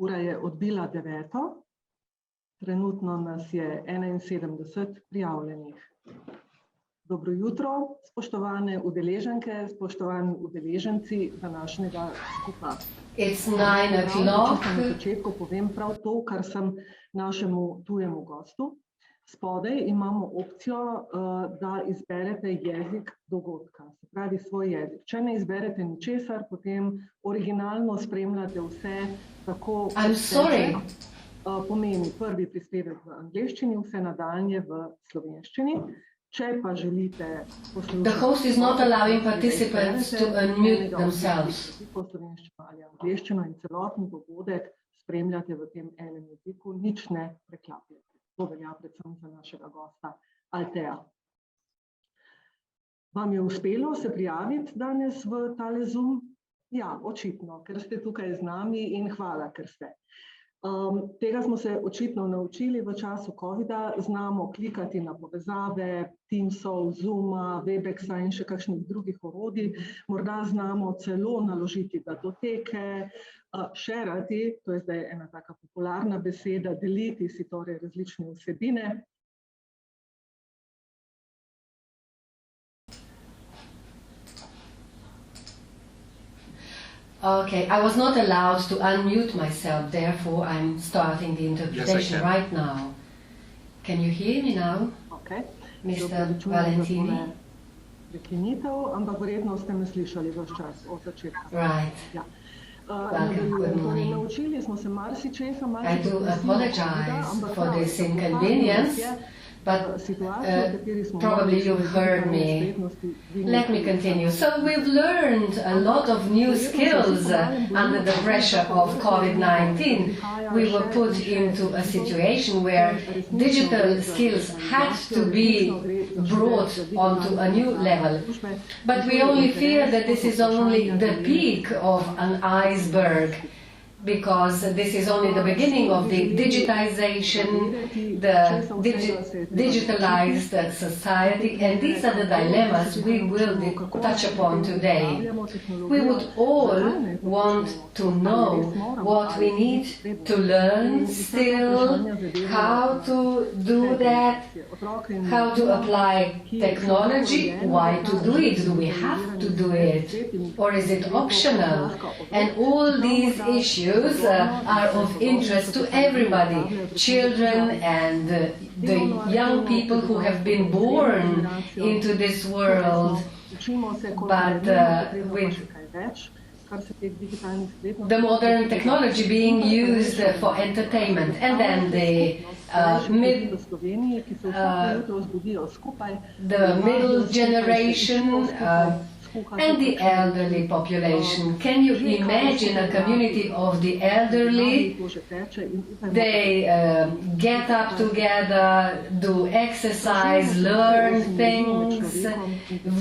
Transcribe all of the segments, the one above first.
Ura je odbila 9. Trenutno nas je 71 prijavljenih. Dobro jutro, spoštovane udeleženke, spoštovani udeleženci današnjega skupa. It's 9 o'clock. Na začetku povem prav to, kar sem našemu tujemu gostu. Spodaj imamo opcijo, da izberete jezik dogodka, se pravi svoj jezik. Če ne izberete ničesar, potem originalno spremljate vse tako, pomeni prvi prispevek v angleščini, vse nadaljnje v slovenščini. Če pa želite poslušati... The host is not allowing participants to unmute themselves. Slovenščino ali angleščino in celoten dogodek spremljate v tem enem jeziku, nič ne preklapljate. To velja predvsem za našega gosta Alteja. Vam je uspelo se prijaviti danes v tale Zoom? Ja, očitno, ker ste tukaj z nami in hvala, ker ste. Tega smo se očitno naučili v času covida, znamo klikati na povezave, Teamsov, Zooma, Webexa in še kakšnih drugih orodij. Morda znamo celo naložiti datoteke, sharati, to je zdaj ena taka popularna beseda, deliti si torej različne vsebine. Okay, I was not allowed to unmute myself, therefore I'm starting the interpretation right now. Can you hear me now, Mr. Valentini? Ampak verjetno ste me slišali ves čas od začetka. Right. Welcome, good morning. I do apologize for this inconvenience, but probably you've heard me. Let me continue. So we've learned a lot of new skills under the pressure of COVID-19. We were put into a situation where digital skills had to be brought onto a new level. But we only fear that this is only the peak of an iceberg, because this is only the beginning of the digitization, the digitalized society, and these are the dilemmas we will touch upon today. We would all want to know what we need to learn still, how to do that, how to apply technology, why to do it, do we have to do it, or is it optional? And all these issues are of interest to everybody, children and the young people who have been born into this world, but with the modern technology being used for entertainment. And then the middle generation and the elderly population. Can you imagine a community of the elderly? They get up together, do exercise, learn things,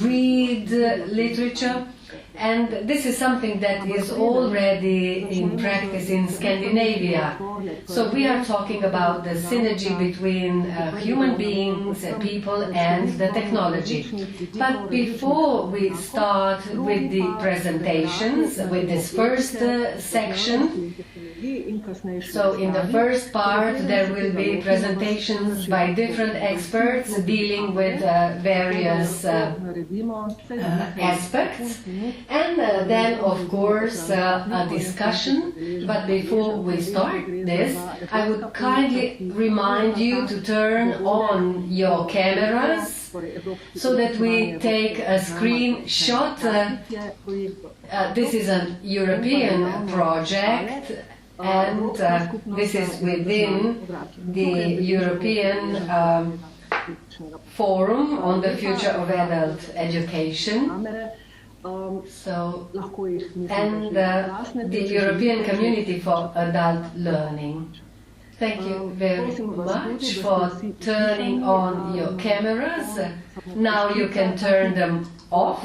read literature. And this is something that is already in practice in Scandinavia. So we are talking about the synergy between human beings, people, and the technology. But before we start with the presentations, with this first section, so in the first part there will be presentations by different experts dealing with various aspects. And then, of course, a discussion. But before we start this, I would kindly remind you to turn on your cameras so that we take a screenshot. This is a European project, and this is within the European Forum on the Future of Adult Education. And the European Community for Adult Learning. Thank you very much for turning on your cameras. Now you can turn them off,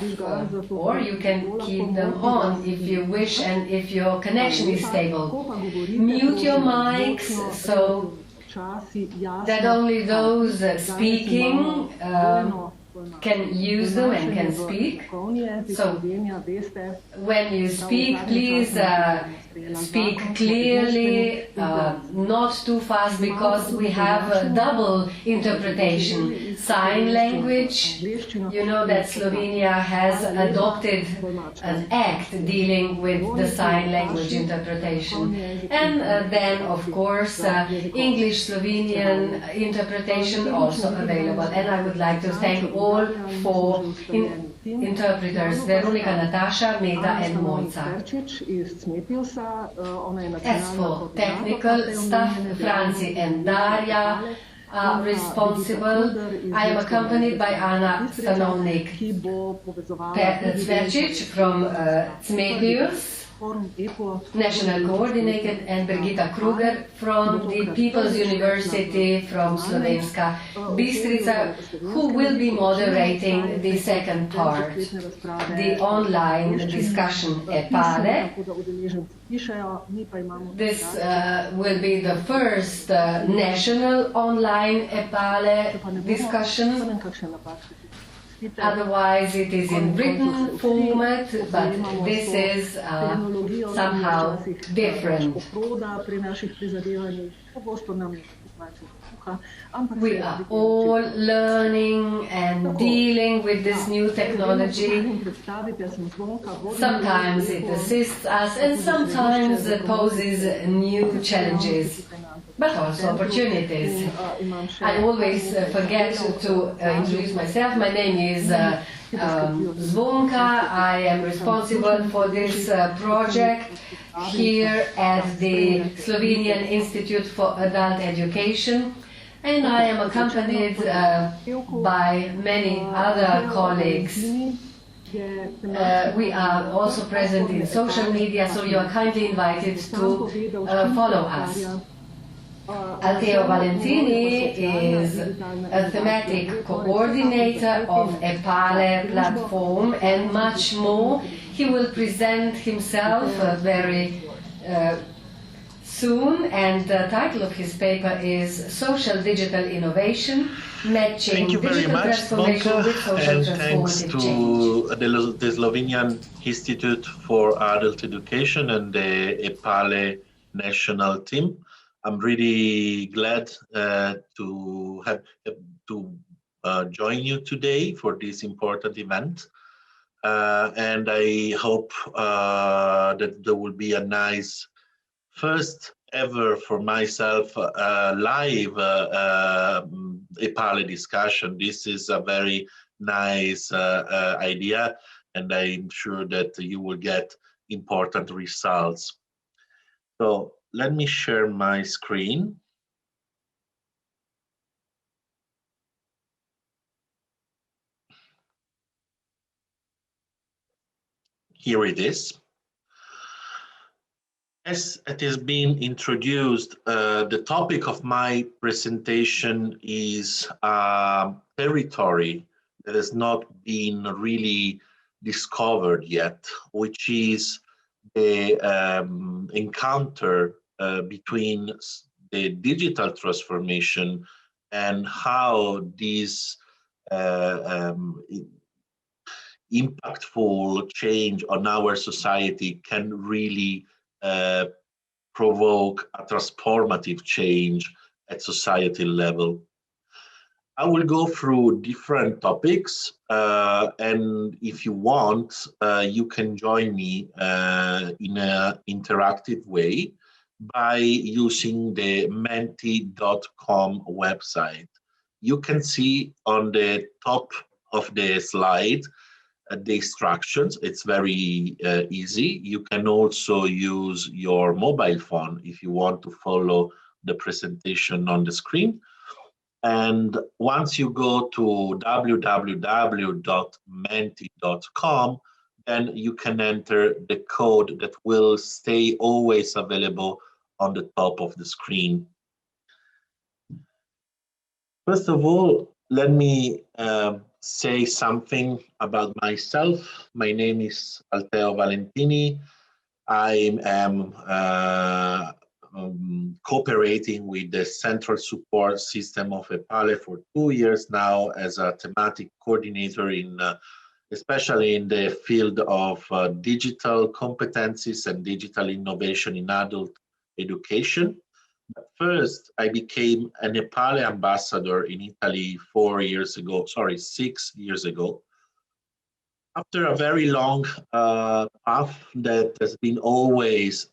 or you can keep them on if you wish and if your connection is stable. Mute your mics so that only those speaking can use them and can speak. So when you speak, please speak clearly, not too fast, because we have a double interpretation. Sign language, you know that Slovenia has adopted an act dealing with the sign language interpretation. And then, of course, English-Slovenian interpretation also available. And I would like to thank all four interpreters, Veronika, Natasha, Meda and Mojca. As for technical stuff, Franci and Darja are responsible. I am accompanied by Anna Stanovnik-Cverčič from CMEPIUS, National Coordinator, and Brigita Kruger from the People's University from Slovenska Bistrica, who will be moderating the second part, the online discussion EPALE. This will be the first national online EPALE discussion. Otherwise, it is in written format, but this is somehow different. We are all learning and dealing with this new technology. Sometimes it assists us and sometimes it poses new challenges, but also opportunities. I always forget to introduce myself. My name is Zvonka. I am responsible for this project here at the Slovenian Institute for Adult Education, and I am accompanied by many other colleagues. We are also present in social media, so you are kindly invited to follow us. Alteo Valentini is a thematic coordinator of EPALE platform and much more. He will present himself very soon, and the title of his paper is Social Digital Innovation, Matching Digital Transformation with Social Transformative Change. Thanks to the Slovenian Institute for Adult Education and the EPALE national team. I'm really glad to join you today for this important event, and I hope that there will be a nice first ever for myself live EPALE discussion. This is a very nice idea, and I'm sure that you will get important results. So let me share my screen. Here it is. As it has been introduced, the topic of my presentation is a territory that has not been really discovered yet, which is the encounter between the digital transformation and how this impactful change on our society can really provoke a transformative change at societal level. I will go through different topics, and if you want, you can join me in an interactive way by using the menti.com website. You can see on the top of the slide the instructions. It's very easy. You can also use your mobile phone if you want to follow the presentation on the screen. And once you go to www.menti.com, then you can enter the code that will stay always available on the top of the screen. First of all, let me say something about myself. My name is Alteo Valentini. I am cooperating with the central support system of EPALE for 2 years now as a thematic coordinator in especially in the field of digital competencies and digital innovation in adult education. But first, I became an EPALE ambassador in Italy 6 years ago. After a very long path that has been always,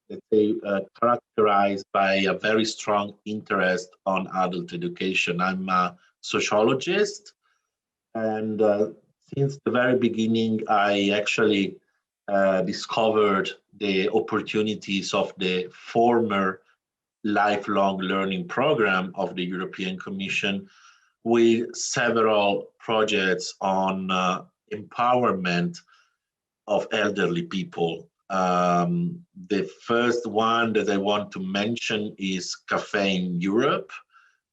let's say, characterized by a very strong interest on adult education. I'm a sociologist, and since the very beginning, I actually discovered the opportunities of the former lifelong learning program of the European Commission with several projects on empowerment of elderly people. The first one that I want to mention is Cafe in Europe,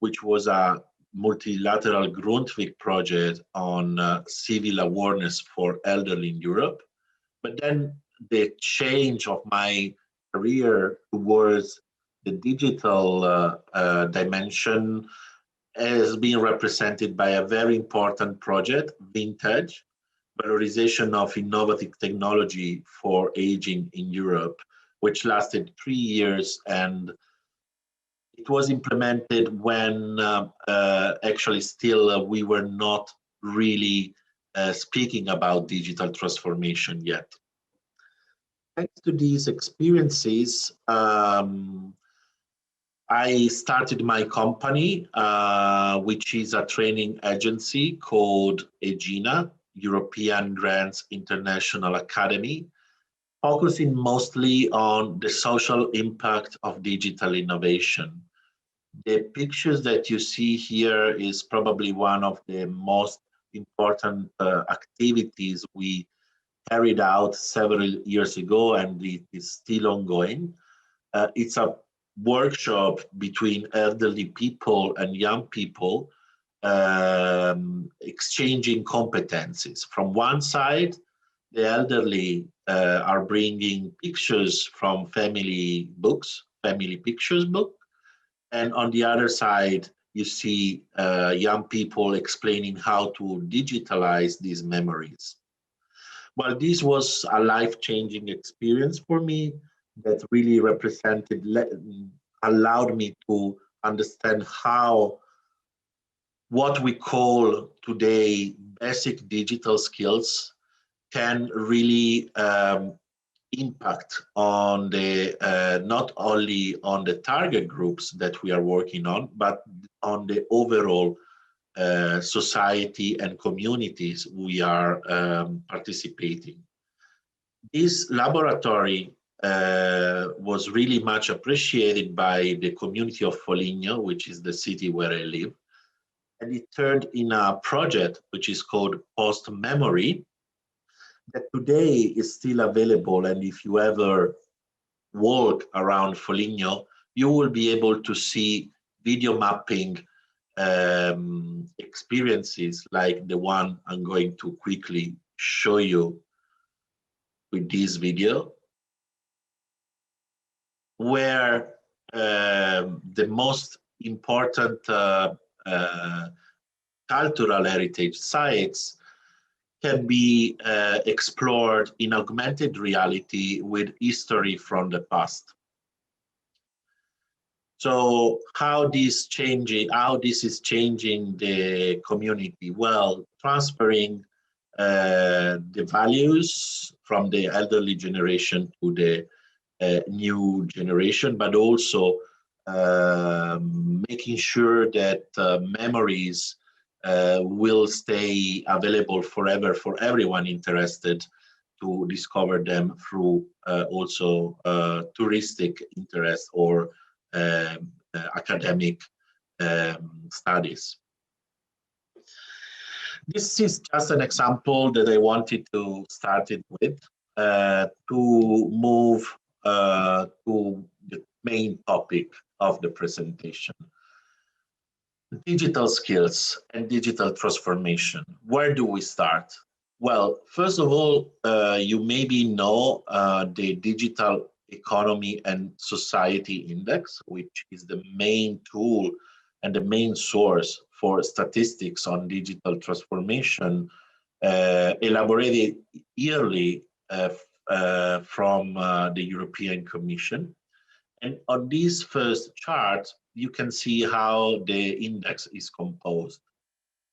which was a multilateral Grundtvig project on civil awareness for elderly in Europe. But then the change of my career towards the digital dimension has been represented by a very important project, Vintage, valorization of innovative technology for aging in Europe, which lasted 3 years, and it was implemented when actually still we were not really speaking about digital transformation yet. Thanks to these experiences, I started my company, which is a training agency called EGINA, European Grants International Academy, focusing mostly on the social impact of digital innovation. The pictures that you see here is probably one of the most important activities we carried out several years ago, and it is still ongoing. It's a workshop between elderly people and young people, exchanging competencies. From one side, the elderly are bringing pictures from family books, family pictures book, and on the other side, you see young people explaining how to digitalize these memories. Well, this was a life-changing experience for me that really allowed me to understand how what we call today basic digital skills can really impact on the not only on the target groups that we are working on, but on the overall society and communities we are participating. This laboratory was really much appreciated by the community of Foligno, which is the city where I live. And it turned in a project which is called Post Memory, that today is still available. And if you ever walk around Foligno, you will be able to see video mapping experiences like the one I'm going to quickly show you with this video, where the most important cultural heritage sites can be explored in augmented reality with history from the past. So how this is changing the community? Well, transferring the values from the elderly generation to the new generation, but also making sure that memories will stay available forever for everyone interested to discover them through also touristic interest or academic studies. This is just an example that I wanted to start it with to move to the main topic of the presentation. Digital skills and digital transformation. Where do we start? Well, first of all, you maybe know the digital Economy and Society Index, which is the main tool and the main source for statistics on digital transformation, elaborated yearly from the European Commission. And on this first chart, you can see how the index is composed.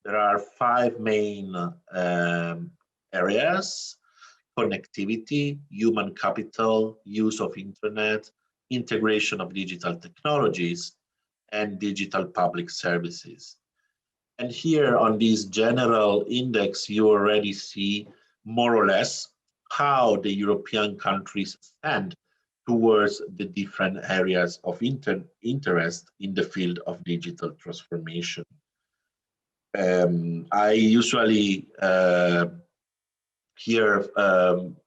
There are 5 main areas: connectivity, human capital, use of internet, integration of digital technologies, and digital public services. And here on this general index, you already see more or less how the European countries stand towards the different areas of interest in the field of digital transformation. I usually here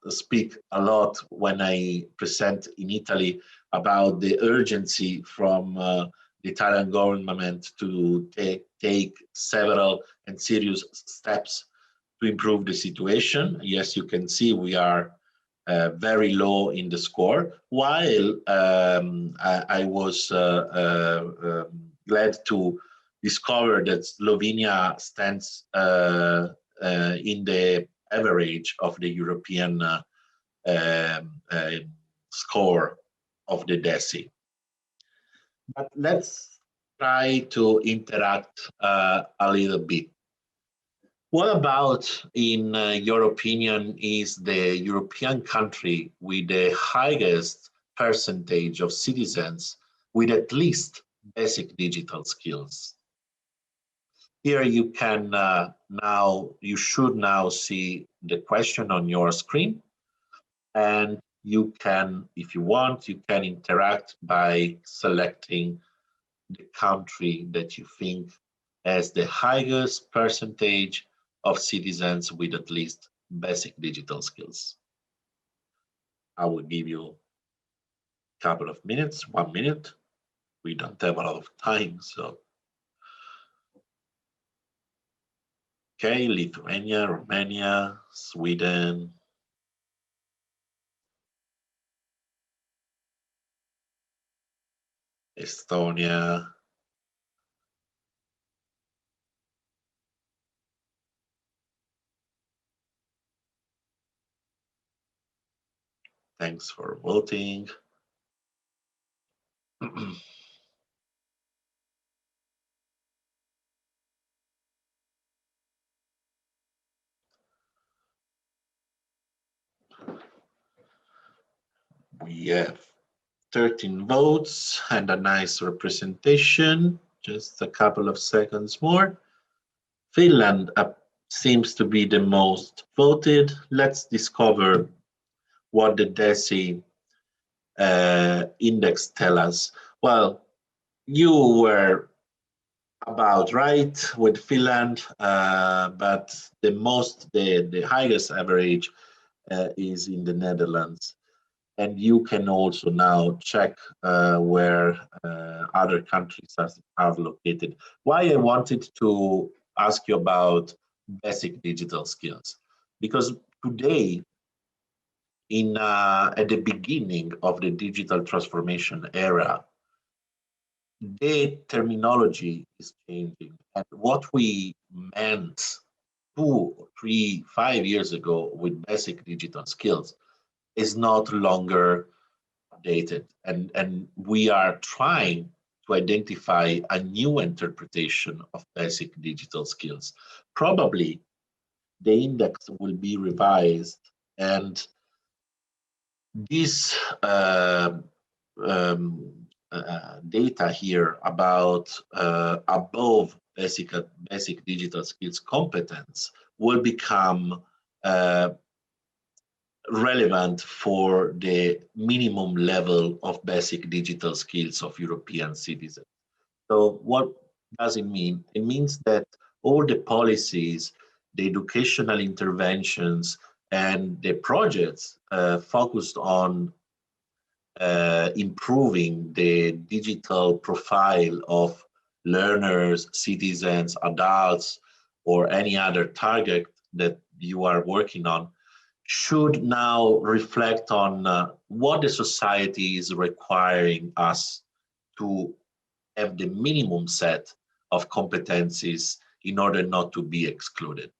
speak a lot when I present in Italy about the urgency from the Italian government to take several and serious steps to improve the situation. Yes, you can see we are very low in the score, while I was glad to discover that Slovenia stands in the average of the European score of the DESI. But let's try to interact a little bit. What about, in your opinion, is the European country with the highest percentage of citizens with at least basic digital skills? Here you can you should now see the question on your screen, and you can, if you want, you can interact by selecting the country that you think has the highest percentage of citizens with at least basic digital skills. I will give you a couple of minutes, 1 minute. We don't have a lot of time, so. Okay, Lithuania, Romania, Sweden, Estonia, thanks for voting. We have 13 votes and a nice representation. Just a couple of seconds more. Finland seems to be the most voted. Let's discover what the DESI index tell us. Well, you were about right with Finland, but the highest average is in the Netherlands. And you can also now check where other countries are located. Why I wanted to ask you about basic digital skills, because today, at the beginning of the digital transformation era, the terminology is changing, and what we meant 2, 3, 5 years ago with basic digital skills is not longer updated, and we are trying to identify a new interpretation of basic digital skills. Probably the index will be revised, and this data here about above basic digital skills competence will become relevant for the minimum level of basic digital skills of European citizens. So what does it mean? It means that all the policies, the educational interventions, and the projects focused on improving the digital profile of learners, citizens, adults, or any other target that you are working on should now reflect on what the society is requiring us to have the minimum set of competencies in order not to be excluded.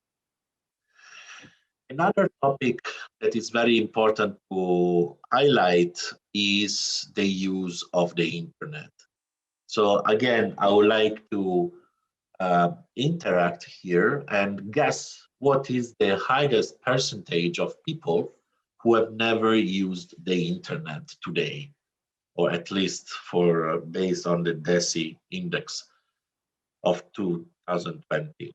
Another topic that is very important to highlight is the use of the internet. So again, I would like to interact here and guess what is the highest percentage of people who have never used the internet today, or at least for based on the DESI index of 2020.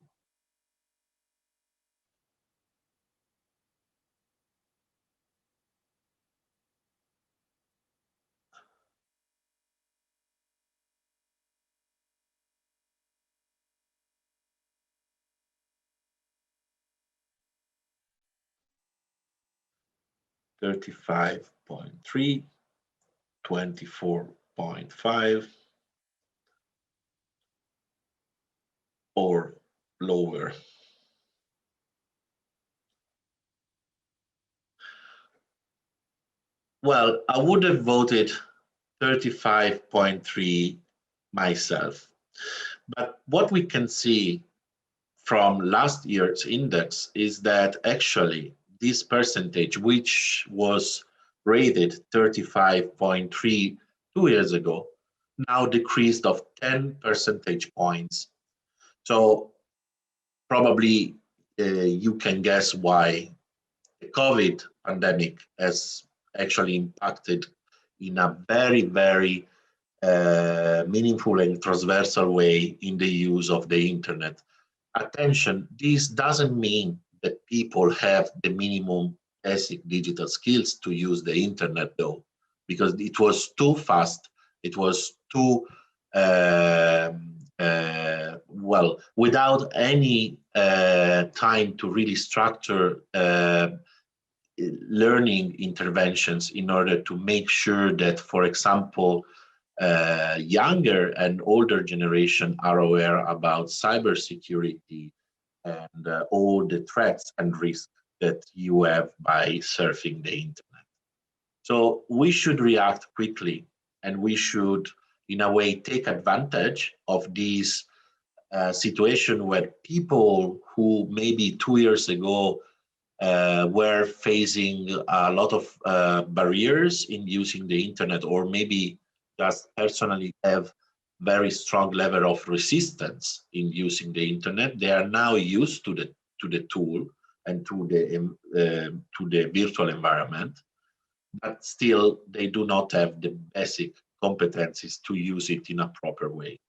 $35.3, 24.5, or lower. Well, I would have voted 35.3 myself. But what we can see from last year's index is that actually this percentage, which was rated 35.3 2 years ago, now decreased of 10 percentage points. So probably you can guess why the COVID pandemic has actually impacted in a very, very meaningful and transversal way in the use of the internet. Attention, this doesn't mean that people have the minimum basic digital skills to use the internet though, because it was too fast, it was too, well, without any time to really structure learning interventions in order to make sure that, for example, younger and older generation are aware about cybersecurity and all the threats and risks that you have by surfing the internet. So we should react quickly, and we should, in a way, take advantage of this situation where people who maybe 2 years ago were facing a lot of barriers in using the internet, or maybe just personally have very strong level of resistance in using the internet. They are now used to the tool and to the virtual environment, but still they do not have the basic competencies to use it in a proper way.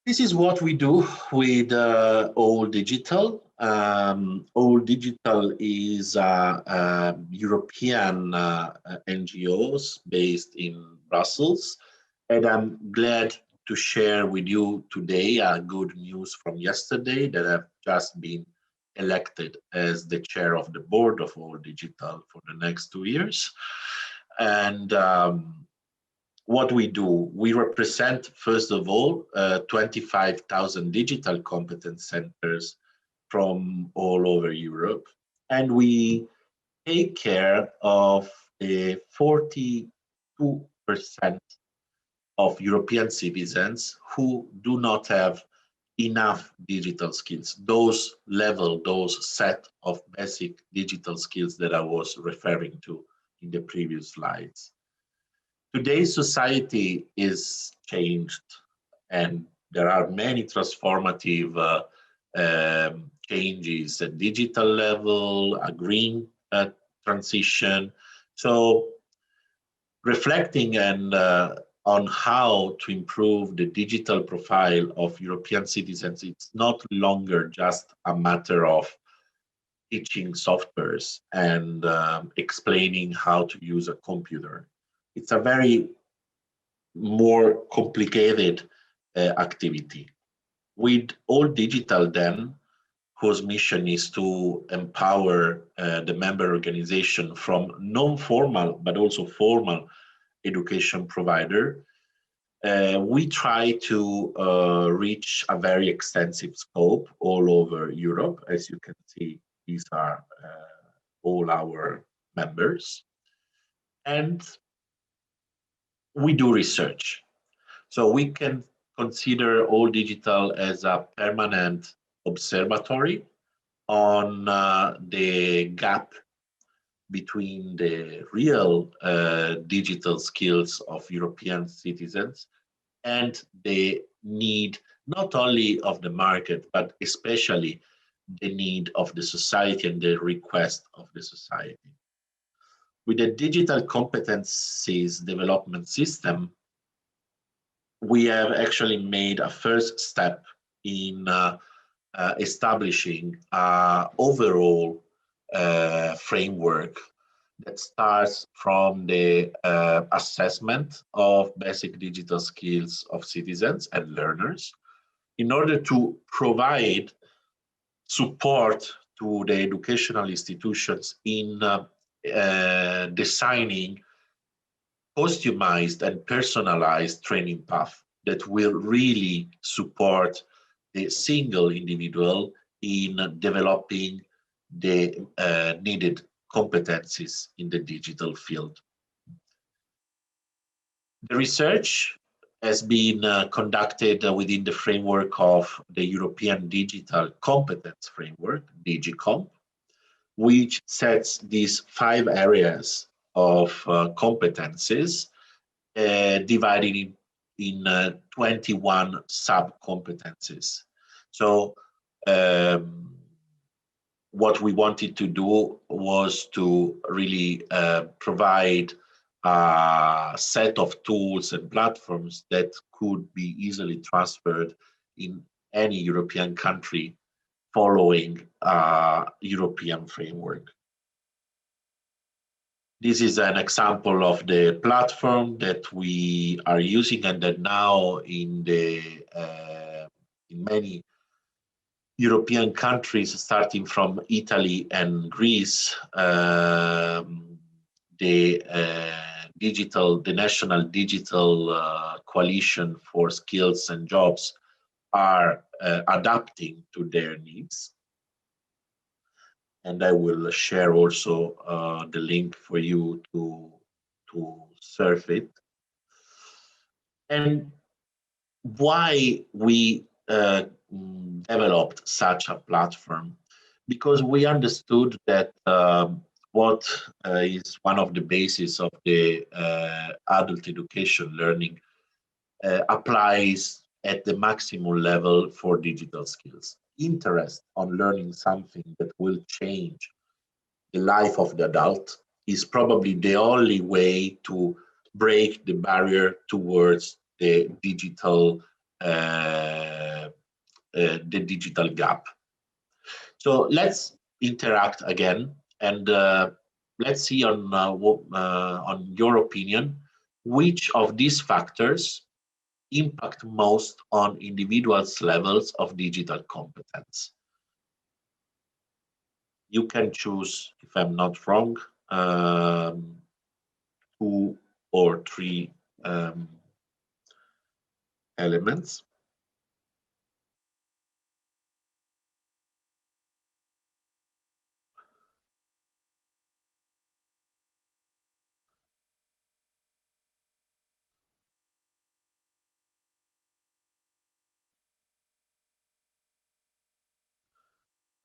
This is what we do with All Digital. All Digital is a European NGOs based in Brussels, and I'm glad to share with you today good news from yesterday that I've just been elected as the chair of the board of All Digital for the next 2 years. And what we do, we represent, first of all, 25,000 digital competence centers from all over Europe, and we take care of 42% of European citizens who do not have enough digital skills, those set of basic digital skills that I was referring to in the previous slides. Today's society is changed, and there are many transformative changes at digital level, a green transition. So reflecting and on how to improve the digital profile of European citizens, it's not longer just a matter of teaching softwares and explaining how to use a computer. It's a very more complicated activity. With All Digital then, whose mission is to empower the member organization from non-formal but also formal education provider, we try to reach a very extensive scope all over Europe, as you can see These are all our members. And we do research. So we can consider all digital as a permanent observatory on the gap between the real digital skills of European citizens and the need not only of the market, but especially the need of the society and the request of the society. With the digital competencies development system, we have actually made a first step in establishing an overall framework that starts from the assessment of basic digital skills of citizens and learners in order to provide support to the educational institutions in designing customized and personalized training path that will really support the single individual in developing the needed competencies in the digital field. The research has been conducted within the framework of the European Digital Competence Framework, DigiComp, which sets these 5 areas of competencies divided in 21 sub-competencies. So what we wanted to do was to really provide a set of tools and platforms that could be easily transferred in any European country following a European framework. This is an example of the platform that we are using and that now in many European countries, starting from Italy and Greece, the National Digital Coalition for Skills and Jobs are adapting to their needs. And I will share also the link for you to surf it. And why we developed such a platform? Because we understood that what is one of the bases of the adult education learning applies at the maximum level for digital skills. Interest on learning something that will change the life of the adult is probably the only way to break the barrier towards the digital gap. So let's interact again, and let's see on your opinion, which of these factors impact most on individuals' levels of digital competence. You can choose, if I'm not wrong, 2 or 3 elements.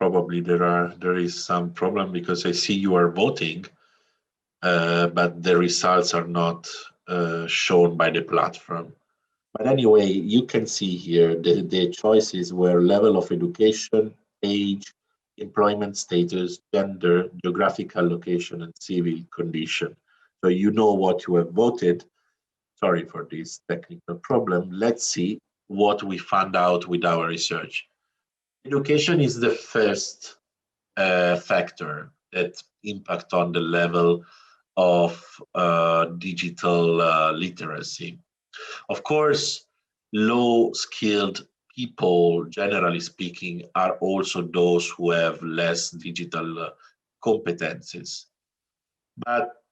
Probably there is some problem because I see you are voting, but the results are not shown by the platform. But anyway, you can see here the choices were level of education, age, employment status, gender, geographical location, and civil condition. So you know what you have voted. Sorry for this technical problem. Let's see what we found out with our research. Education is the first factor that impact on the level of digital literacy. Of course, low-skilled people, generally speaking, are also those who have less digital competencies. But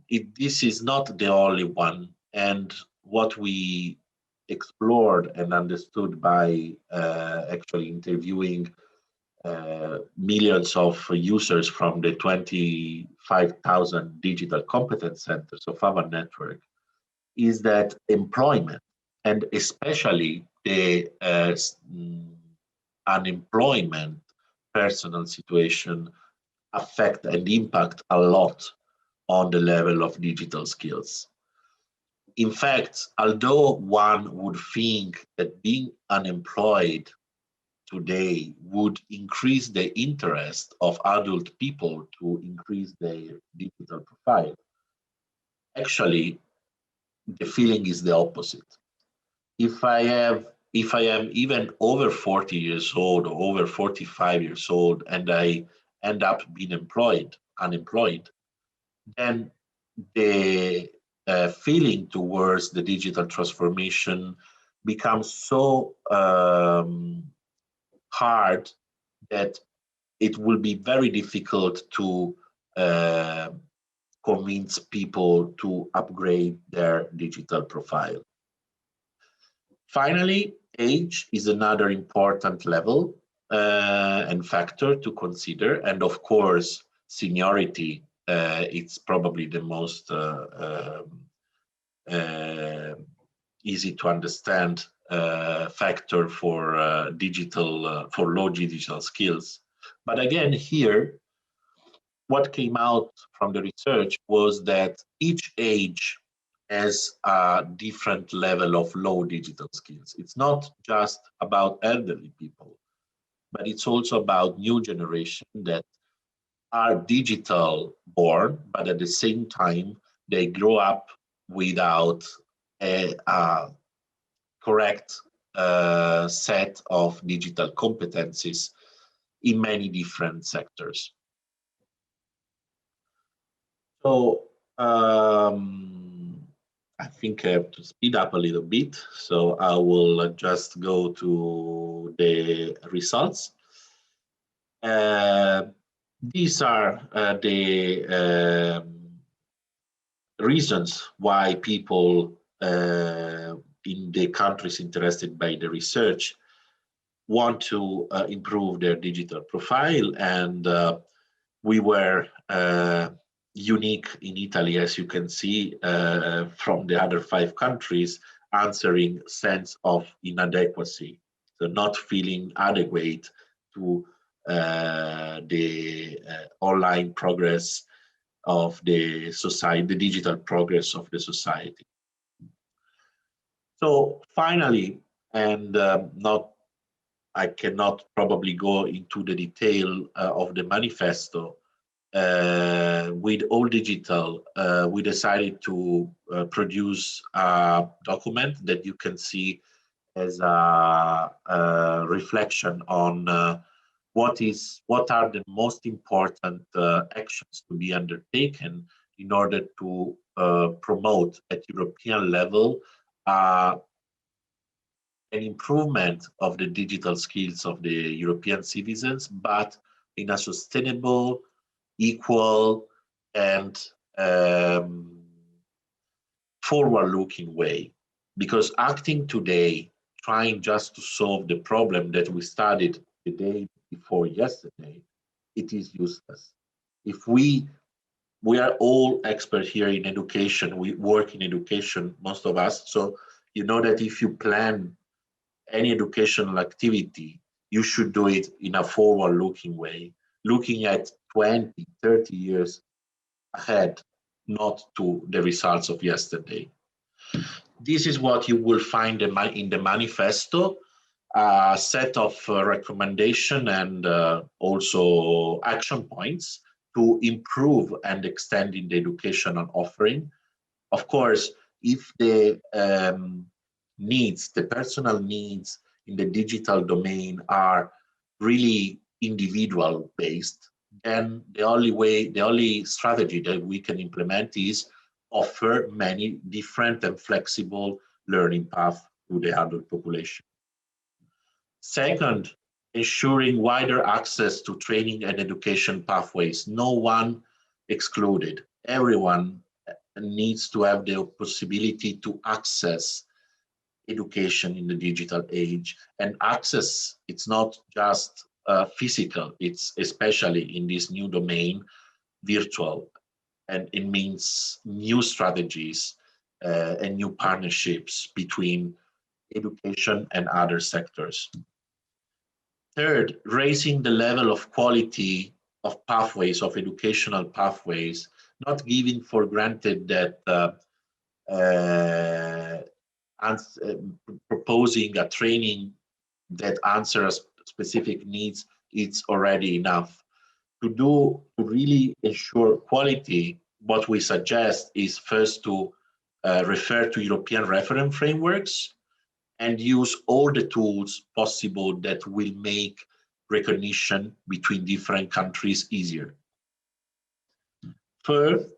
this is not the only one. And what we explored and understood by actually interviewing millions of users from the 25,000 digital competence centers of our network is that employment, and especially the unemployment personal situation, affect and impact a lot on the level of digital skills. In fact, although one would think that being unemployed today would increase the interest of adult people to increase their digital profile, actually, the feeling is the opposite. If I am even over 40 years old or over 45 years old and I end up being unemployed, then the feeling towards the digital transformation becomes so hard that it will be very difficult to convince people to upgrade their digital profile. Finally, age is another important level and factor to consider, and of course, seniority. It's probably the most easy to understand factor for for low digital skills. But again, here, what came out from the research was that each age has a different level of low digital skills. It's not just about elderly people, but it's also about new generation that are digital born, but at the same time, they grow up without a correct set of digital competencies in many different sectors. So I think I have to speed up a little bit. So I will just go to the results. These are the reasons why people in the countries interested by the research want to improve their digital profile, and we were unique in Italy, as you can see from the other 5 countries, answering sense of inadequacy, so not feeling adequate to the online progress of the society, the digital progress of the society. So finally, and I cannot probably go into the detail of the manifesto, with All Digital, we decided to produce a document that you can see as a reflection on what are the most important actions to be undertaken in order to promote at European level an improvement of the digital skills of the European citizens, but in a sustainable, equal, and forward-looking way. Because acting today, trying just to solve the problem that we studied the day before yesterday, it is useless. If we are all experts here in education, we work in education, most of us, so you know that if you plan any educational activity, you should do it in a forward-looking way, looking at 20, 30 years ahead, not to the results of yesterday. This is what you will find in the manifesto, a set of recommendations and also action points to improve and extend in the educational offering. Of course, if the needs, the personal needs in the digital domain are really individual based, then the only strategy that we can implement is offer many different and flexible learning paths to the adult population. Second, ensuring wider access to training and education pathways, no one excluded. Everyone needs to have the possibility to access education in the digital age, and access, it's not just physical, it's especially in this new domain, virtual, and it means new strategies and new partnerships between education and other sectors. Third, raising the level of quality of pathways, of educational pathways, not giving for granted that proposing a training that answers specific needs, it's already enough. To really ensure quality, what we suggest is first to refer to European reference frameworks and use all the tools possible that will make recognition between different countries easier. Third,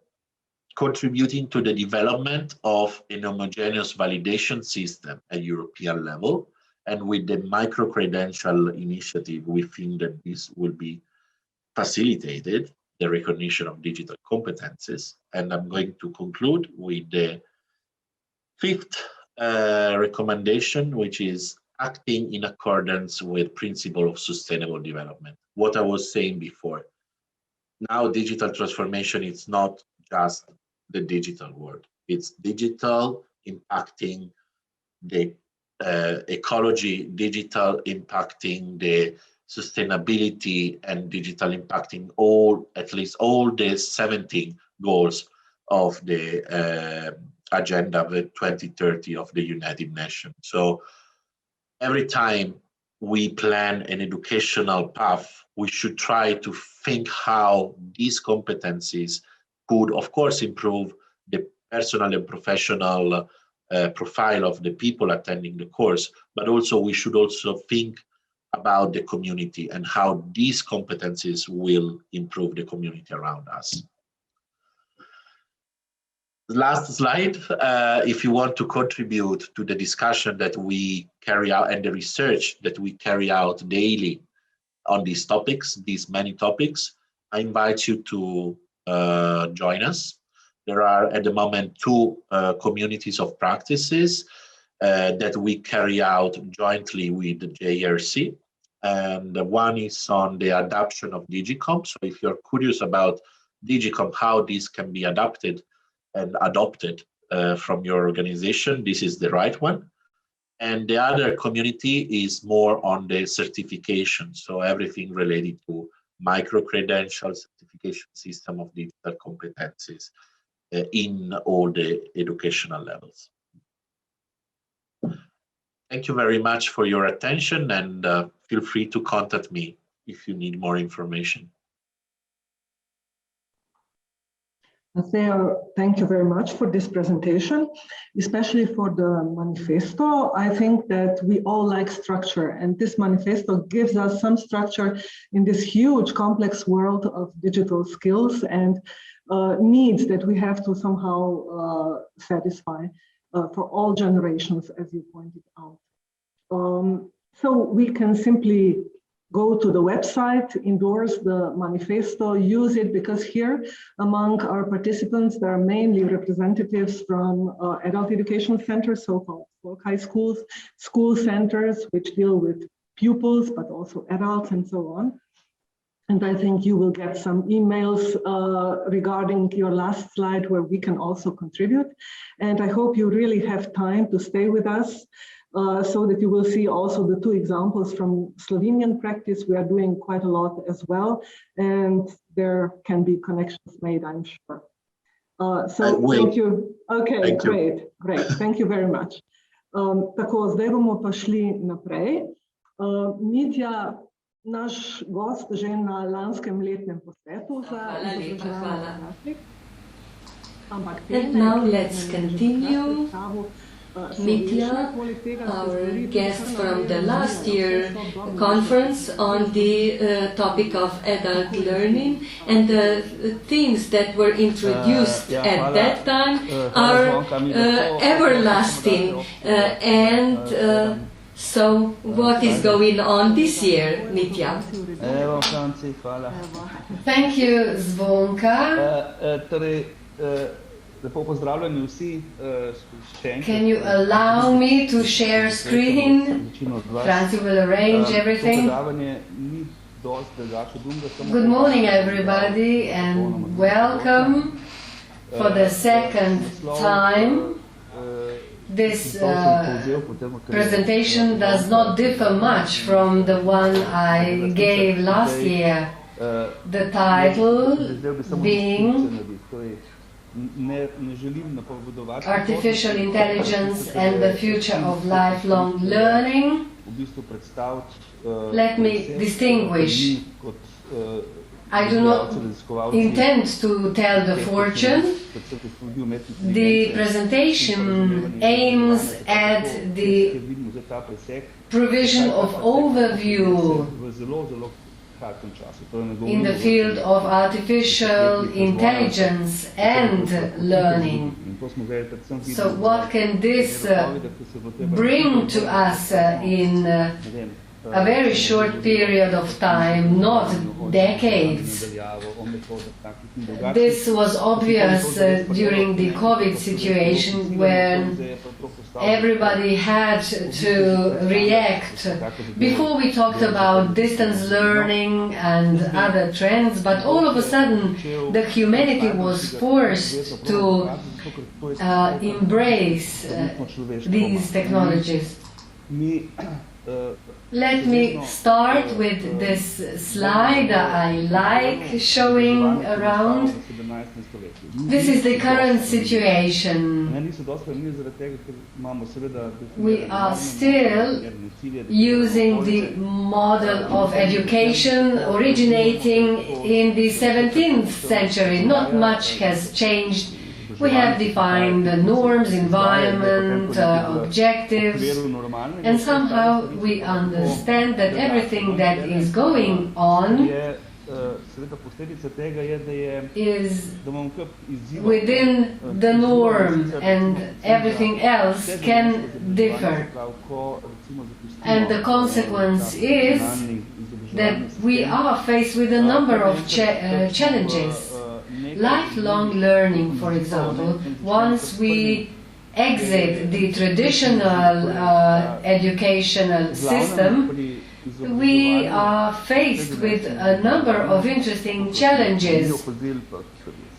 contributing to the development of an homogeneous validation system at European level, and with the micro-credential initiative, we think that this will be facilitated, the recognition of digital competences. And I'm going to conclude with the fifth recommendation, which is acting in accordance with principle of sustainable development. What I was saying before. Now digital transformation is not just the digital world. It's digital impacting the ecology, digital impacting the sustainability, and digital impacting at least all the 17 goals of the Agenda of 2030 of the United Nations. So every time we plan an educational path, we should try to think how these competencies could, of course, improve the personal and professional profile of the people attending the course, but also we should also think about the community and how these competencies will improve the community around us. Last slide, if you want to contribute to the discussion that we carry out and the research that we carry out daily on these topics, these many topics, I invite you to join us. There are at the moment two communities of practices that we carry out jointly with the JRC. And one is on the adoption of Digicom. So if you're curious about Digicom, how this can be adapted and adopted from your organization, this is the right one. And the other community is more on the certification. So everything related to micro-credential certification system of digital competencies in all the educational levels. Thank you very much for your attention, and feel free to contact me if you need more information. Theo, thank you very much for this presentation, especially for the manifesto. I think that we all like structure, and this manifesto gives us some structure in this huge, complex world of digital skills and needs that we have to somehow satisfy for all generations, as you pointed out. So we can simply go to the website, endorse the manifesto, use it, because here among our participants, there are mainly representatives from adult education centers, so-called folk high schools, school centers, which deal with pupils, but also adults and so on. And I think you will get some emails regarding your last slide where we can also contribute. And I hope you really have time to stay with us so that you will see also the two examples from Slovenian practice. We are doing quite a lot as well, and there can be connections made, I'm sure. So thank you. Okay, thank great. Thank you very much. Tako, zdaj bomo pa šli naprej. Mitja, naš gost že na lanskem letnem posvetu za izobraževanje. And now let's continue. Mitja, our guest from the last year conference on the topic of adult learning, and the things that were introduced at that time are everlasting. So what is going on this year, Mitja? Thank you, Zvonka. Can you allow me to share screen? Francie will arrange everything. Good morning, everybody, and welcome for the second time. This presentation does not differ much from the one I gave last year. The title being Artificial Intelligence and the Future of Lifelong Learning. Let me distinguish. I do not intend to tell the fortune. The presentation aims at the provision of overview in the field of artificial intelligence and learning. So what can this bring to us in a very short period of time, not decades? This was obvious during the COVID situation when everybody had to react. Before we talked about distance learning and other trends, but all of a sudden the humanity was forced to embrace these technologies. Let me start with this slide I like showing around. This is the current situation. We are still using the model of education originating in the 17th century. Not much has changed. We have defined the norms, environment, objectives, and somehow we understand that everything that is going on is within the norm and everything else can differ. And the consequence is that we are faced with a number of challenges. Lifelong learning, for example, once we exit the traditional educational system, we are faced with a number of interesting challenges.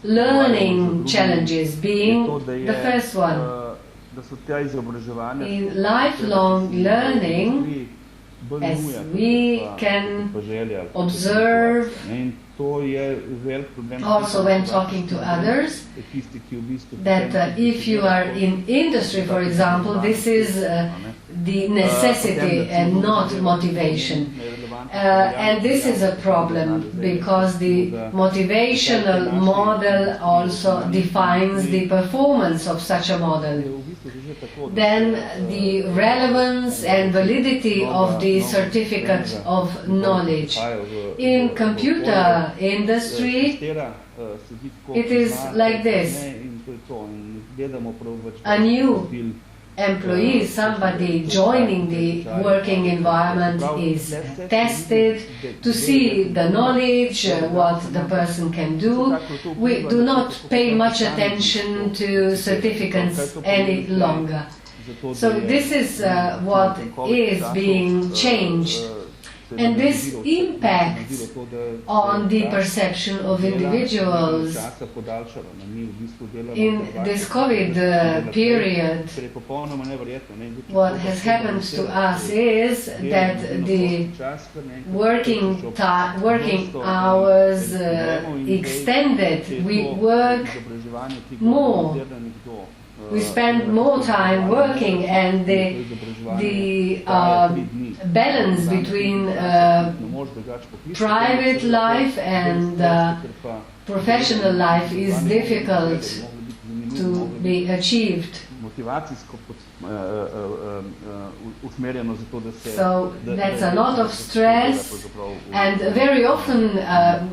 Learning challenges being the first one. In lifelong learning, as we can observe, also when talking to others, that if you are in industry, for example, this is the necessity and not motivation. And this is a problem because the motivational model also defines the performance of such a model. Then the relevance and validity of the certificate of knowledge. In computer industry, it is like this. A new employee, somebody joining the working environment, is tested to see the knowledge, what the person can do. We do not pay much attention to certificates any longer. So this is what is being changed. And this impacts on the perception of individuals. In this COVID period, what has happened to us is that the working hours extended. We work more. We spend more time working, and the balance between private life and professional life is difficult to be achieved. So that's a lot of stress, and very often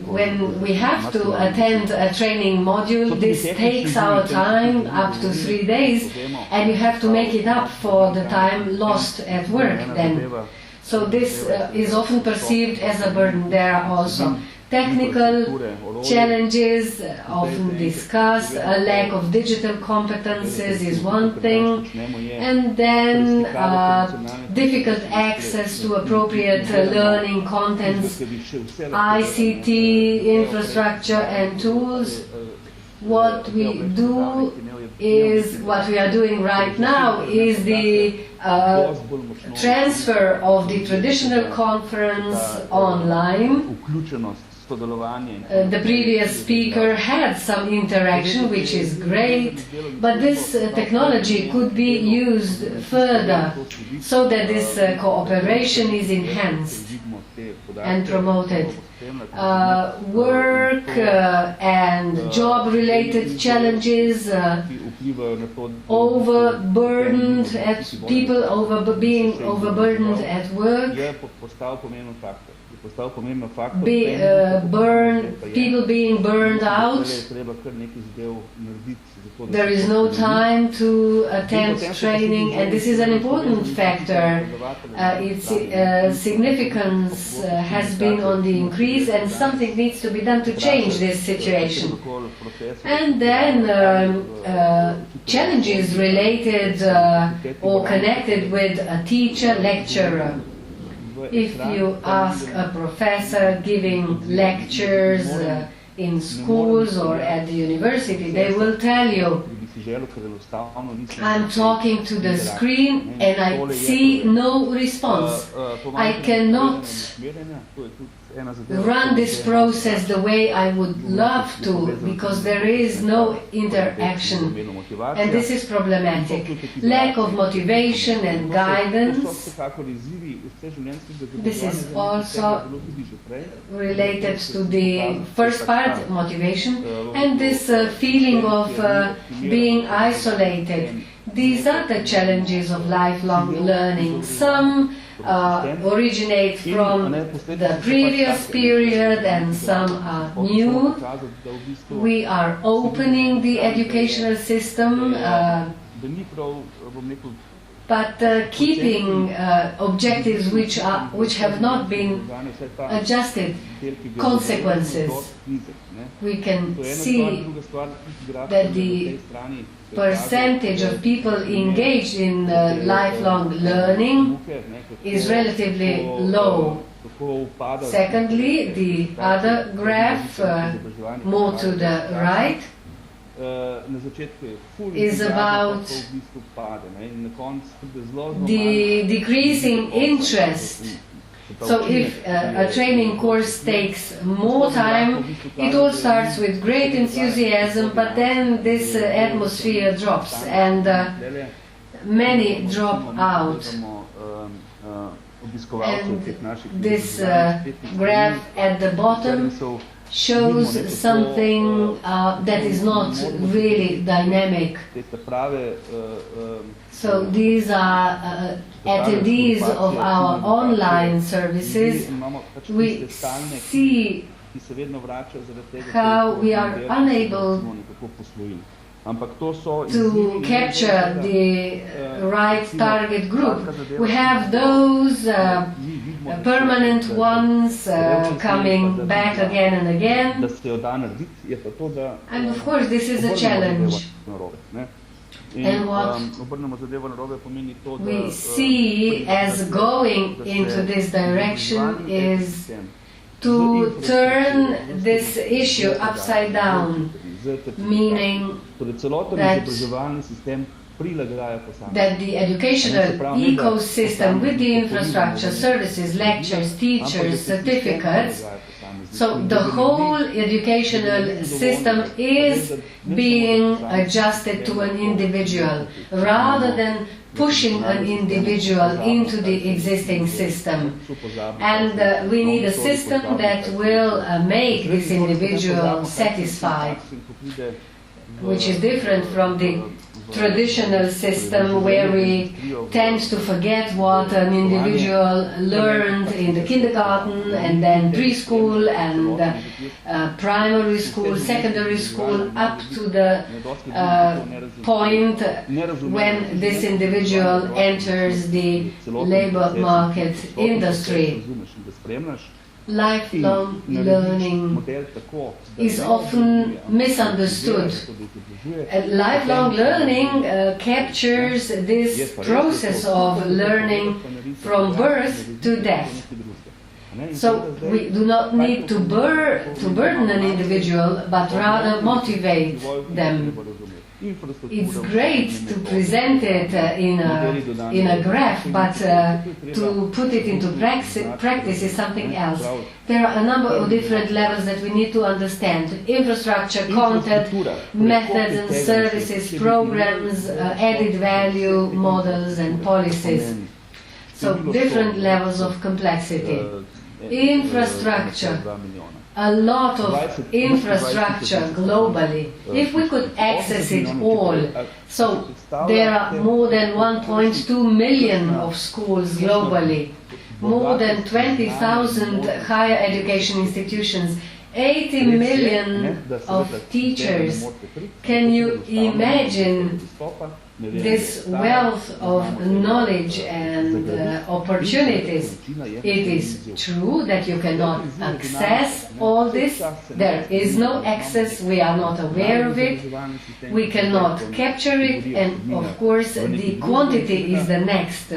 when we have to attend a training module, this takes our time up to 3 days, and you have to make it up for the time lost at work then. So this is often perceived as a burden. There are also technical challenges often discussed. A lack of digital competences is one thing, and then difficult access to appropriate learning contents, ICT, infrastructure and tools. What we do is, what we are doing right now is the transfer of the traditional conference online. The previous speaker had some interaction, which is great, but this technology could be used further so that this cooperation is enhanced and promoted. Work and job-related challenges, overburdened at people, being overburdened at work, people being burned out. There is no time to attend training, and this is an important factor. Its significance has been on the increase, and something needs to be done to change this situation. And then challenges related or connected with a teacher, lecturer. If you ask a professor giving lectures in schools or at the university, they will tell you, I'm talking to the screen and I see no response. I cannot run this process the way I would love to, because there is no interaction, and this is problematic. Lack of motivation and guidance. This is also related to the first part, motivation, and this feeling of being isolated. These are the challenges of lifelong learning. Some originate from the previous period and some are new. We are opening the educational system, but keeping objectives which have not been adjusted. Consequences. We can see that the percentage of people engaged in lifelong learning is relatively low. Secondly, the other graph, more to the right, is about the decreasing interest. So if a training course takes more time, it all starts with great enthusiasm, but then this atmosphere drops and many drop out. And this graph at the bottom shows something that is not really dynamic. So these are attendees of our online services. We see how we are unable to capture the right target group. We have those permanent ones coming back again and again. And of course this is a challenge. And what we see as going into this direction is to turn this issue upside down, meaning that the educational ecosystem with the infrastructure, services, lectures, teachers, certificates, so the whole educational system is being adjusted to an individual rather than pushing an individual into the existing system. And we need a system that will make this individual satisfied, which is different from the traditional system where we tend to forget what an individual learned in the kindergarten and then preschool and primary school, secondary school, up to the point when this individual enters the labor market industry. lifelong learning is often misunderstood. Lifelong learning captures this process of learning from birth to death. So we do not need to burden an individual, but rather motivate them. It's great to present it in a graph, but to put it into practice is something else. There are a number of different levels that we need to understand. Infrastructure, content, methods and services, programs, added value, models and policies. So different levels of complexity. Infrastructure. A lot of infrastructure globally. If we could access it all, so there are more than 1.2 million of schools globally, more than 20,000 higher education institutions, 80 million of teachers. Can you imagine this wealth of knowledge and opportunities? It is true that you cannot access all this. There is no access. We are not aware of it. We cannot capture it. And of course, the quantity is the next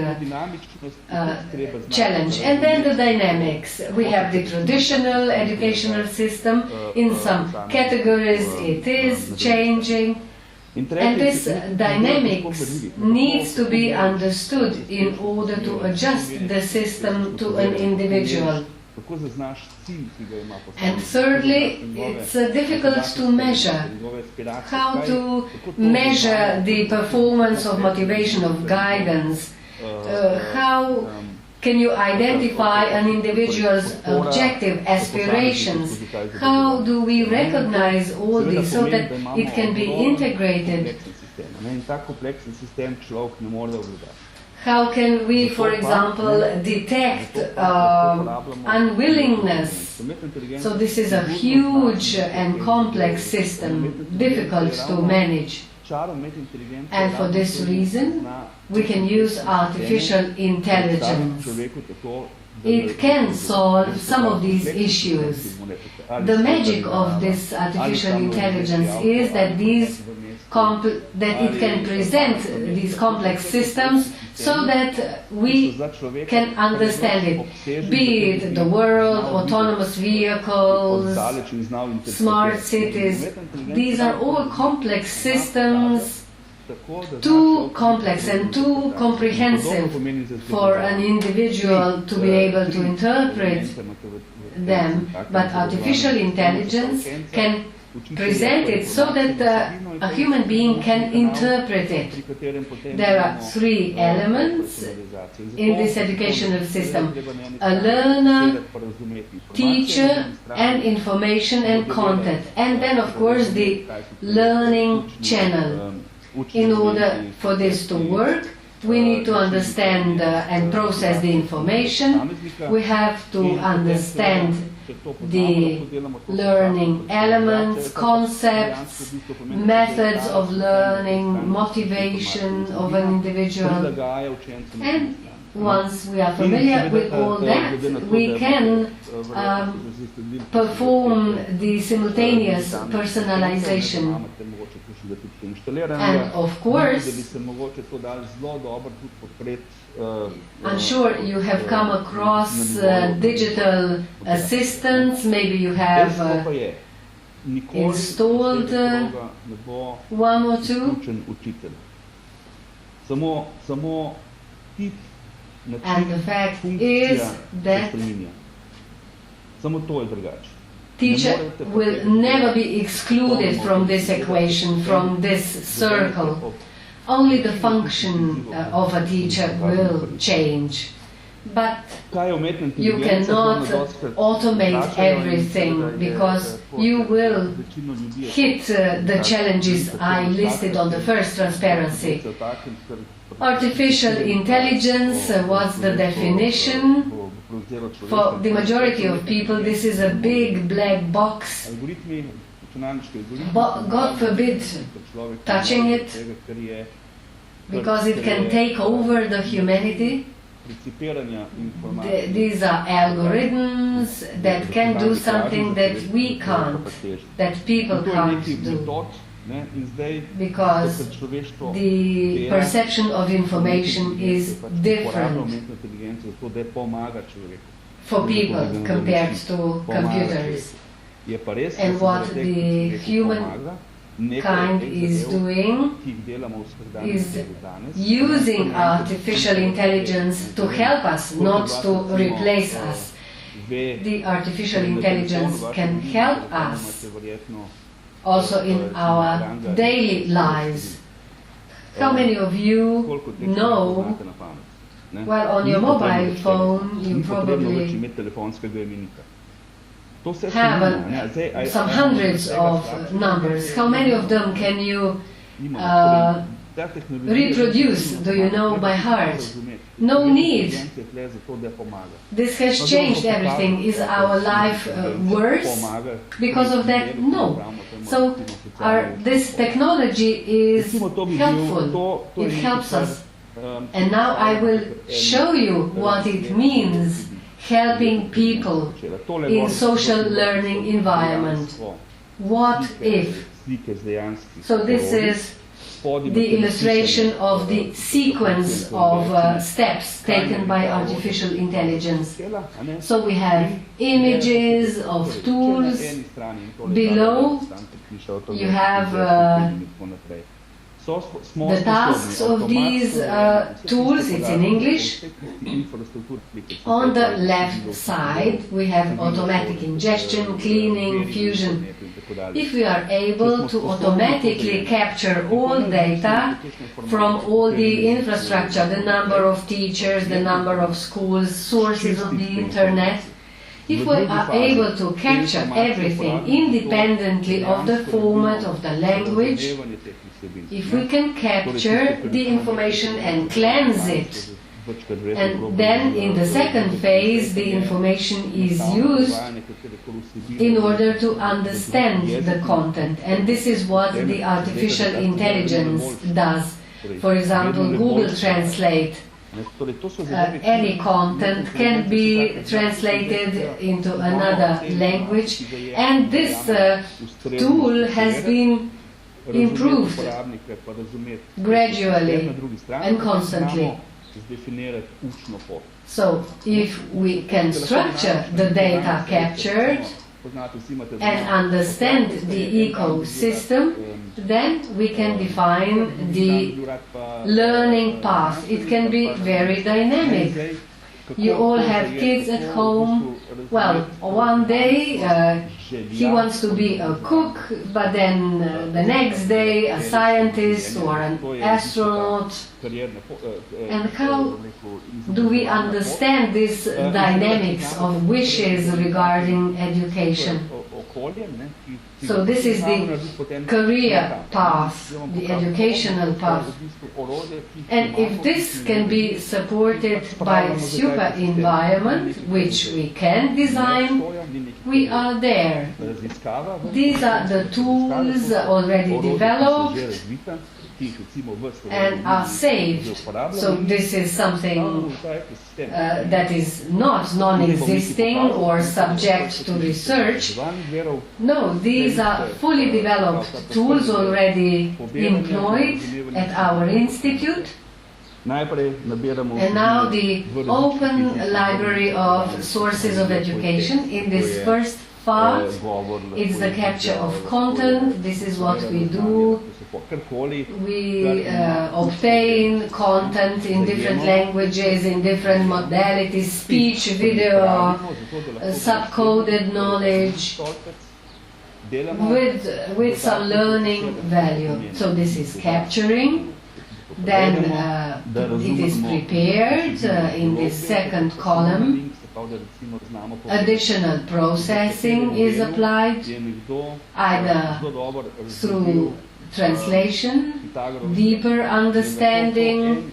challenge. And then the dynamics. We have the traditional educational system. In some categories, it is changing. And this dynamics needs to be understood in order to adjust the system to an individual. And thirdly, it's difficult to measure. How to measure the performance of motivation, of guidance? How can you identify an individual's objective aspirations? How do we recognize all this so that it can be integrated? How can we, for example, detect unwillingness? So this is a huge and complex system, difficult to manage. And for this reason, we can use artificial intelligence. It can solve some of these issues. The magic of this artificial intelligence is that it can present these complex systems so that we can understand it. Be it the world, autonomous vehicles, smart cities. These are all complex systems, too complex and too comprehensive for an individual to be able to interpret them. But artificial intelligence can present it so that a human being can interpret it. There are three elements in this educational system: a learner, teacher, and information and content. And then, of course, the learning channel. In order for this to work, we need to understand and process the information. We have to understand the learning elements, concepts, methods of learning, motivation of an individual. And once we are familiar with all that, we can perform the simultaneous personalization. And of course, I'm sure you have come across digital assistants. Maybe you have installed one or two. And the fact is that teacher will never be excluded from this equation, from this circle. Only the function of a teacher will change. But you cannot automate everything, because you will hit the challenges I listed on the first, transparency. Artificial intelligence, what's the definition? For the majority of people, this is a big black box. God forbid touching it, because it can take over the humanity. These are algorithms that can do something that we can't, that people can't do. Because the perception of information is different for people compared to computers. And what the human kind is doing is using artificial intelligence to help us, not to replace us. The artificial intelligence can help us also in our daily lives. How many of you know, well, on your mobile phone you probably have some hundreds of numbers. How many of them can you reproduce, do you know, by heart? No need. This has changed everything. Is our life worse because of that? No. So this technology is helpful. It helps us. And now I will show you what it means helping people in social learning environment. What if? So this is the illustration of the sequence of steps taken by artificial intelligence. So we have images of tools. Below you have the tasks of these tools. It's in English. On the left side we have automatic ingestion, cleaning, fusion. If we are able to automatically capture all data from all the infrastructure, the number of teachers, the number of schools, sources of the internet, if we are able to capture everything independently of the format of the language, if we can capture the information and cleanse it, and then in the second phase the information is used in order to understand the content. And this is what the artificial intelligence does. For example, Google Translate. Any content can be translated into another language, and this tool has been improved gradually and constantly. So if we can structure the data captured and understand the ecosystem, then we can define the learning path. It can be very dynamic. You all have kids at home. Well, one day he wants to be a cook, but then the next day a scientist or an astronaut. And how do we understand this dynamics of wishes regarding education? So this is the career path, the educational path. And if this can be supported by super environment, which we can design, we are there. These are the tools already developed and are saved. So this is something that is not non-existing or subject to research. No, these are fully developed tools already employed at our institute. And now the open library of sources of education. In this first part, it's the capture of content. This is what we do. We obtain content in different languages, in different modalities, speech, video, subcoded knowledge, with some learning value. So this is capturing. Then it is prepared in this second column. Additional processing is applied, either through translation, deeper understanding.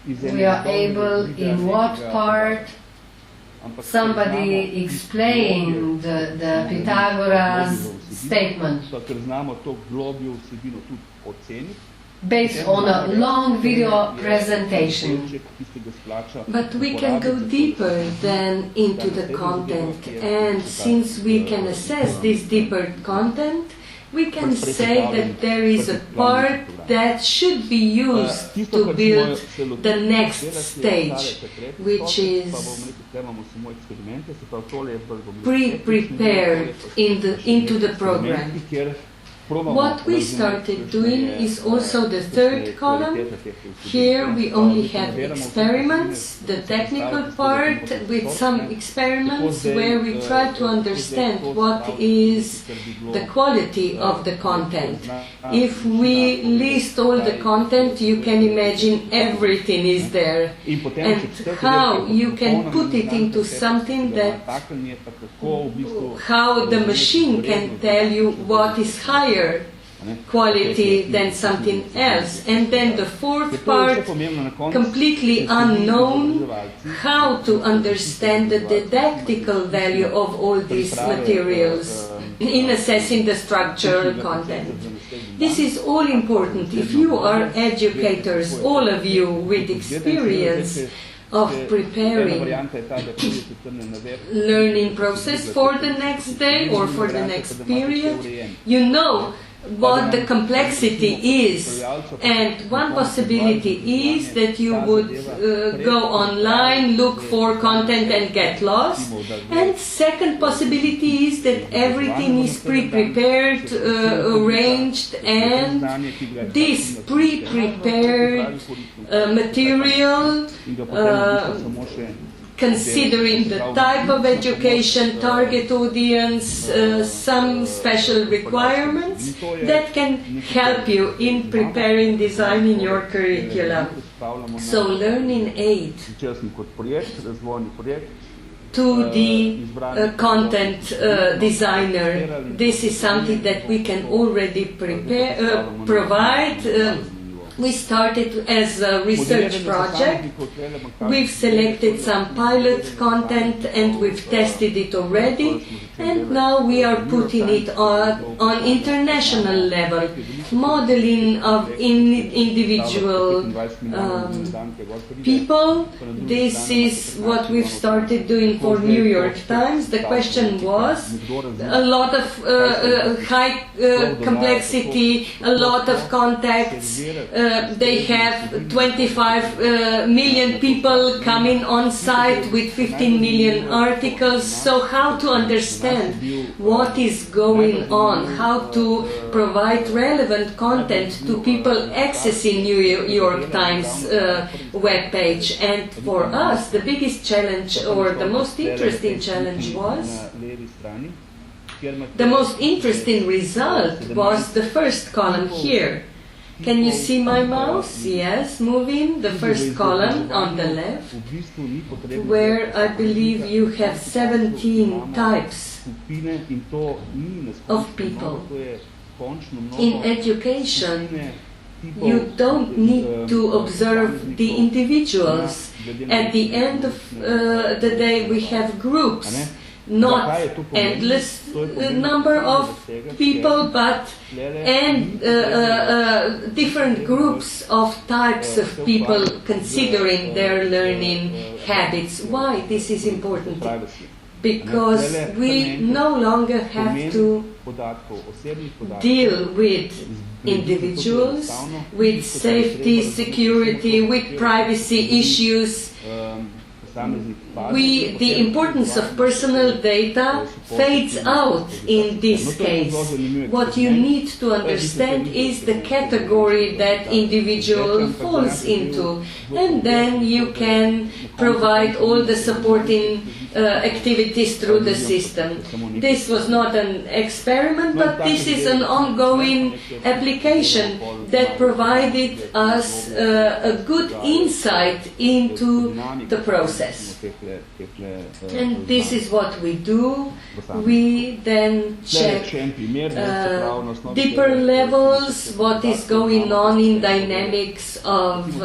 We are able, in what part somebody explained the Pythagoras statement. based on a long video presentation. But we can go deeper than into the content, and since we can assess this deeper content, we can say that there is a part that should be used to build the next stage, which is pre-prepared into the program. What we started doing is also the third column. Here we only have experiments, the technical part with some experiments where we try to understand what is the quality of the content. If we list all the content, you can imagine everything is there, and how you can put it into something that, how the machine can tell you what is higher quality than something else. And then the fourth part, completely unknown, how to understand the didactical value of all these materials in assessing the structural content. This is all important. If you are educators, all of you with experience of preparing learning process for the next day or for the next period, you know what the complexity is, and one possibility is that you would go online, look for content and get lost, and second possibility is that everything is pre-prepared, arranged, and this pre-prepared material, considering the type of education, target audience, some special requirements that can help you in preparing, designing your curriculum. So learning aid to the content designer. This is something that we can already provide. We started as a research project. We've selected some pilot content and we've tested it already, and now we are putting it on international level, modeling of individual people. This is what we've started doing for New York Times. The question was a lot of high complexity, a lot of contacts. They have 25 million people coming on site with 15 million articles. So how to understand what is going on, how to provide relevant content to people accessing New York Times webpage. And for us, the biggest challenge, or the most interesting challenge, was the most interesting result was the first column here. Can you see my mouse? Yes, moving. The first column on the left, where I believe you have 17 types of people. In education, you don't need to observe the individuals. At the end of the day, we have groups. Not endless number of people, but different groups of types of people considering their learning habits. Why this is important? Because we no longer have to deal with individuals, with safety, security, with privacy issues. The importance of personal data fades out in this case. What you need to understand is the category that individual falls into, and then you can provide all the supporting activities through the system. This was not an experiment, but this is an ongoing application that provided us a good insight into the process. And this is what we do. We then check deeper levels, what is going on in dynamics of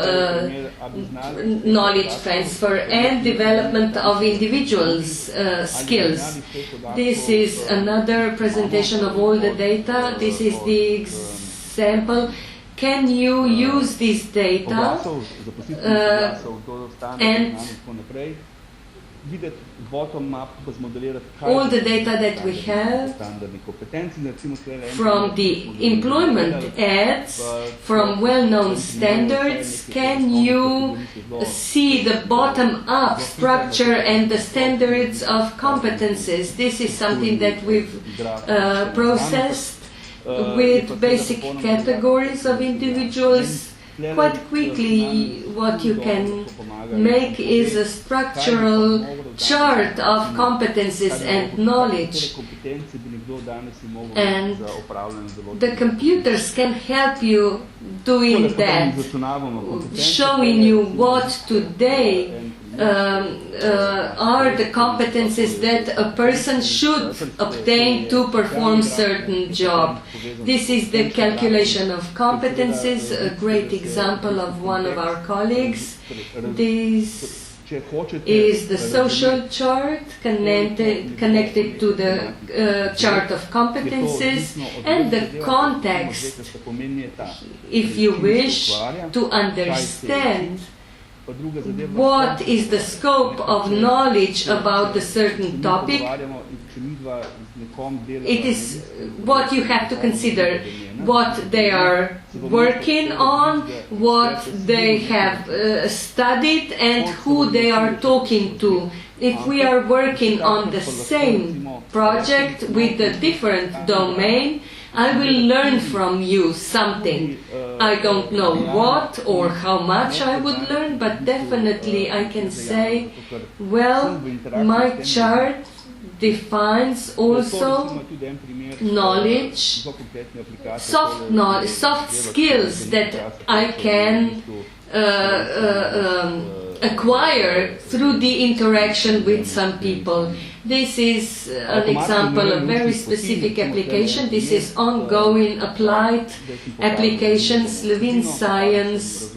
knowledge transfer and development of individuals' skills. This is another presentation of all the data. This is the example. can you use this data and all the data that we have from the employment ads, from well-known standards, can you see the bottom-up structure and the standards of competences? This is something that we've processed with basic categories of individuals. Quite quickly, what you can make is a structural chart of competences and knowledge. And the computers can help you doing that, showing you what today are the competencies that a person should obtain to perform certain job. This is the calculation of competencies, a great example of one of our colleagues. This is the social chart connected to the chart of competencies, and the context, if you wish to understand what is the scope of knowledge about a certain topic. It is what you have to consider, what they are working on, what they have studied, and who they are talking to. If we are working on the same project with a different domain, I will learn from you something. I don't know what or how much I would learn, but definitely I can say, well, my chart defines also knowledge, soft skills that I can acquire through the interaction with some people. This is an example of very specific application. This is ongoing applied application, Slovene science,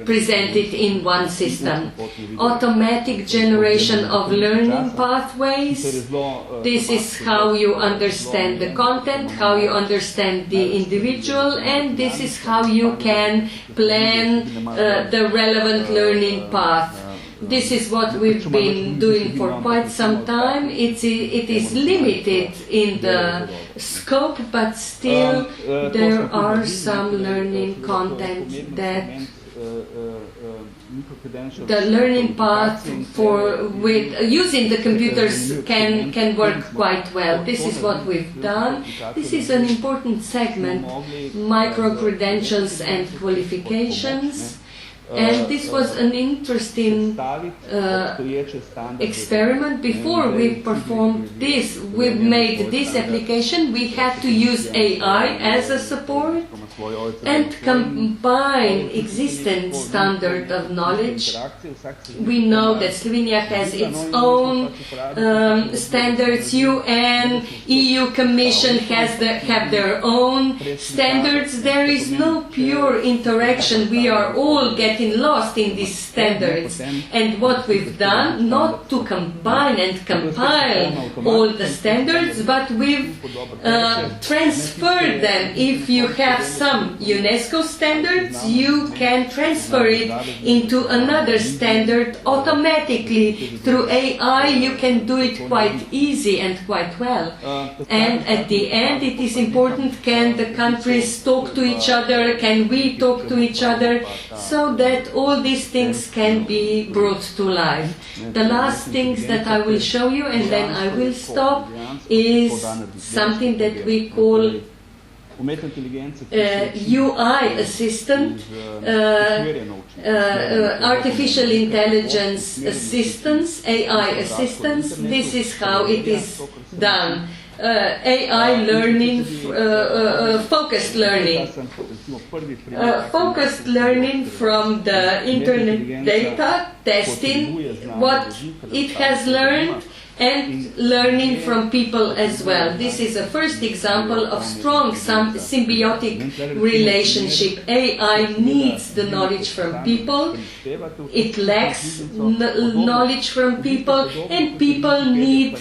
presented in one system. Automatic generation of learning pathways. This is how you understand the content, how you understand the individual, and this is how you can plan the relevant learning path. This is what we've been doing for quite some time. It is limited in the scope, but still there are some learning content that the learning path with using the computers can work quite well. This is what we've done. This is an important segment, micro-credentials and qualifications. And this was an interesting experiment. Before we performed this, we made this application, we had to use AI as a support and combine existing standard of knowledge. We know that Slovenia has its own standards, UN, EU Commission have their own standards. There is no pure interaction. We are all getting lost in these standards, and what we've done, not to combine and compile all the standards, but we've transferred them. If you have some UNESCO standards, you can transfer it into another standard automatically. Through AI you can do it quite easy and quite well. And at the end it is important, can the countries talk to each other, can we talk to each other, so that all these things can be brought to life. The last things that I will show you, and then I will stop, is something that we call UI assistant, artificial intelligence assistance, AI assistance. This is how it is done. AI learning, focused learning. Focused learning from the internet data, testing what it has learned, and learning from people as well. This is a first example of strong symbiotic relationship. AI needs the knowledge from people, it lacks knowledge from people, and people need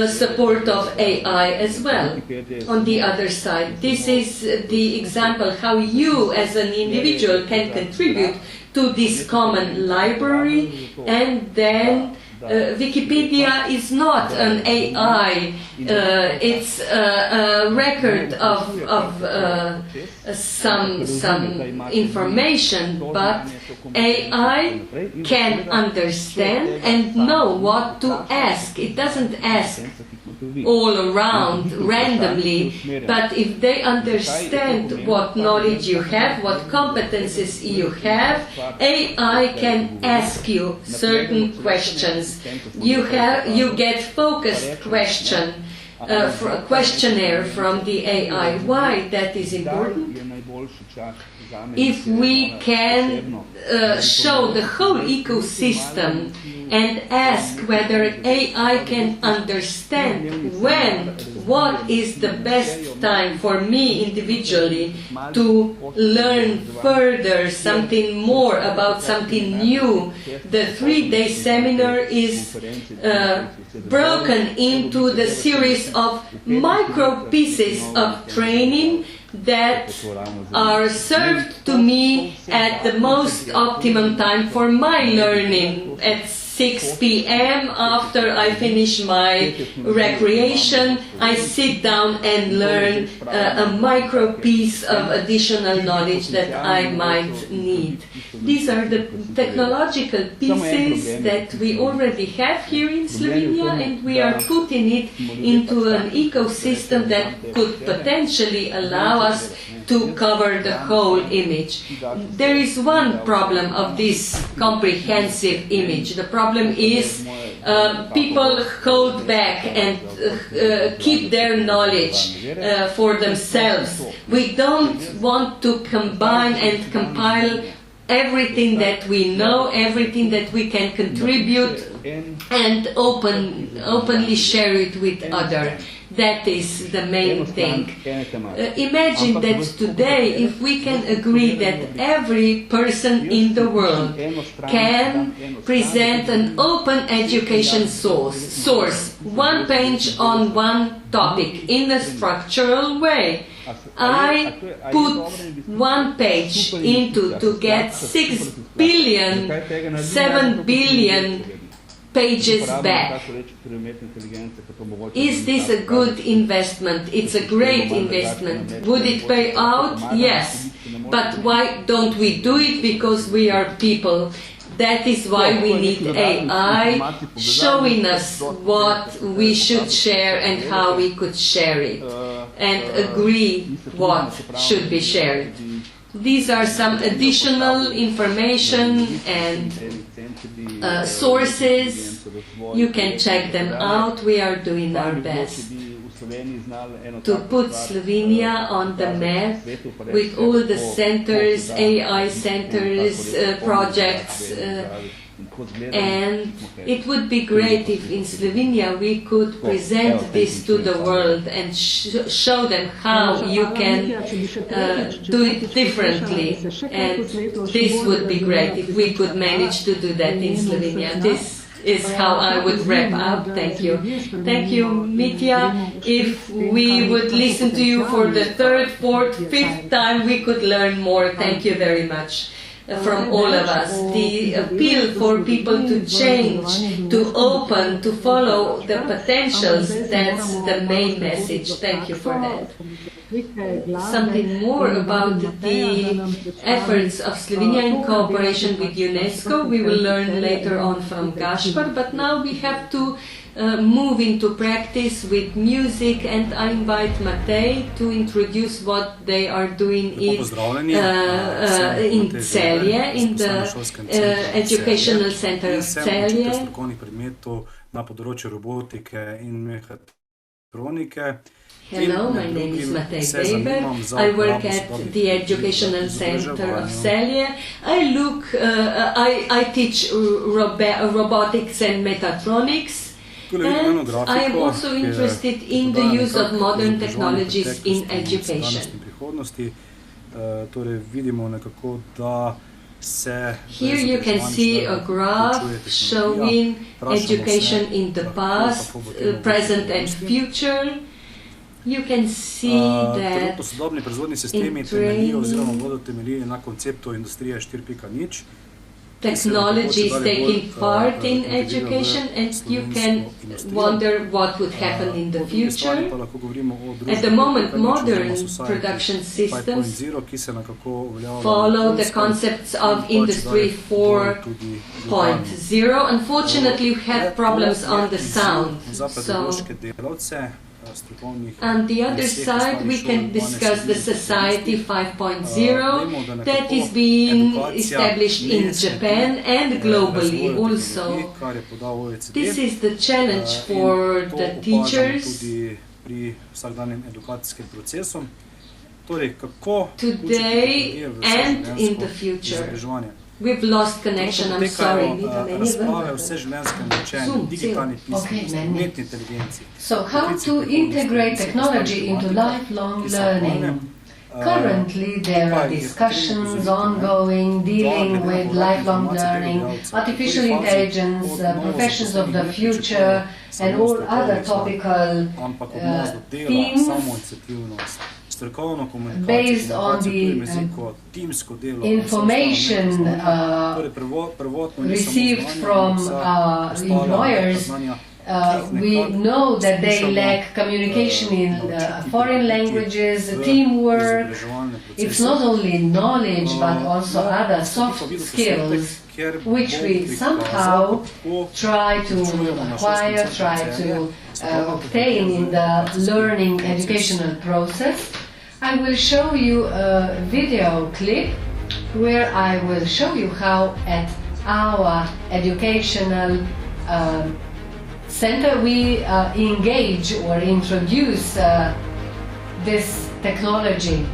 support of AI as well. On the other side, this is the example how you as an individual can contribute to this common library, and then Wikipedia is not an AI, it's a record of some information, but AI can understand and know what to ask. It doesn't ask all around randomly, but if they understand what knowledge you have, what competences you have, AI can ask you certain questions. You get focused questionnaire from the AI. Why that is important? If we can show the whole ecosystem and ask whether AI can understand what is the best time for me individually to learn further something more about something new. The 3-day seminar is broken into the series of micro pieces of training that are served to me at the most optimum time for my learning at 6 p.m. after I finish my recreation. I sit down and learn a micro piece of additional knowledge that I might need. These are the technological pieces that we already have here in Slovenia, and we are putting it into an ecosystem that could potentially allow us to cover the whole image. There is one problem of this comprehensive image. The problem is people hold back and keep their knowledge for themselves. We don't want to combine and compile everything that we know, everything that we can contribute, and openly share it with others. That is the main thing. Imagine that today, if we can agree that every person in the world can present an open education source, one page on one topic in a structural way. I put one page into to get 6 billion, 7 billion pages back. Is this a good investment? It's a great investment. Would it pay out? Yes. But why don't we do it? Because we are people. That is why we need AI showing us what we should share and how we could share it, and agree what should be shared. These are some additional information and sources. You can check them out. We are doing our best to put Slovenia on the map with all the centers, AI centers, projects, and it would be great if in Slovenia we could present this to the world and show them how you can do it differently, and this would be great if we could manage to do that in Slovenia. This is how I would wrap up. Thank you. Thank you, Mitja. If we would listen to you for the 3rd, 4th, 5th time, we could learn more. Thank you very much from all of us. The appeal for people to change, to open, to follow the potentials, that's the main message. Thank you for that. Something more about the efforts of Slovenia in cooperation with UNESCO we will learn later on from Gaspar, but now we have to move into practice with music, and I invite Matej to introduce what they are doing in Celje, in the Educational Center of Celje. Hello, my name is Matej Weber. I work at the Educational Center of Celje. I teach robotics and mechatronics. And I am also interested in the use of modern technologies in education. Here you can see a graph showing education in the past, present and future. You can see that sodobni proizvodni sistemi temeljijo oziroma bodo temeljili na konceptu industrije 4.0. Technology is taking part in education, and you can wonder what would happen in the future. At the moment, modern production systems follow the concepts of Industry 4.0. Unfortunately, we have problems on the sound. So, on the other side, we can discuss the Society 5.0 that is being established in Japan and globally also. This is the challenge for the teachers. Today and in the future. We've lost connection, I'm sorry. So, how to integrate technology into lifelong learning? Currently, there are discussions ongoing dealing with lifelong learning, artificial intelligence, professions of the future, and all other topical themes based on the information received from employers. We know that they lack communication in foreign languages, teamwork. It's not only knowledge but also other soft skills which we somehow try to acquire, try to obtain in the learning educational process. I will show you a video clip where I will show you how at our educational center we engage or introduce this technology.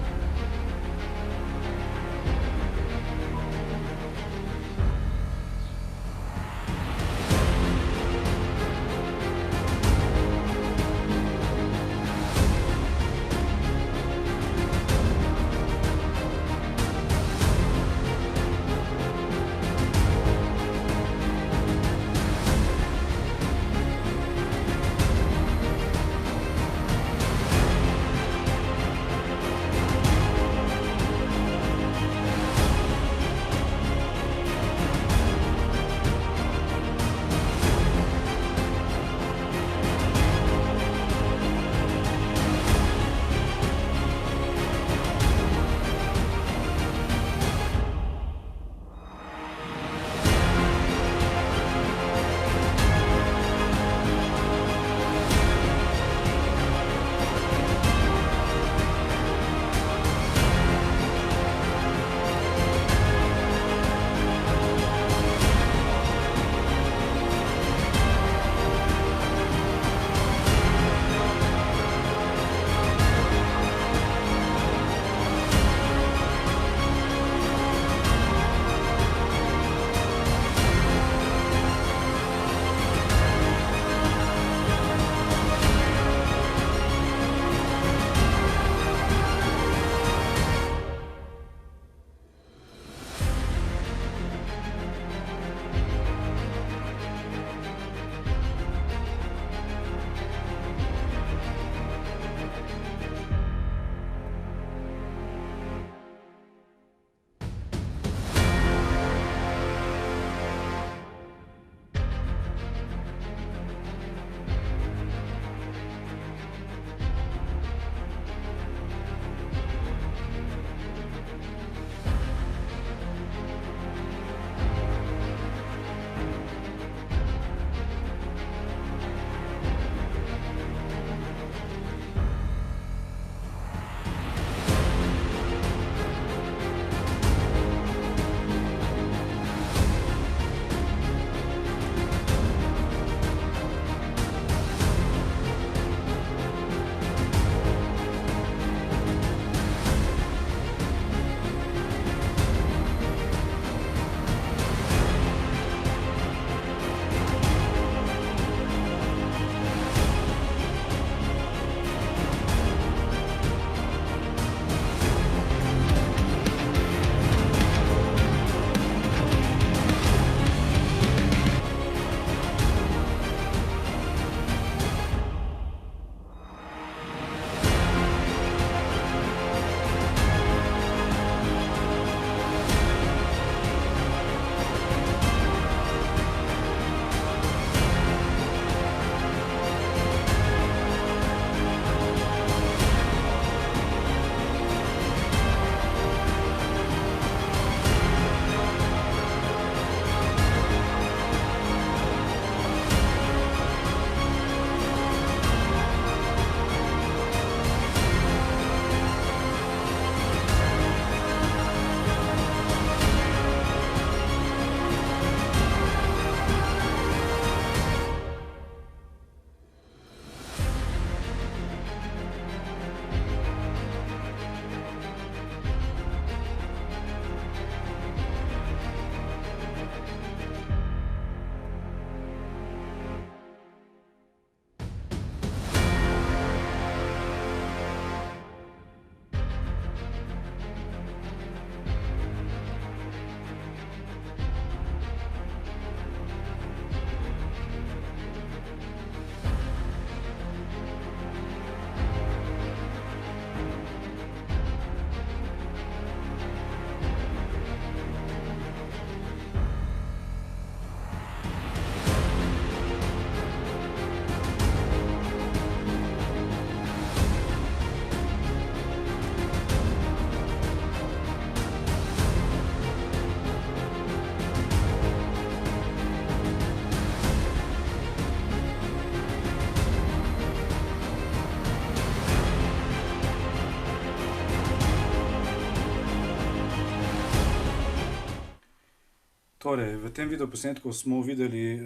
Torej, v tem videoposnetku smo videli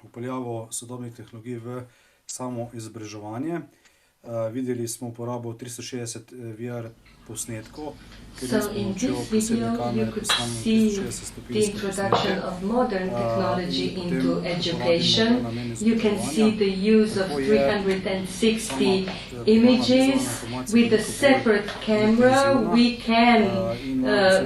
vpeljavo sodobnih tehnologij v samo izobraževanje. Videli smo uporabo 360 VR posnetkov. So in this video you could see the introduction of modern technology into education. You can see the use of 360 images with a separate camera. We can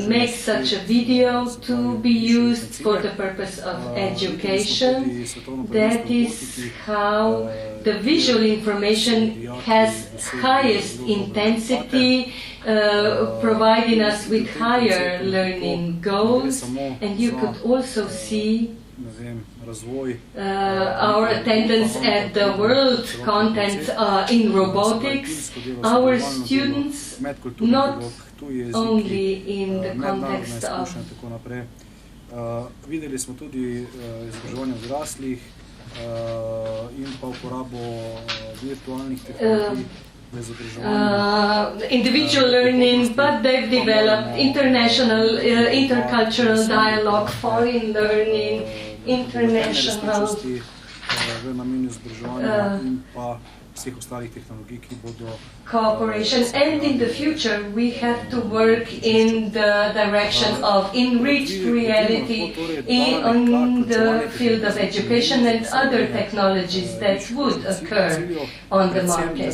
make such a video to be used for the purpose of education. That is how the visual information has highest intensity, providing us with higher learning goals, and you could also see our attendance at the World Content in Robotics. Our students, not only in the context of videli smo tudi izobraževanje odraslih in pa uporabo virtualnih tehnologij. Individual learning, but they've developed international, intercultural dialogue, foreign learning, international cooperation, and in the future we have to work in the direction of enriched reality in the field of education and other technologies that would occur on the market.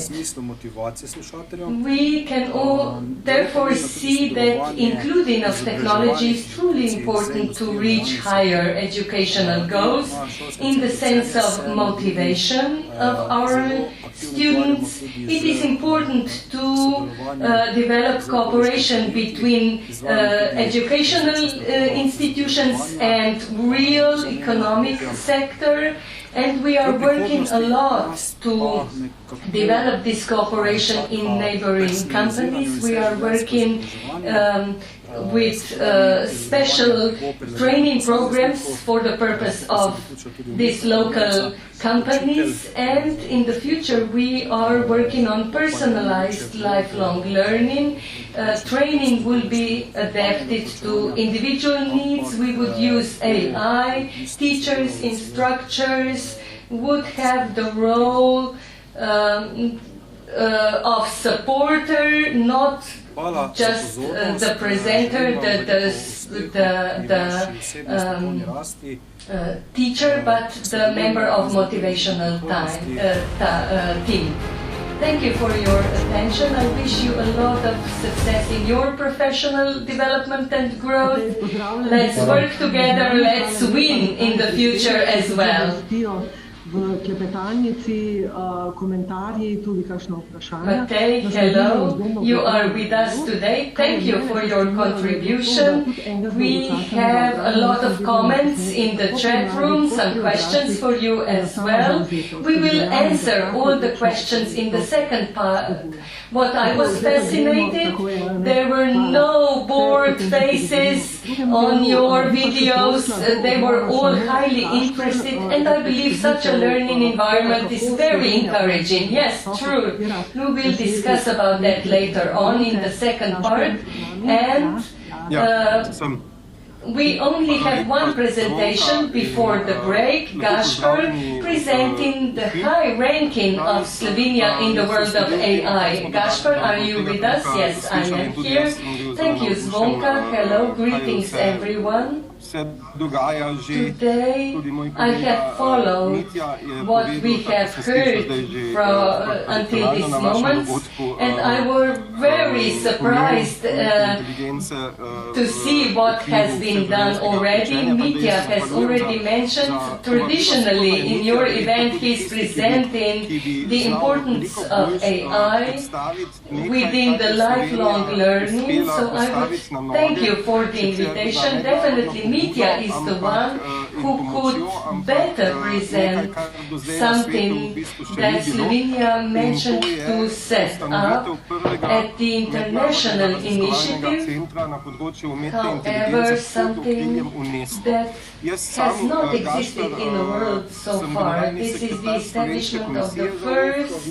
We can all therefore see that including of technology is truly important to reach higher educational goals in the sense of motivation of our students. It is important to develop cooperation between educational institutions and real economic sector, and we are working a lot to develop this cooperation in neighboring companies. We are working with special training programs for the purpose of these local companies, and in the future we are working on personalized lifelong learning. Training will be adapted to individual needs. We would use AI. Teachers, instructors would have the role of supporter, not just the presenter, the teacher, but the member of motivational team. Thank you for your attention. I wish you a lot of success in your professional development and growth. Let's work together, let's win in the future as well. Matej, hello, you are with us today. Thank you for your contribution. We have a lot of comments in the chat room, some questions for you as well. We will answer all the questions in the second part. What I was fascinated, there were no bored faces on your videos. They were all highly interested, and I believe such a learning environment is very encouraging. Yes, true. We will discuss about that later on in the second part. And we only have one presentation before the break. Gaspar presenting the high ranking of Slovenia in the world of AI. Gaspar, are you with us? Yes, I am here. Thank you, Zvonka. Hello, greetings everyone. Today I have followed what we have heard until this moment, and I was very surprised to see what has been done already. Mitya has already mentioned, traditionally in your event he is presenting the importance of AI within the lifelong learning, so I would thank you for the invitation. Definitely Mitya is the one who could better present something that Slovenia mentioned to set up at the international initiative. However, something that has not existed in the world so far. This is the establishment of the first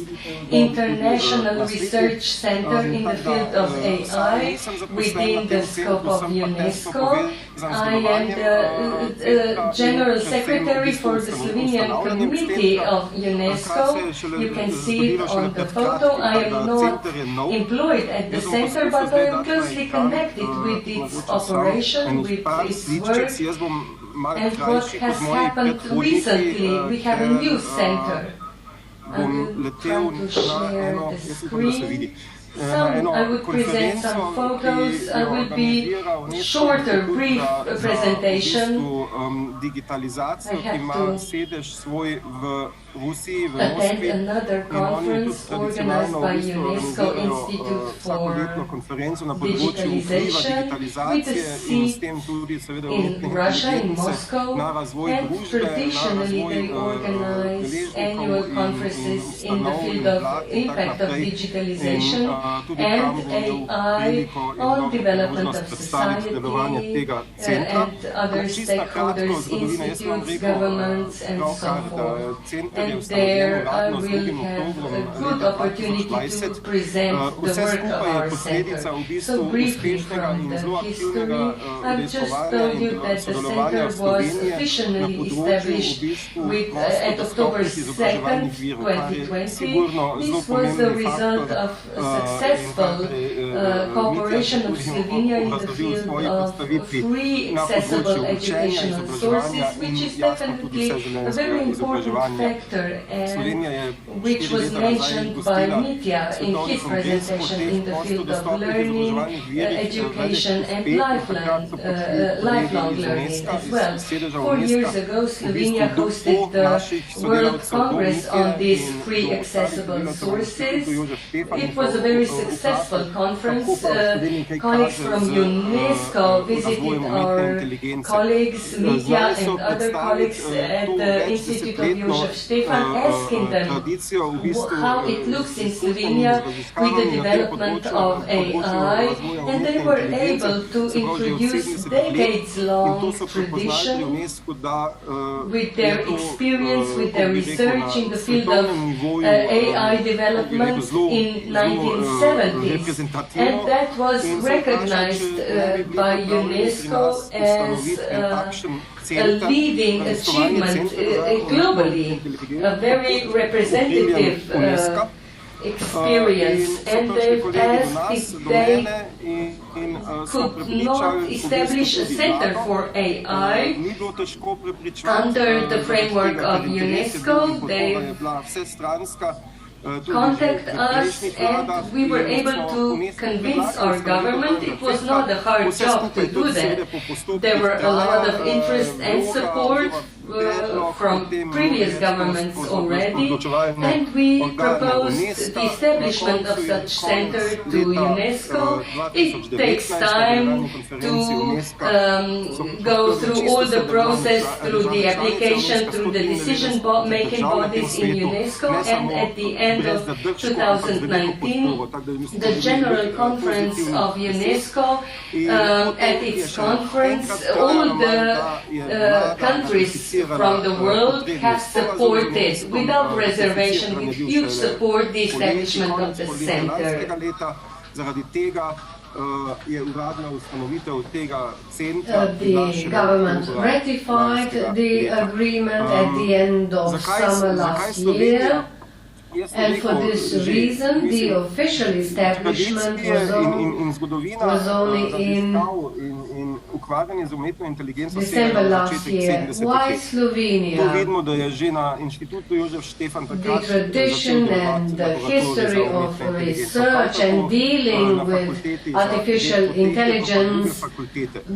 international research center in the field of AI within the scope of UNESCO. I am the General Secretary for the Slovenian Committee of UNESCO. You can see it on the photo. I am not employed at the center, but I am closely connected with its operation, with its work, and what has happened recently. We have a new center. I will try to share the screen. I would present some photos. I will be shorter, brief presentation. I have to attend another conference organized by UNESCO Institute for Digitalization with a seat in Russia, in Moscow, and traditionally they organize annual conferences in the field of impact of digitalization and AI on development of society and other stakeholders, institutes, governments, and so forth. And there I will have a good opportunity to present the work of our center. So briefly from the history, I've just told you that the center was officially established at October 2nd, 2020. This was the result of a successful cooperation of Slovenia in the field of free accessible educational sources, which is definitely a very important factor and which was mentioned by Mitya in his presentation in the field of learning, education and lifelong learning as well. 4 years ago, Slovenia hosted the World Congress on these free accessible sources. It was a very successful conference. Colleagues from UNESCO visited our colleagues, Mitya and other colleagues at the Institute of Jožef Stefan, asking them how it looks in Slovenia with the development of AI, and they were able to introduce decades-long tradition with their experience, with their research in the field of AI development in 1970s, and that was recognized by UNESCO as a leading achievement globally, a very representative experience, and they've asked if they could not establish a center for AI under the framework of UNESCO. They contact us, and we were able to convince our government. It was not a hard job to do that. There were a lot of interest and support from previous governments already, and we proposed the establishment of such center to UNESCO. It takes time to go through all the process, through the application, through the decision-making bodies in UNESCO, and at the end of 2019, the General Conference of UNESCO, at its conference, all the countries from the world have supported, without reservation, with huge support, the establishment of the center. The government ratified the agreement at the end of summer last year. And for this reason, the official establishment was only in December last year. Why Slovenia? The tradition and the history of research and dealing with artificial intelligence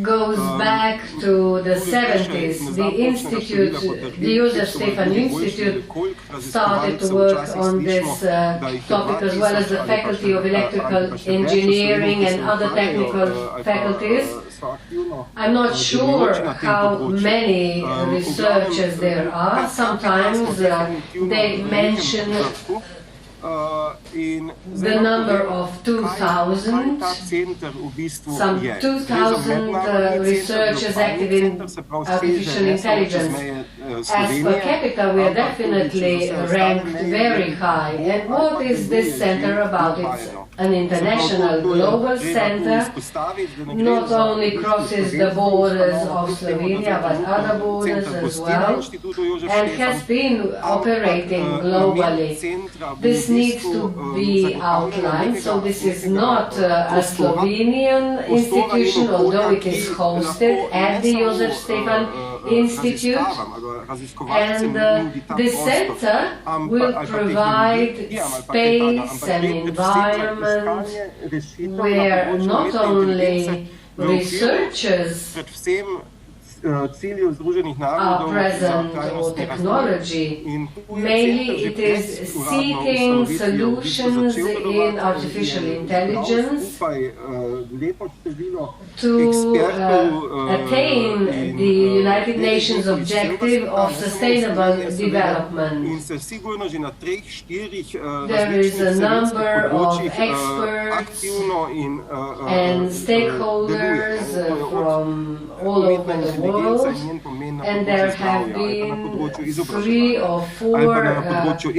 goes back to the 70s. The institute, the Jožef Stefan Institute, started to work on this topic, as well as the Faculty of Electrical Engineering and other technical faculties. I'm not sure how many researchers there are. Sometimes they mention the number of 2,000, some 2,000 researchers active in artificial intelligence. As per capita, we are definitely ranked very high. And what is this center about? It's an international global center, not only crosses the borders of Slovenia, but other borders as well, and has been operating globally. This needs to be outlined, so this is not a Slovenian institution, although it is hosted at the Josef Stefan Institute, and this center will provide space and environment where not only researchers are present or technology. Mainly it is seeking solutions in artificial intelligence to attain the United Nations objective of sustainable development. There is a number of experts and stakeholders from all over the world, and there have been 3 or 4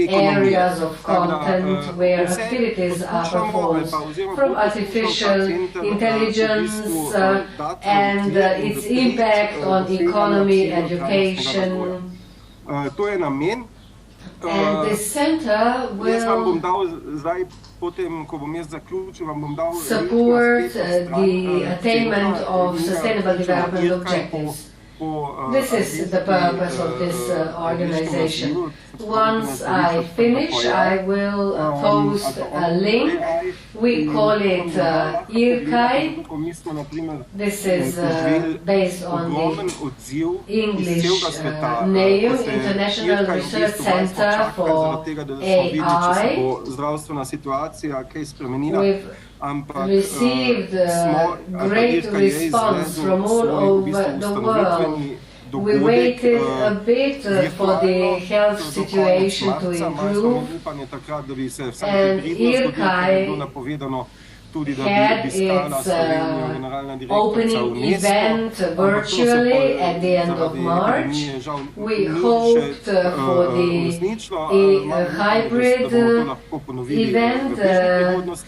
areas of content where activities are performed, from artificial intelligence and its impact on economy, education. And this center will support the attainment of sustainable development objectives. This is the purpose of this organization. Once I finish, I will post a link. We call it EPALE. This is based on the English name, International Research Center for AI. We've received great response from all over the world. We waited a bit for the health situation to improve, and EPALE had its opening event virtually at the end of March. We hoped for the hybrid event.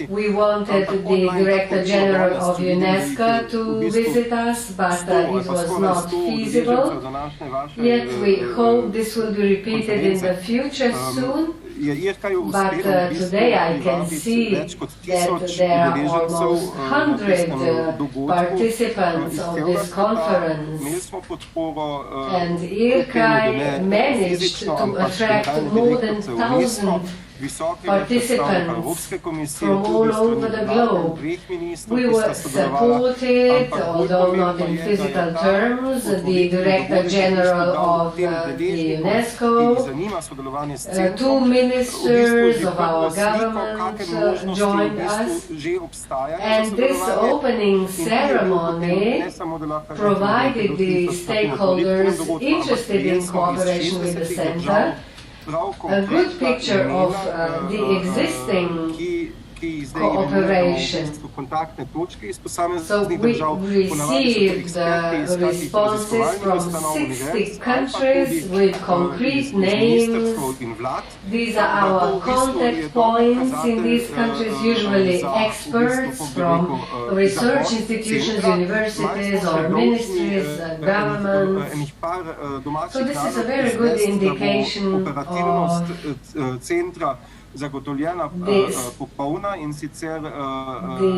We wanted the Director General of UNESCO to visit us, but it was not feasible. Yet we hope this will be repeated in the future soon. But today I can see that there are almost 100 participants of this conference, and EPALE managed to attract more than 1,000 participants from all over the globe. We were supported, although not in physical terms, the Director General of the UNESCO, 2 ministers of our government joined us, and this opening ceremony provided the stakeholders interested in cooperation with the center a good picture of the existing cooperation. So we received responses from 60 countries with concrete names. These are our contact points in these countries, usually experts from research institutions, universities or ministries, governments. So this is a very good indication of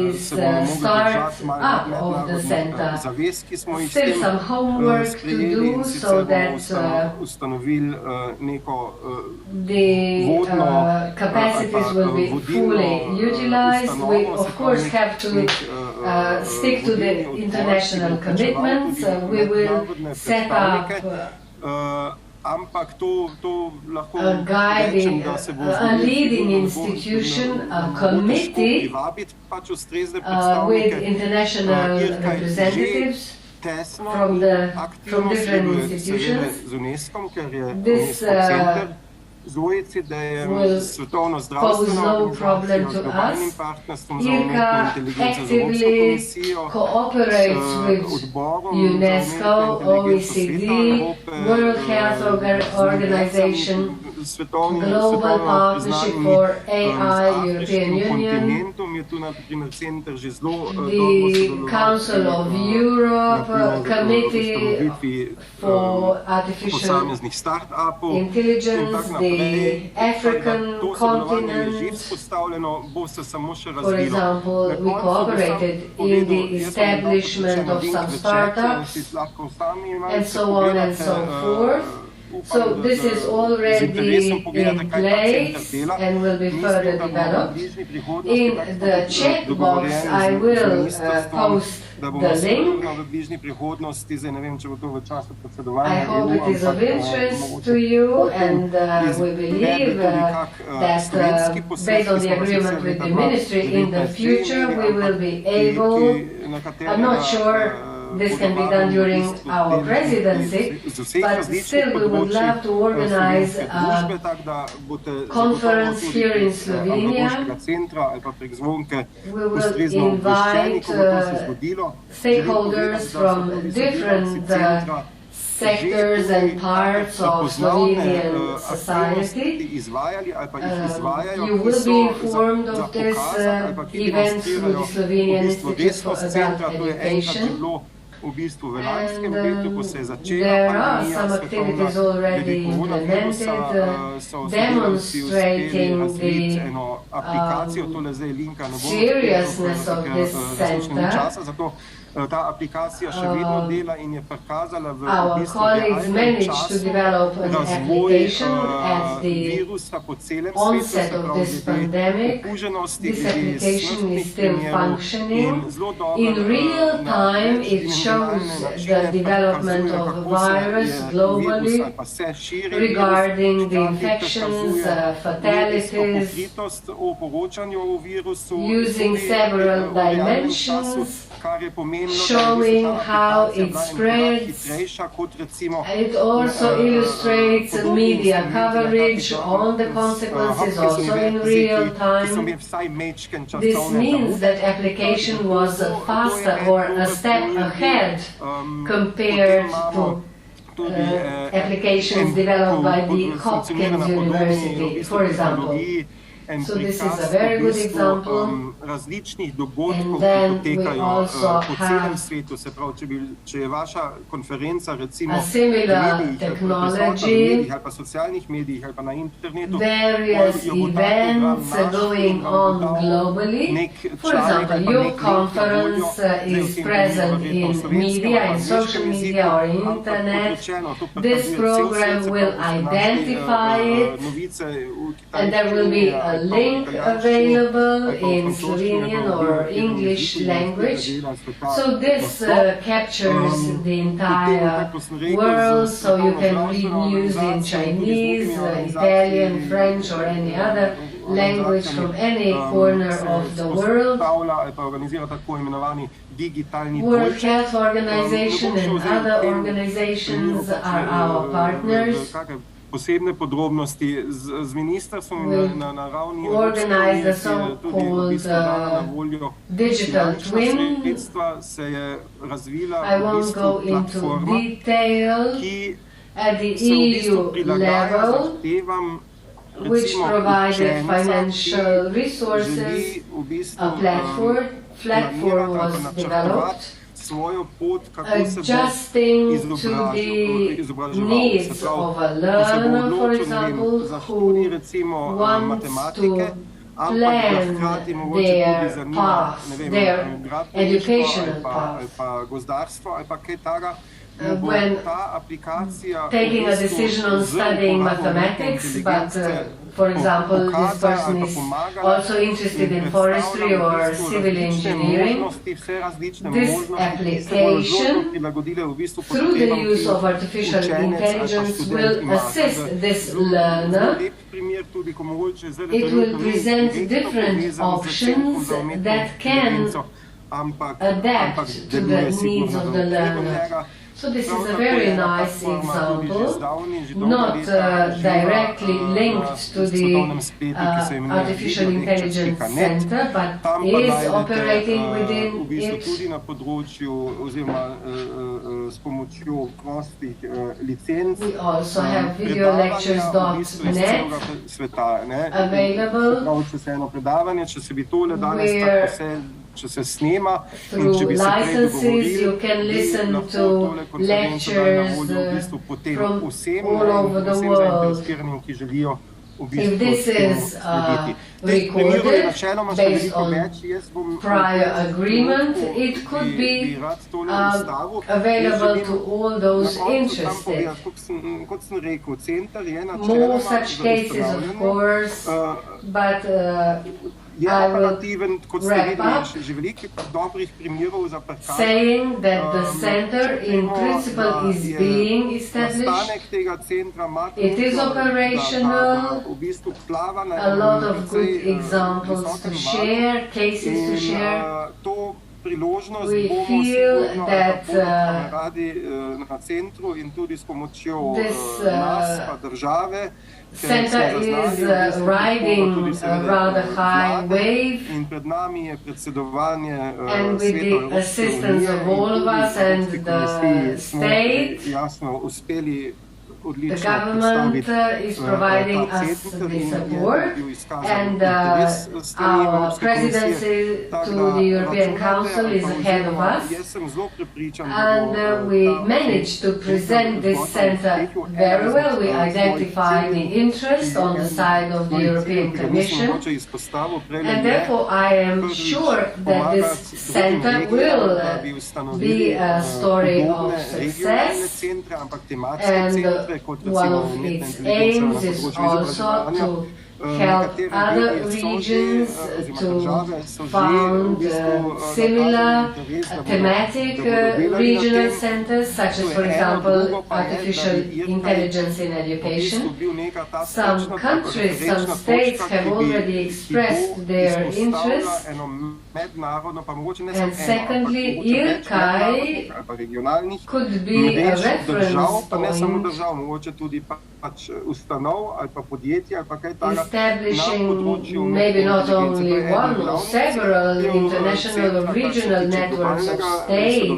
this start-up of the center. Still some homework to do so that the capacities will be fully utilized. We of course have to stick to the international commitments. We will set up a guiding, a leading institution, a committee with international representatives from different institutions. This will pose no problem to us. IRCA actively cooperates with UNESCO, OECD, World Health Organization, Global Partnership for AI, European Union, the Council of Europe, Committee for Artificial Intelligence, the African continent. For example, we cooperated in the establishment of some startups, and so on and so forth. So this is already in place and will be further developed. In the chat box I will post the link. I hope it is of interest to you, and we believe that based on the agreement with the ministry in the future we will be able, I'm not sure this can be done during our presidency, but still we would love to organize a conference here in Slovenia. We will invite stakeholders from different sectors and parts of Slovenian society. You will be informed of this event through the Slovenian Institute for Adult Education. And there are some activities already implemented, demonstrating the seriousness of this center. Our colleagues managed to develop an application at the onset of this pandemic. This application is still functioning. In real time, it shows the development of the virus globally regarding the infections, fatalities, using several dimensions, showing how it spreads. It also illustrates media coverage on the consequences, also in real time. This means that application was faster or a step ahead compared to applications developed by the Hopkins University, for example. So this is a very good example. And then we also have a similar technology, various events going on globally. For example, your conference is present in media, in social media or internet. This program will identify it, and there will be a link available in Slovenian or English language. So this captures the entire world, so you can read news in Chinese, Italian, French or any other language from any corner of the world. World Health Organization and other organizations are our partners. Posebne podrobnosti z ministrstvom na ravni organize the so-called digital twin. I won't go into detail. At the EU level, which provided financial resources, a platform was developed, adjusting to the needs of a learner, for example, who wants to plan their path, their educational path. When taking a decision on studying mathematics, but for example, this person is also interested in forestry or civil engineering, this application, through the use of artificial intelligence, will assist this learner. It will present different options that can adapt to the needs of the learner. So this is a very nice example, not directly linked to the Artificial Intelligence Center, but is operating within it. We also have videolectures.net available, where through licenses you can listen to lectures from all over the world. If this is recorded based on prior agreement, it could be available to all those interested. More such cases, of course, but I will wrap up saying that the center in principle is being established. It is operational, a lot of good examples to share, cases to share. We feel that this center is riding a rather high wave, and with the assistance of all of us and the state, the government is providing us the support, and our presidency to the European Council is ahead of us, and we managed to present this center very well. We identified the interest on the side of the European Commission, and therefore I am sure that this center will be a story of success, and one of its aims is also to help other regions to found similar thematic regional centers, such as, for example, artificial intelligence in education. Some countries, some states have already expressed their interest. And secondly, EPALE could be a reference point, establishing maybe not only one or several international or regional networks of states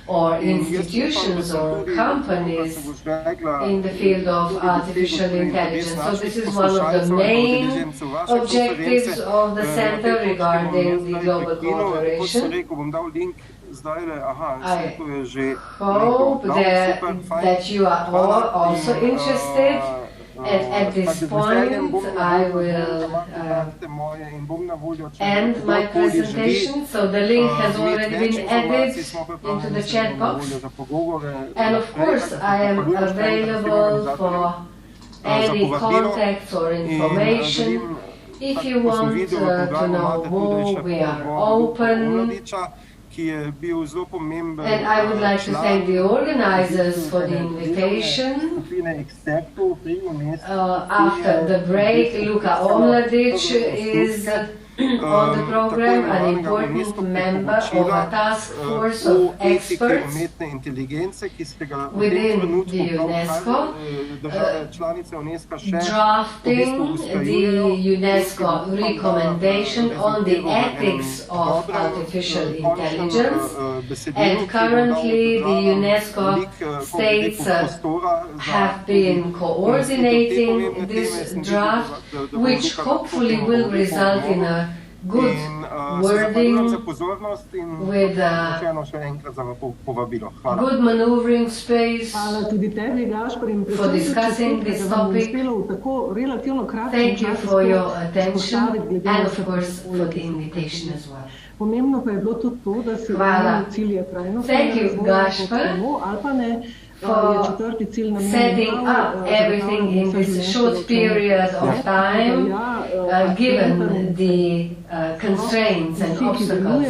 or institutions or companies in the field of artificial intelligence. So this is one of the main objectives of the center regarding the global cooperation. I hope that you are all also interested. At this point, I will end my presentation. So the link has already been added into the chat box. And of course, I am available for any contacts or information. If you want to know more, we are open. And I would like to thank the organizers for the invitation. After the break, Luka Omladic is on the program, an important member of a task force of experts within the UNESCO, drafting the UNESCO recommendation on the ethics of artificial intelligence, and currently the UNESCO states have been coordinating this draft, which hopefully will result in a good wording with good maneuvering space for discussing this topic. Thank you for your attention and of course for the invitation as well. Hvala. Thank you, Gašper, for setting up everything in this short period of time, given the constraints and obstacles.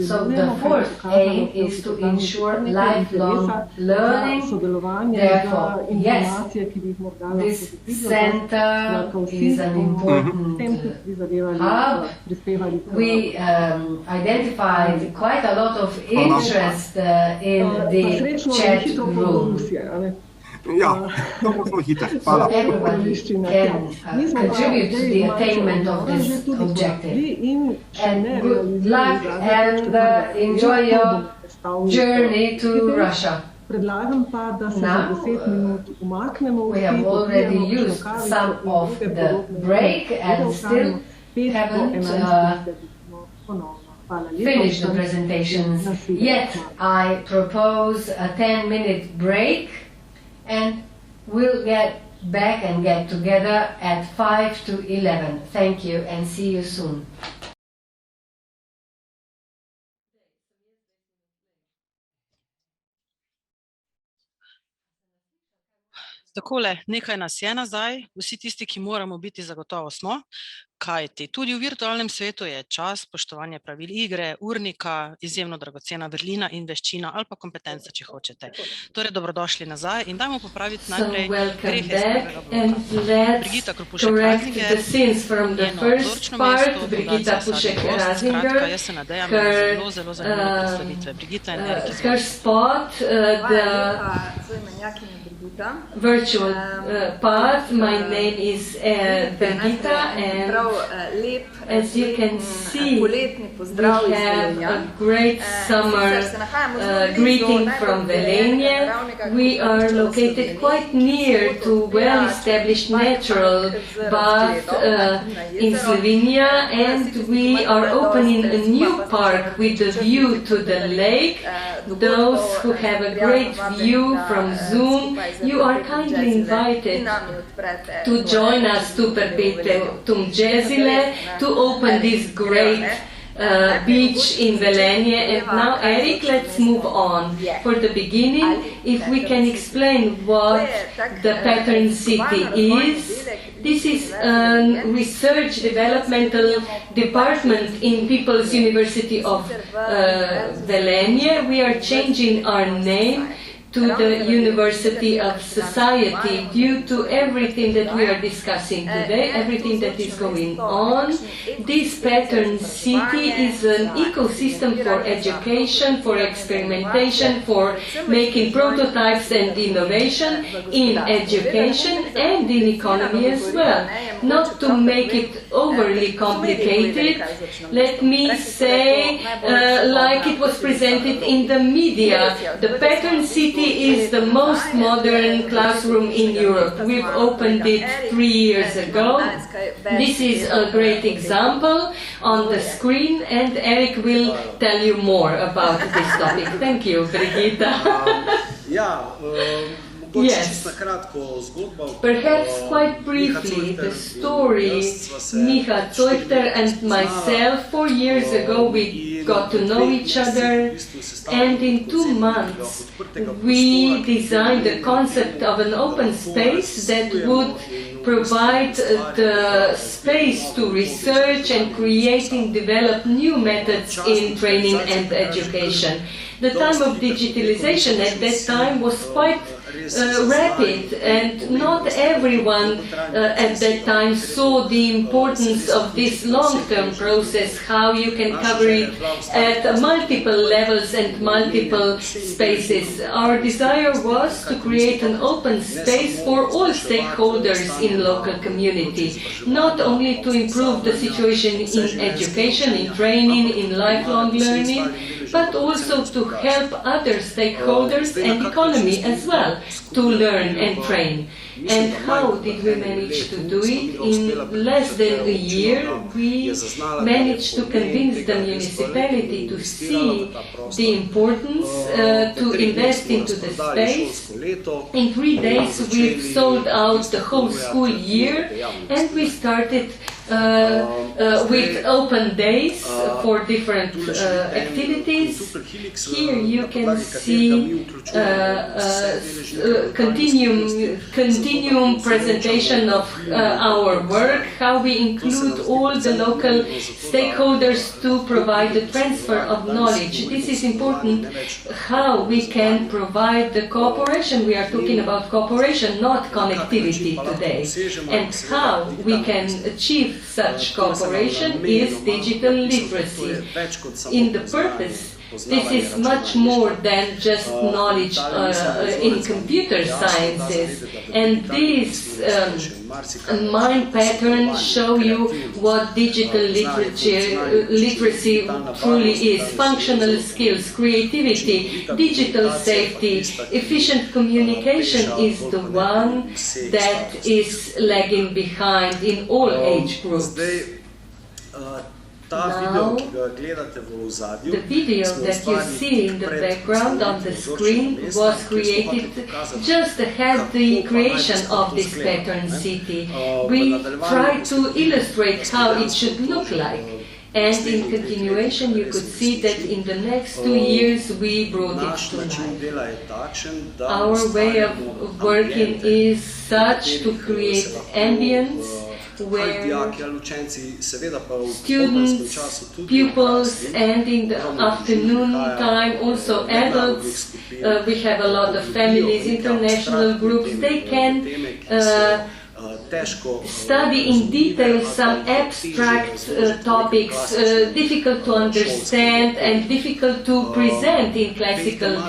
So the fourth aim is to ensure lifelong learning. Therefore, yes, this center is an important hub. We identified quite a lot of interest in the chat room. Ja, to bo zelo hitro. Hvala. Everybody can contribute to the attainment of this objective. And good luck and enjoy your journey to Russia. Now, we have already used some of the break and still haven't finished the presentations yet. I propose a 10-minute break, and we'll get back and get together at 5 to 11. Thank you and see you soon. Takole, nekaj nas je nazaj, vsi tisti, ki moramo biti, zagotovo smo, kajti tudi v virtualnem svetu je čas, spoštovanje pravil igre, urnika, izjemno dragocena vrlina in veščina ali pa kompetenca, če hočete. Torej, dobrodošli nazaj in dajmo popraviti najprej grehe iz prvega bloka. Brigita Kropušek-Razinger, njeno odločno mesto, Brigitta Pušek-Razinger, skratka, jaz se nadejam na zelo, zelo zanimive predstavitve. Brigita in Erik, virtual path. My name is Brigitta, and as you can see, we have a great summer greeting from Velenia. We are located quite near to well-established natural bath in Slovenia, and we are opening a new park with a view to the lake. Those who have a great view from Zoom, you are kindly invited to join us to Perpetuum Gesile to open this great beach in Velenia. And now, Eric, let's move on. For the beginning, if we can explain what the Pattern City is. This is a research developmental department in People's University of Velenia. We are changing our name to the University of Society due to everything that we are discussing today, everything that is going on. This Pattern City is an ecosystem for education, for experimentation, for making prototypes and innovation in education and in economy as well. Not to make it overly complicated, let me say, like it was presented in the media, the Pattern City is the most modern classroom in Europe. We've opened it 3 years ago. This is a great example on the screen, and Eric will tell you more about this topic. Thank you, Brigitta. Yes, perhaps quite briefly, the story, Miha Zeugter and myself, 4 years ago we got to know each other, and in 2 months we designed the concept of an open space that would provide the space to research and create and develop new methods in training and education. The time of digitalization at that time was quite rapid, and not everyone at that time saw the importance of this long-term process, how you can cover it at multiple levels and multiple spaces. Our desire was to create an open space for all stakeholders in local community, not only to improve the situation in education, in training, in lifelong learning, but also to help other stakeholders and economy as well to learn and train. And how did we manage to do it? In less than a year, we managed to convince the municipality to see the importance to invest into the space. In 3 days, we've sold out the whole school year, and we started with open days for different activities. Here you can see continuum presentation of our work, how we include all the local stakeholders to provide the transfer of knowledge. This is important, how we can provide the cooperation. We are talking about cooperation, not connectivity today. And how we can achieve such cooperation is digital literacy. In the purpose, this is much more than just knowledge in computer sciences. And these mind patterns show you what digital literacy truly is. Functional skills, creativity, digital safety, efficient communication is the one that is lagging behind in all age groups. Now, the video that you see in the background on the screen was created just ahead the creation of this pattern city. We tried to illustrate how it should look like. And in continuation, you could see that in the next 2 years we brought it to life. Our way of working is such to create ambience where students, pupils, and in the afternoon time also adults, we have a lot of families, international groups, they can study in detail some abstract topics, difficult to understand and difficult to present in classical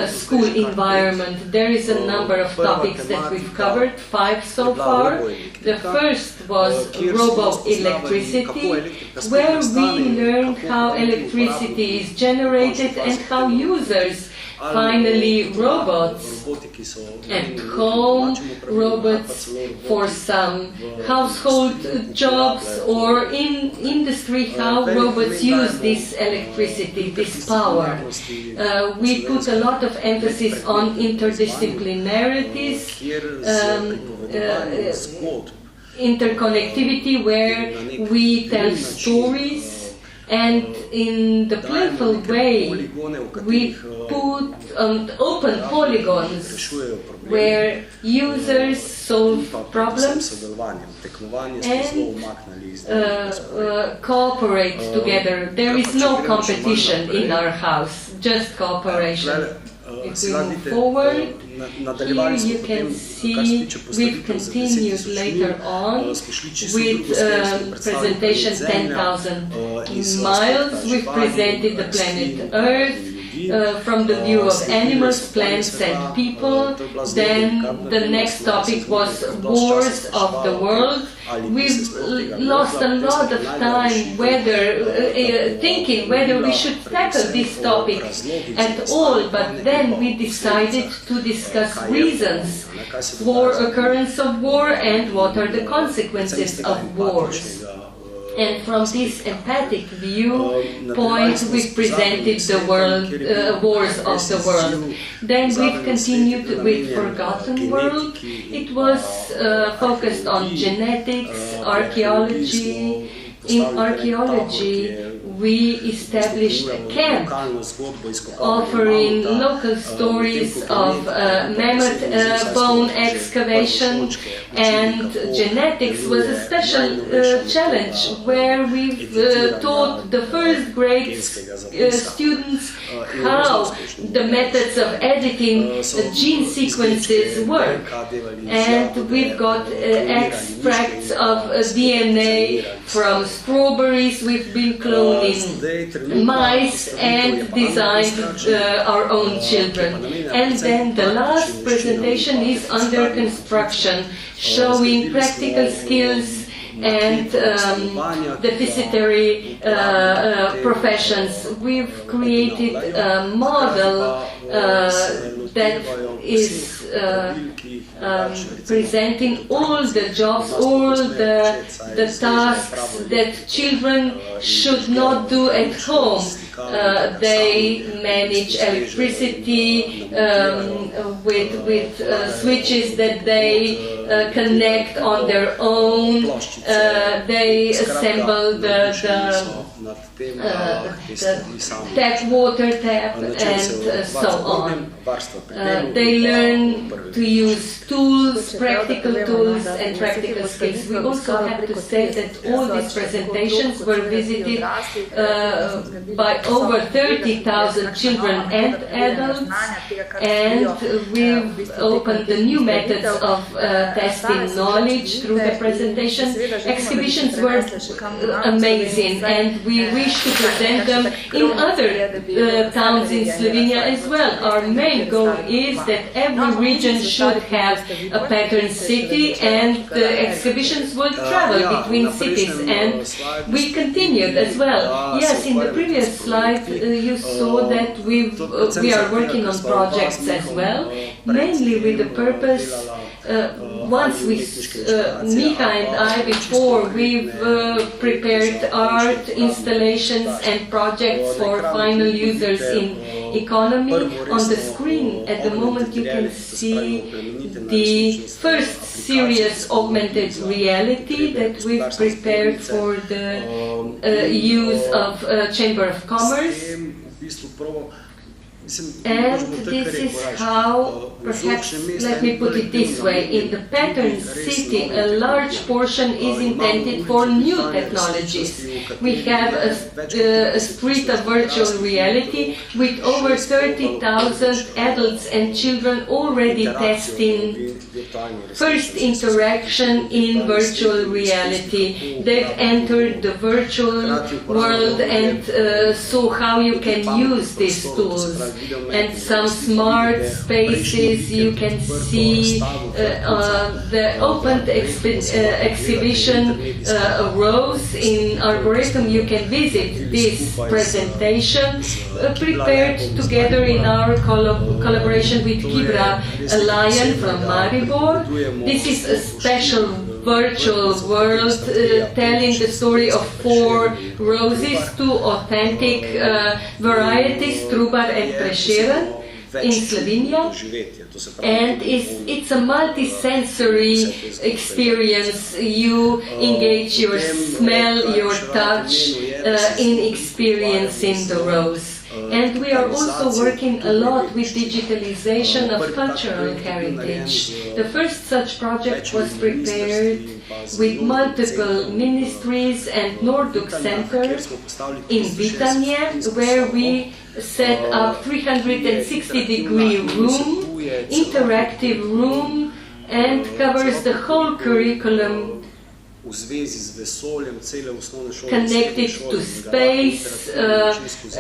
school environment. There is a number of topics that we've covered, 5 so far. The first was robo-electricity, where we learned how electricity is generated and how users finally robots at home, robots for some household jobs or in industry, how robots use this electricity, this power. We put a lot of emphasis on interdisciplinarities, interconnectivity, where we tell stories. And in the playful way, we put open polygons where users solve problems and cooperate together. There is no competition in our house, just cooperation. If we move forward, here you can see we've continued later on with presentation 10,000 miles. We've presented the planet Earth from the view of animals, plants and people. Then the next topic was wars of the world. We've lost a lot of time thinking whether we should tackle this topic at all, but then we decided to discuss reasons for occurrence of war and what are the consequences of wars. And from this empathic viewpoint, we presented the wars of the world. Then we've continued with Forgotten World. It was focused on genetics, archaeology. In archaeology, we established a camp offering local stories of mammoth bone excavation, and genetics was a special challenge where we taught the first grade students how the methods of editing gene sequences work. And we've got extracts of DNA from strawberries. We've been cloning mice and designed our own children. And then the last presentation is under construction, showing practical skills and deficitary professions. We've created a model that is presenting all the jobs, all the tasks that children should not do at home. They manage electricity with switches that they connect on their own. They assemble the water tap and so on. They learn to use tools, practical tools and practical skills. We also have to say that all these presentations were visited by over 30,000 children and adults, and we've opened the new methods of testing knowledge through the presentation. Exhibitions were amazing, and we wish to present them in other towns in Slovenia as well. Our main goal is that every region should have a pattern city, and the exhibitions will travel between cities, and we continued as well. Yes, in the previous slide you saw that we are working on projects as well, mainly with the purpose. Once Mika and I before, we've prepared art installations and projects for final users in economy. On the screen at the moment you can see the first serious augmented reality that we've prepared for the use of Chamber of Commerce. And this is how, perhaps, let me put it this way, in the pattern city, a large portion is intended for new technologies. We have a street of virtual reality with over 30,000 adults and children already testing first interaction in virtual reality. They've entered the virtual world and saw how you can use these tools. And some smart spaces, you can see the open exhibition rows in Arboretum. You can visit this presentation prepared together in our collaboration with Kibra, a lion from Maribor. This is a special virtual world telling the story of 4 roses, 2 authentic varieties, Trubar and Prešeren, in Slovenia, and it's a multi-sensory experience. You engage your smell, your touch in experiencing the rose. And we are also working a lot with digitalization of cultural heritage. The first such project was prepared with multiple ministries and Norduk Center in Vitanje, where we set up 360-degree room, interactive room, and covers the whole curriculum connected to space,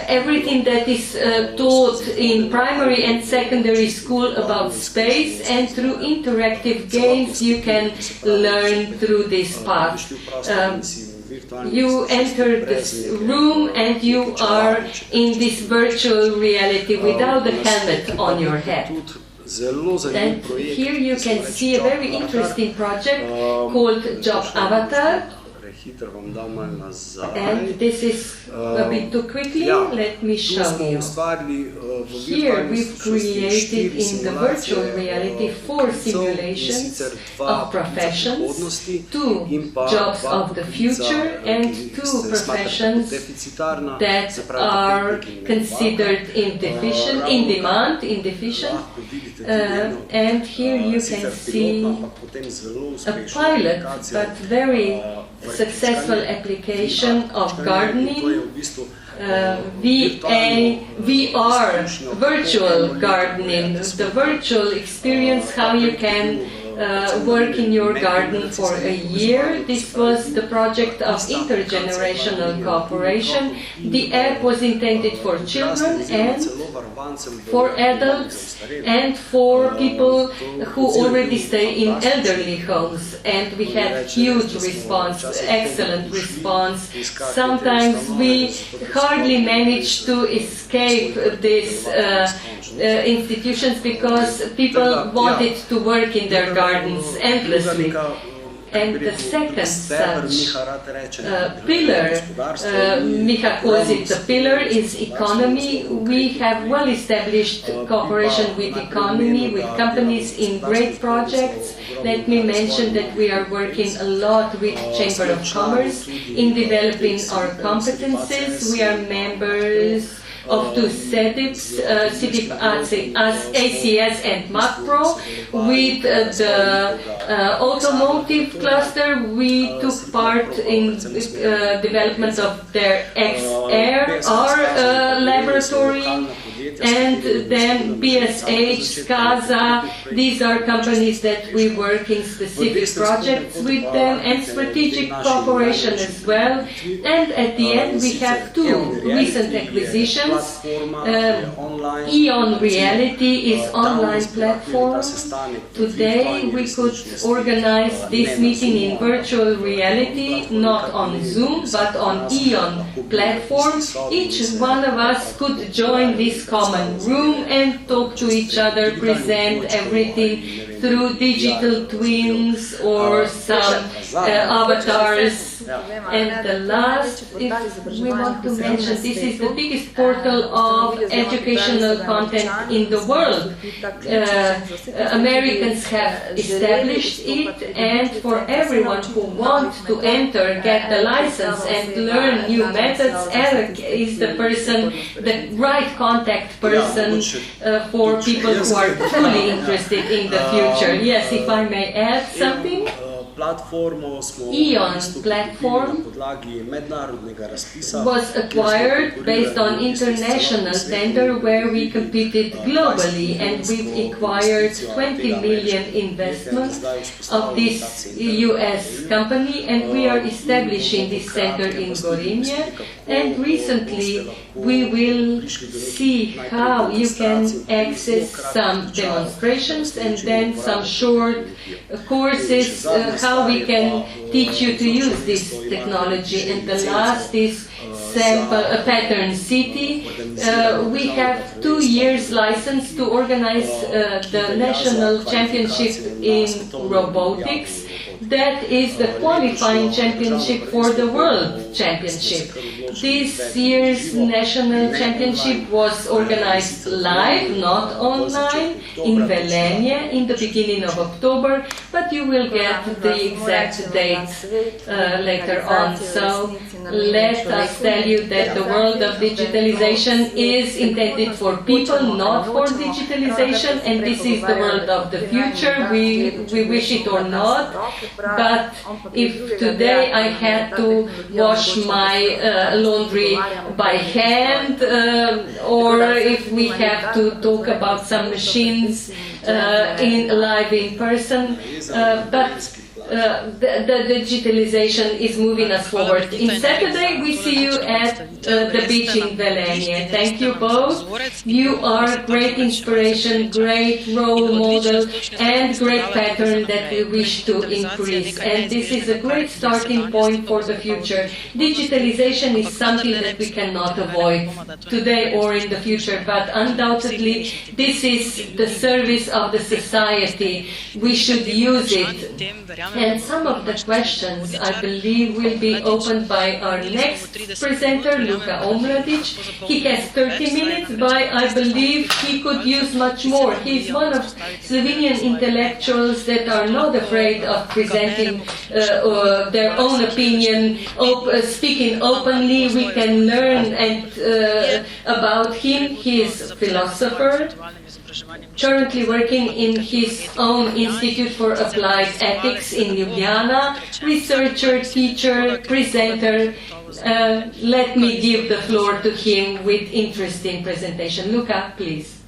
everything that is taught in primary and secondary school about space, and through interactive games you can learn through this path. You enter this room and you are in this virtual reality without the helmet on your head. And here you can see a very interesting project called Job Avatar. And this is a bit too quickly, let me show you. Here we've created in the virtual reality 4 simulations of professions, 2 jobs of the future and 2 professions that are considered in demand, and here you can see a pilot but very successful application of gardening, VR, virtual gardening, the virtual experience how you can work in your garden for a year. This was the project of intergenerational cooperation. The app was intended for children and for adults and for people who already stay in elderly homes. And we had huge response, excellent response. Sometimes we hardly managed to escape these institutions because people wanted to work in their gardens endlessly. And the second such pillar, Miha calls it the pillar, is economy. We have well-established cooperation with economy, with companies in great projects. Let me mention that we are working a lot with Chamber of Commerce in developing our competences. We are members of two CEDIPs, ACS and MACPRO. With the automotive cluster, we took part in development of their XR laboratory, and then BSH, SCASA. These are companies that we work in specific projects with them, and strategic cooperation as well. And at the end, we have two recent acquisitions. EON Reality is online platform. Today we could organize this meeting in virtual reality, not on Zoom, but on EON platform. Each one of us could join this common room and talk to each other, present everything through digital twins or some avatars. And the last, if we want to mention, this is the biggest portal of educational content in the world. Americans have established it, and for everyone who wants to enter, get the license and learn new methods, Eric is the person, the right contact person for people who are truly interested in the future. Yes, if I may add something. EON platform was acquired based on international tender where we competed globally, and we've acquired 20 million investment of this US company, and we are establishing this center in Gorinje. And recently we will see how you can access some demonstrations and then some short courses, how we can teach you to use this technology. And the last is Pattern City. We have 2 years license to organize the national championship in robotics. That is the qualifying championship for the World Championship. This year's national championship was organized live, not online, in Velenje in the beginning of October, but you will get the exact dates later on. So let us tell you that the world of digitalization is intended for people, not for digitalization, and this is the world of the future. We wish it or not. But if today I had to wash my laundry by hand, or if we have to talk about some machines live in person, but the digitalization is moving us forward. In Saturday, we see you at the beach in Velenje. Thank you both. You are great inspiration, great role model, and great pattern that we wish to increase. And this is a great starting point for the future. Digitalization is something that we cannot avoid today or in the future, but undoubtedly this is the service of the society. We should use it. And some of the questions, I believe, will be opened by our next presenter, Luka Omladic. He has 30 minutes, but I believe he could use much more. He is one of Slovenian intellectuals that are not afraid of presenting their own opinion, speaking openly. We can learn about him. He is a philosopher, currently working in his own Institute for Applied Ethics in Ljubljana, researcher, teacher, presenter. Let me give the floor to him with interesting presentation. Luka, please.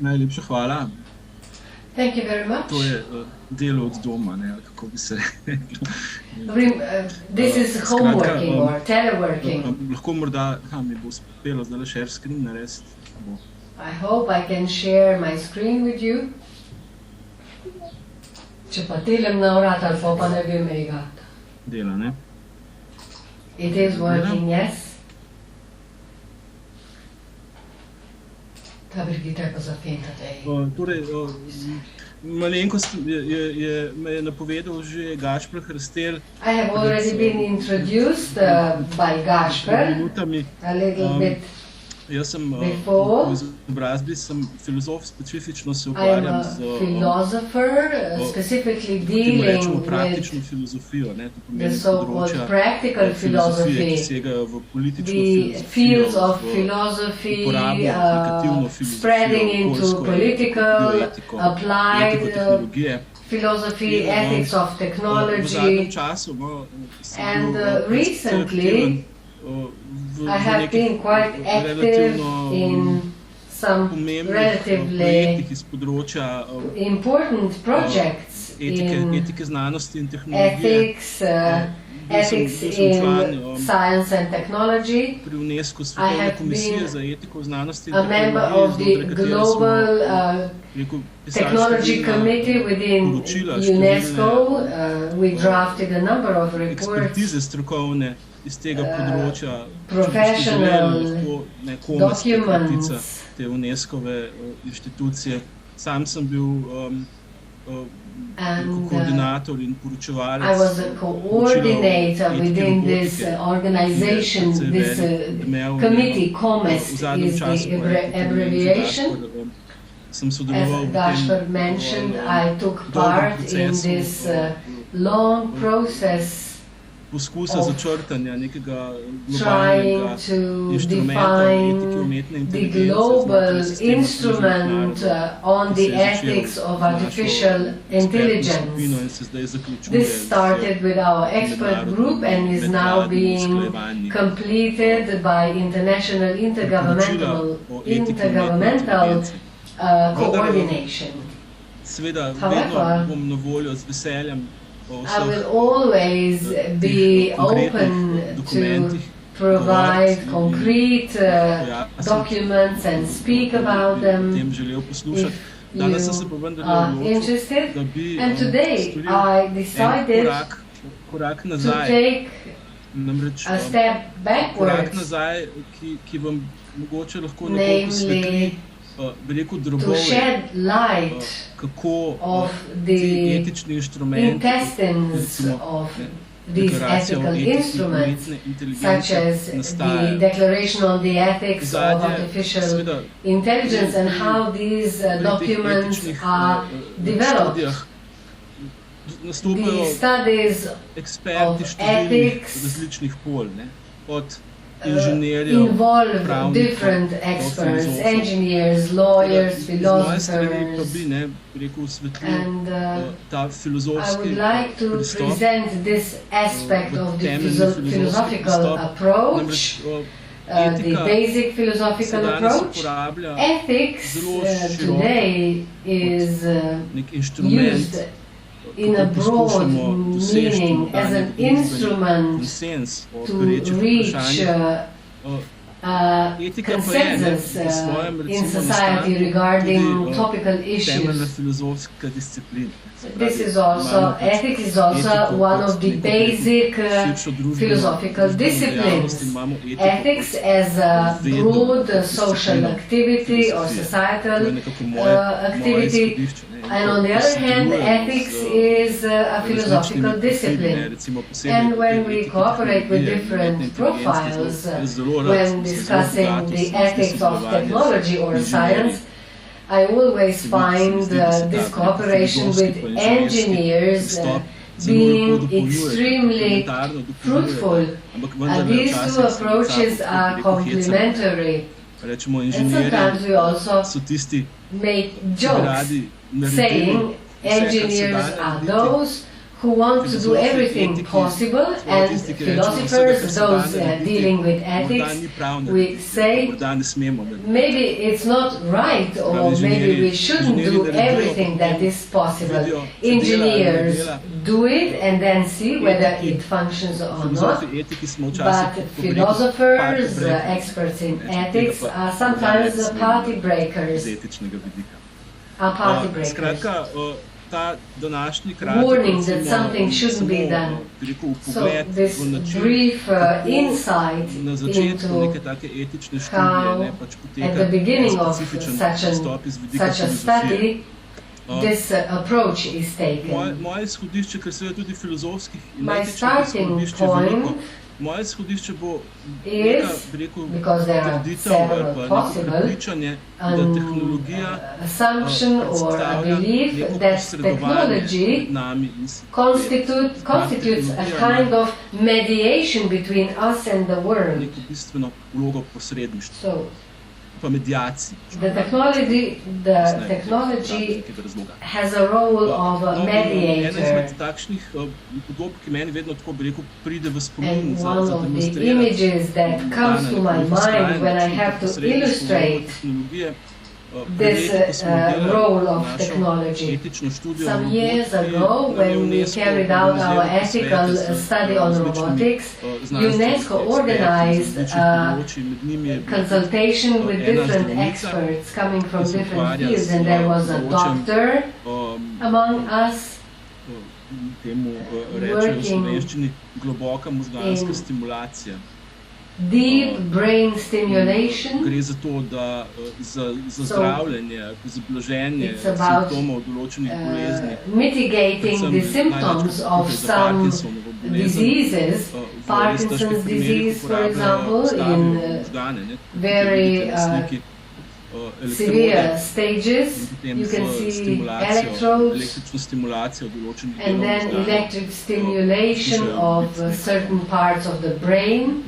Najlepša hvala. Thank you very much. To je delo od doma, ne, kako bi se reklo. This is homeworking or teleworking. Lahko morda mi bo uspelo zdaj share screen narediti. I hope I can share my screen with you. Če pa telem na vrat ali pa ne bi imel. Dela, ne? It is working, yes. Ta Brigitte je pa zafintati. Torej, Malenkost me je napovedal že Gašper Hrstel. I have already been introduced by Gašper a little bit. Jaz sem before. v izobrazbi, sem filozof, specifično se I am ukvarjam a z philosopher, specifically dealing praktično filozofijo, with to the pomeni so-called področja practical filozofije, ki philosophy, segajo v politično the fields filozofijo, of philosophy, uporabno aplikativno filozofijo, spreading into okoljsko political, bioetiko, applied etiko tehnologije. philosophy, ethics of V technology, zadnjem času sem and bil recently I have been quite active in some relatively iz področja important projects in etike znanosti in tehnologije. ethics in science and technology. Pri UNESCO I Svetovne have komisije been za etiko znanosti in a member of the znotraj katere Global smo, Technology Committee within poročila, UNESCO. We drafted a number of reports. ekspertize strokovne iz tega področja, professional documents te UNESCO-ve inštitucije. Sam sem bil koordinator in poročevalec. I was a coordinator within this organization, this committee, COMEST is the abbreviation. As Gašper mentioned, I took part in this long process poskusa začrtanja nekega trying globalnega to inštrumenta etike define umetne the inteligence global znotraj sistema instrument Združenih narodov, on ki the se je začel ethics of z našo artificial ekspertno intelligence. skupino in se zdaj zaključuje This z started with our expert group and is now mednarodnimi being usklajevanji. completed by international intergovernmental coordination. Seveda, However, vedno bom na voljo z veseljem o I will vseh always be open to provide concrete documents and speak about them tem želel poslušati. if Danes sem se pa you vendarle are odločil, interested. da bi And today storil I decided korak to nazaj. take Namreč a step korak backwards, nazaj, ki vam mogoče lahko nekoliko namely svetli, bi rekel, to drobove, shed light kako of ti the etični inštrumenti, intestines recimo, of ne, these deklaracija o ethical etiki instruments, umetne such inteligence as the nastajajo. Declaration on the Ethics of Ozadje, Artificial seveda, Intelligence and how these pri teh documents etičnih, are developed. študijah The nastopajo studies eksperti of številnih ethics, različnih pol, ne, od inženirjev, involve pravnikov, different do experts, filozofov. engineers, lawyers, Z moje strani pa philosophers, bi, ne, bi rekel, osvetlil and ta I filozofski would like to pristop. present this aspect of the temeljni philosophical pristop. approach, Namreč, the etika basic se philosophical danes approach. uporablja Ethics zelo široko today is nek inštrument, used in a broad meaning as an instrument konsens o to perečih reach vprašanjih. Etika pa je, ne, consensus v svojem, in recimo, society nastanku regarding tudi, topical temeljna issues. filozofska disciplina. Se This pravi, is also, imamo pač ethics is also etiko one kot of the neko basic širšo družbeno philosophical dejavnost, disciplines. imamo etiko Ethics kot as a vedno broad social disciplino activity or filozofije. societal To je nekako moje activity. izhodišče, ne. In And ko on the other hand, sodelujemo ethics z is a philosophical različnimi discipline. profili, ne, recimo posebej And when pri we etiki cooperate with tehnologije, different umetne profiles, inteligence, zelo rad, when sem se zelo discussing bogato the sem s ethics of sodelovanjem technology or z science, I always find this cooperation with engineers being extremely fruitful. These two approaches are complementary. Rečemo, And inženirji sometimes we also so tisti, make ki bi jokes, radi naredili saying vse, kar se engineers da are narediti. those who want to do everything possible, and philosophers, those dealing with ethics, we say morda ne smemo narediti. maybe it's not right, or maybe we shouldn't do everything that is possible. Engineers do it and then see whether it functions or not. Filozofi etiki smo But včasih philosophers, experts in ethics, are sometimes party breakers. z etičnega vidika. Are party breakers. Skratka, ta današnji kratek, Warning that recimo, something shouldn't be samo, done. bi rekel, So vpogled this v način, brief kako insight na začetku into neke take etične študije, how ne, pač poteka at the beginning of specifičen such pristop iz vidika a filozofije. study, this approach is taken. Moje izhodišče, ker seveda tudi filozofskih in My etičnih starting izhodišč je veliko, point moje izhodišče bo is, because there are several possible, an assumption or a belief that technology constitutes a kind of mediation between us and the world. neko bistveno vlogo posredništva. So, Pa medijaciji. the technology has a role of a Ena mediator. izmed takšnih podob, ki meni vedno tako bi rekel, pride v spomin And za one of the demonstrirati images that comes to my mind when I have to illustrate this role of technology. Some years ago, when we carried out our ethical study on robotics, UNESCO organized a consultation with different experts coming from different fields, and there was a doctor among us temu rečejo v slovenščini globoka možganska stimulacija. deep brain stimulation. Gre za to, da za zdravljenje, za blaženje simptomov določenih bolezni, mitigating the symptoms of some diseases, Parkinson's disease, for example, in very severe stages. You can see electrodes and then electric stimulation of certain parts of the brain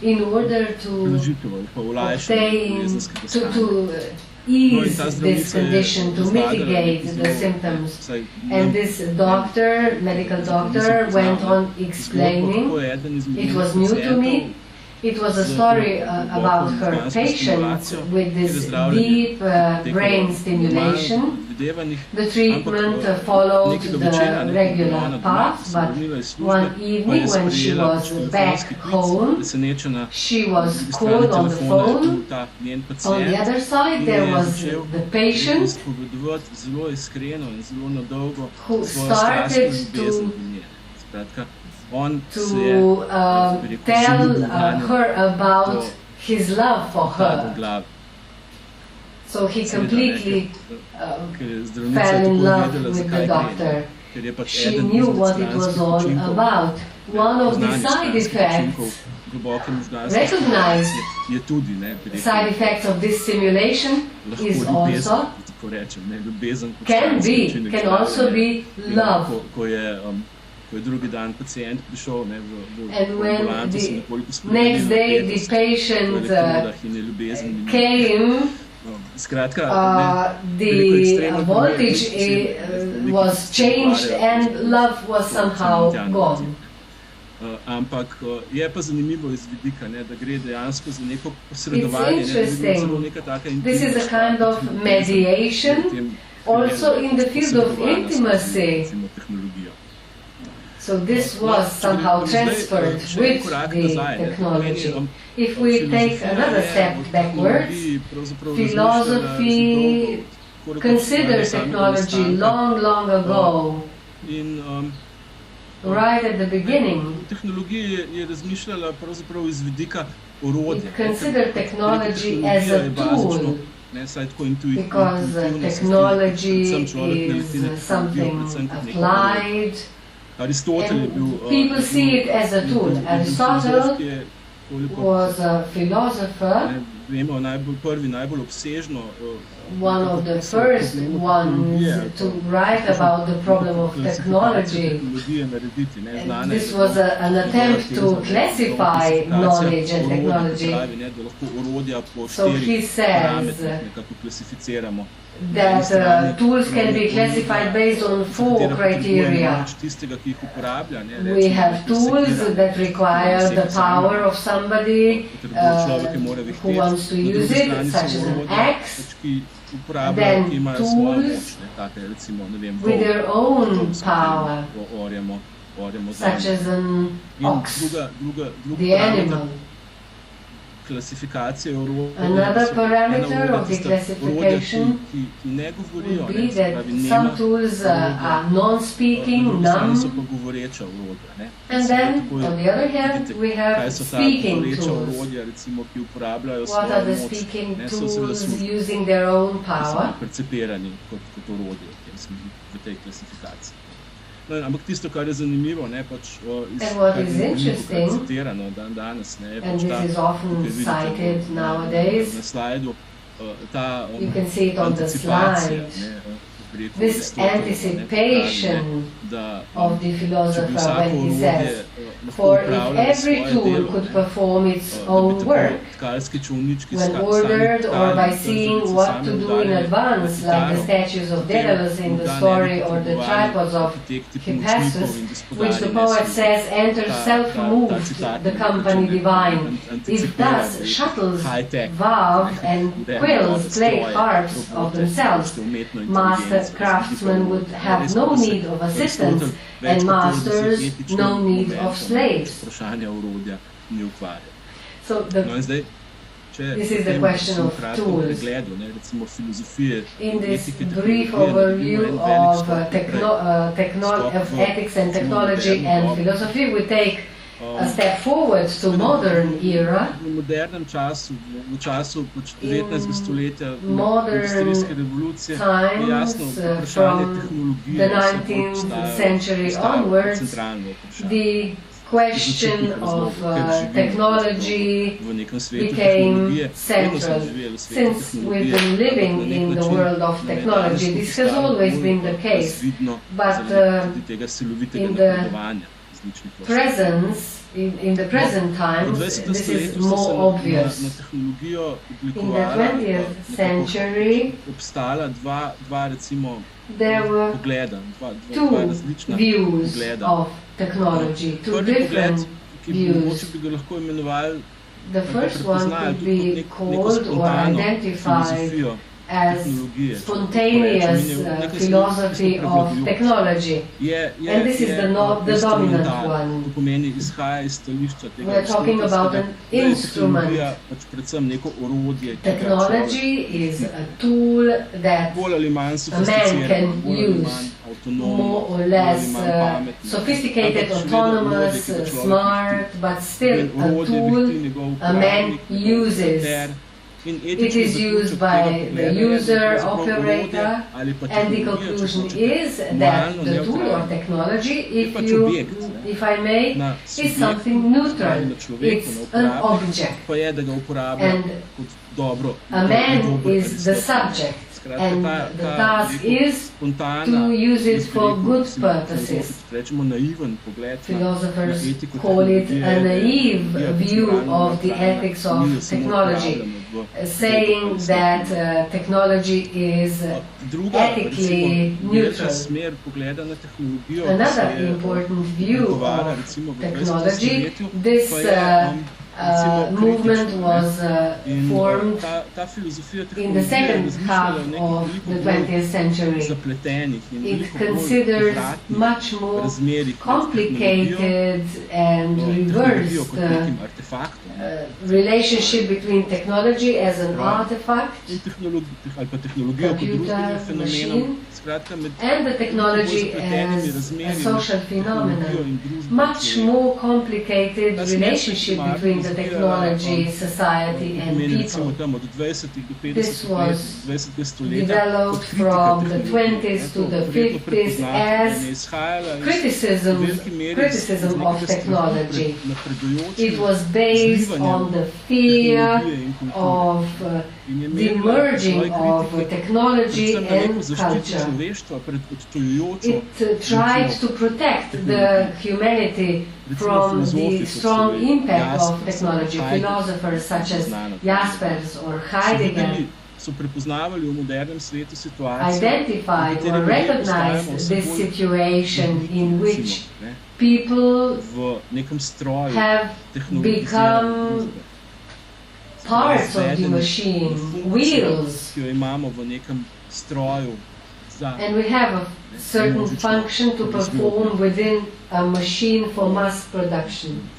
in order to obtain, to ease this condition, to mitigate the symptoms. And this doctor, medical doctor, went on explaining, it was new to me, it was a story about her patient with this deep brain stimulation. The treatment followed the regular path, but one evening when she was back home, she was called on the phone. On the other side there was the patient who started to tell her about his love for her. So he completely fell in love with the doctor. She knew what it was all about. One of the side effects, recognized side effects of this stimulation is also, can also be love. And when the next day the patient came, the voltage was changed and love was somehow gone. Ampak je pa zanimivo iz vidika, da gre dejansko za neko posredovanje. It's interesting. This is a kind of mediation, also in the field of intimacy. So this was somehow transferred with the technology. If we take another step backwards, philosophy considered technology long, long ago, right at the beginning. It considered technology as a tool, because technology is something applied, and people see it as a tool. Aristotle was a philosopher, one of the first ones to write about the problem of technology. And this was an attempt to classify knowledge and technology. So he says that tools can be classified based on 4 criteria. We have tools that require the power of somebody who wants to use it, such as an axe. Then tools with their own power, such as an ox, the animal. klasifikacije orodja. Another parameter of the classification would be that some tools are non-speaking, numb, and then, on the other hand, we have speaking tools. What are the speaking tools using their own power? Ampak tisto, kar je zanimivo, pač citirano danes, and this is often cited nowadays, you can see it on the slide, this anticipation of the philosopher when he says, for if every tool could perform its own work, when ordered or by seeing what to do in advance, like the statues of Daedalus in the story or the tripods of EPALE, which the poet says enter self-moved the company divine. If thus shuttles, valve, and quills play harps of themselves, master craftsmen would have no need of assistants, and masters no need of slaves. So this is the question of tools. In this brief overview of ethics and technology and philosophy, we take a step forward to modern era. V modernem času, v času 19. stoletja, industrijske revolucije, je jasno vprašanje tehnologije, the 19th century onwards, the question of technology became central. Since we've been living in the world of technology, this has always been the case, but in the present times, this is more obvious. In the 20th century, there were two views of technology, two different views. The first one could be called or identified as spontaneous philosophy of technology. And this is the dominant one. We are talking about an instrument. Technology is a tool that a man can use, more or less sophisticated, autonomous, smart, but still a tool a man uses. It is used by the user, operator, and the conclusion is that the tool or technology, if I may, is something neutral. It's an object. And a man is the subject. And the task is to use it for good purposes. Philosophers call it a naive view of the ethics of technology, saying that technology is ethically neutral. Another important view of technology, this movement was formed in the second half of the 20th century. It considers much more complicated and reversed relationship between technology as an artifact, computer, machine, and the technology as a social phenomenon. Much more complicated relationship between the technology, society, and people. This was developed from the 20s to the 50s as criticism of technology. It was based on the fear of the merging of technology and culture. It tried to protect the humanity from the strong impact of technology. Philosophers such as Jaspers or Heidegger identified or recognized this situation in which people have become parts of the machine, wheels, and we have a certain function to perform within a machine for mass production.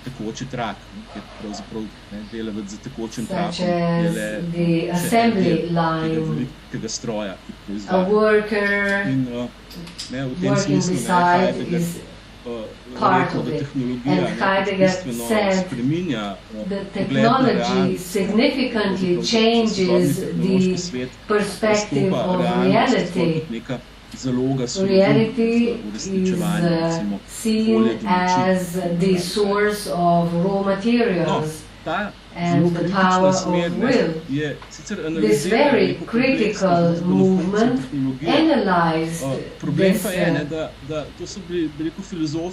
tekoči trak, ki je pravzaprav delavec za tekočim such trakom, as the assembly line, tega stroja, ki a proizvaja. worker In v tem working smislu beside Heidegger is part of it. And Heidegger said the technology significantly changes the perspective of reality. Reality is seen as the source of raw materials and the power of will. This very critical movement analyzed this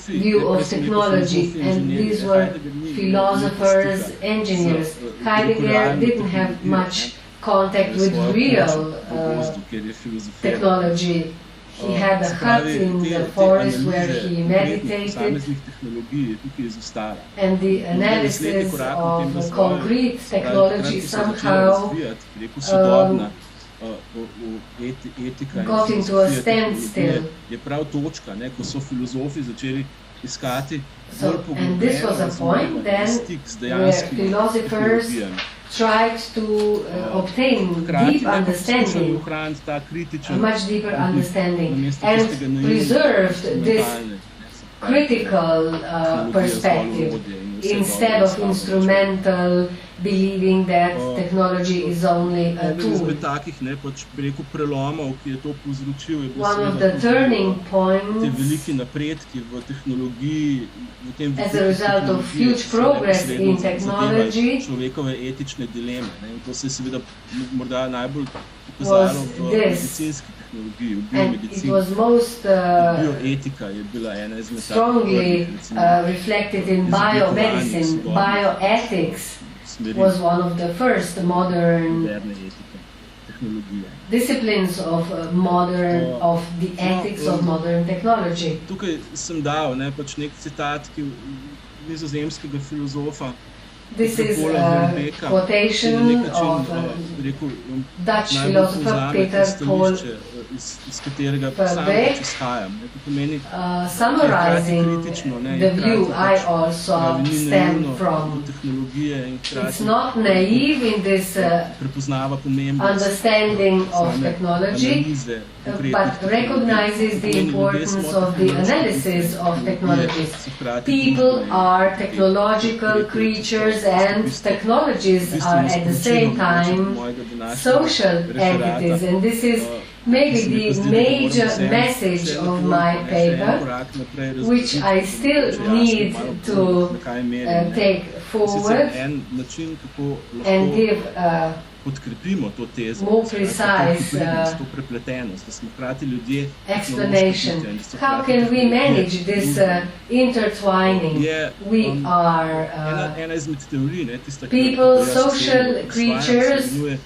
view of technology, and these were philosophers, engineers. Heidegger didn't have much contact with real technology. He had a hut in the forest where he meditated, and the analysis of concrete technology somehow got into a standstill. So, and this was a point then where philosophers tried to obtain deep understanding, a much deeper understanding, and preserved this critical perspective instead of instrumental, believing that technology is only a tool. One of the turning points as a result of huge progress in technology was this, and it was most strongly reflected in biomedicine. Bioethics was one of the first modern disciplines of the ethics of modern technology. Tukaj sem dal pač nek citat nizozemskega filozofa. This is a quotation of Dutch philosopher Peter Paul Verbeek, summarizing the view I also stem from. It's not naive in this understanding of technology, but recognizes the importance of the analysis of technologies. People are technological creatures, and technologies are at the same time social entities, and this is maybe the major message of my paper, which I still need to take forward and give more precise explanation. How can we manage this intertwining? We are people, social creatures, and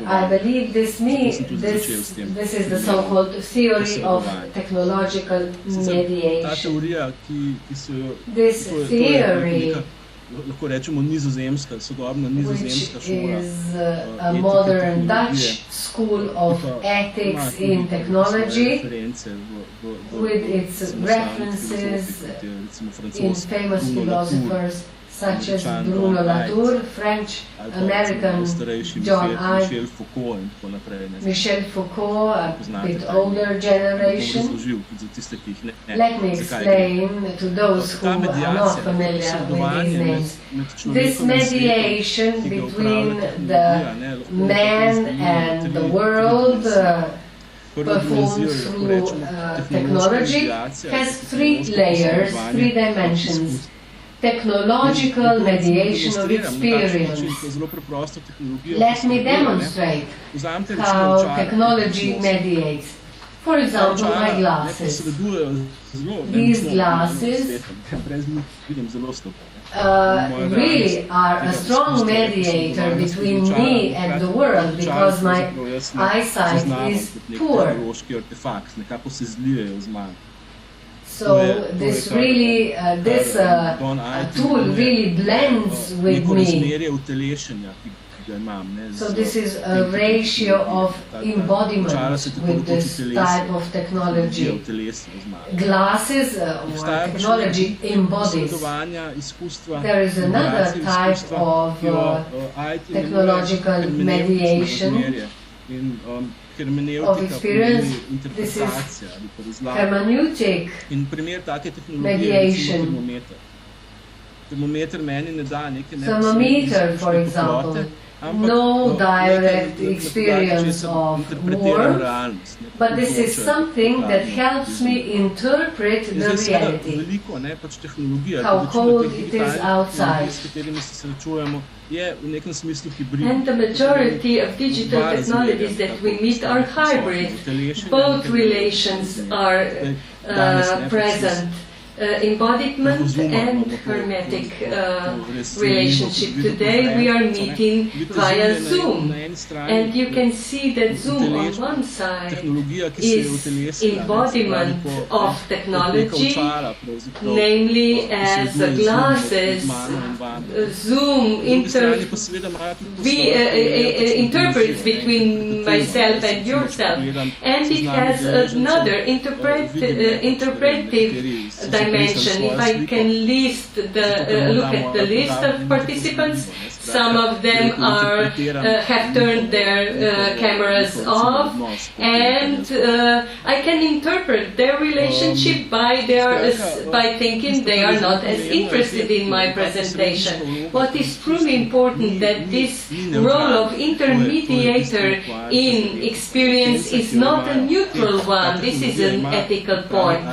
I believe this is the so-called theory of technological mediation. This theory, which is a modern Dutch school of ethics in technology, with its references in famous philosophers such as Bruno Latour, French-American John Ive, Michel Foucault, a bit older generation. Let me explain to those who are not familiar with these names. This mediation between the man and the world performed through technology has three layers, three dimensions. Technological mediation of experience. Let me demonstrate how technology mediates. For example, my glasses. These glasses really are a strong mediator between me and the world, because my eyesight is poor. So this really, this tool really blends with me. So this is a ratio of embodiment with this type of technology. Glasses or technology embodies. There is another type of technological mediation of experience. This is hermeneutic mediation. Thermometer, for example. No direct experience of warmth, but this is something that helps me interpret the reality, how cold it is outside. And the majority of digital technologies that we meet are hybrid. Both relations are present. Embodiment and hermetic relationship. Today we are meeting via Zoom, and you can see that Zoom on one side is embodiment of technology, namely as glasses. Zoom interprets between myself and yourself, and it has another interpretive dimension. If I can list look at the list of participants, some of them have turned their cameras off, and I can interpret their relationship by thinking they are not as interested in my presentation. What is truly important that this role of intermediator in experience is not a neutral one. This is an ethical point.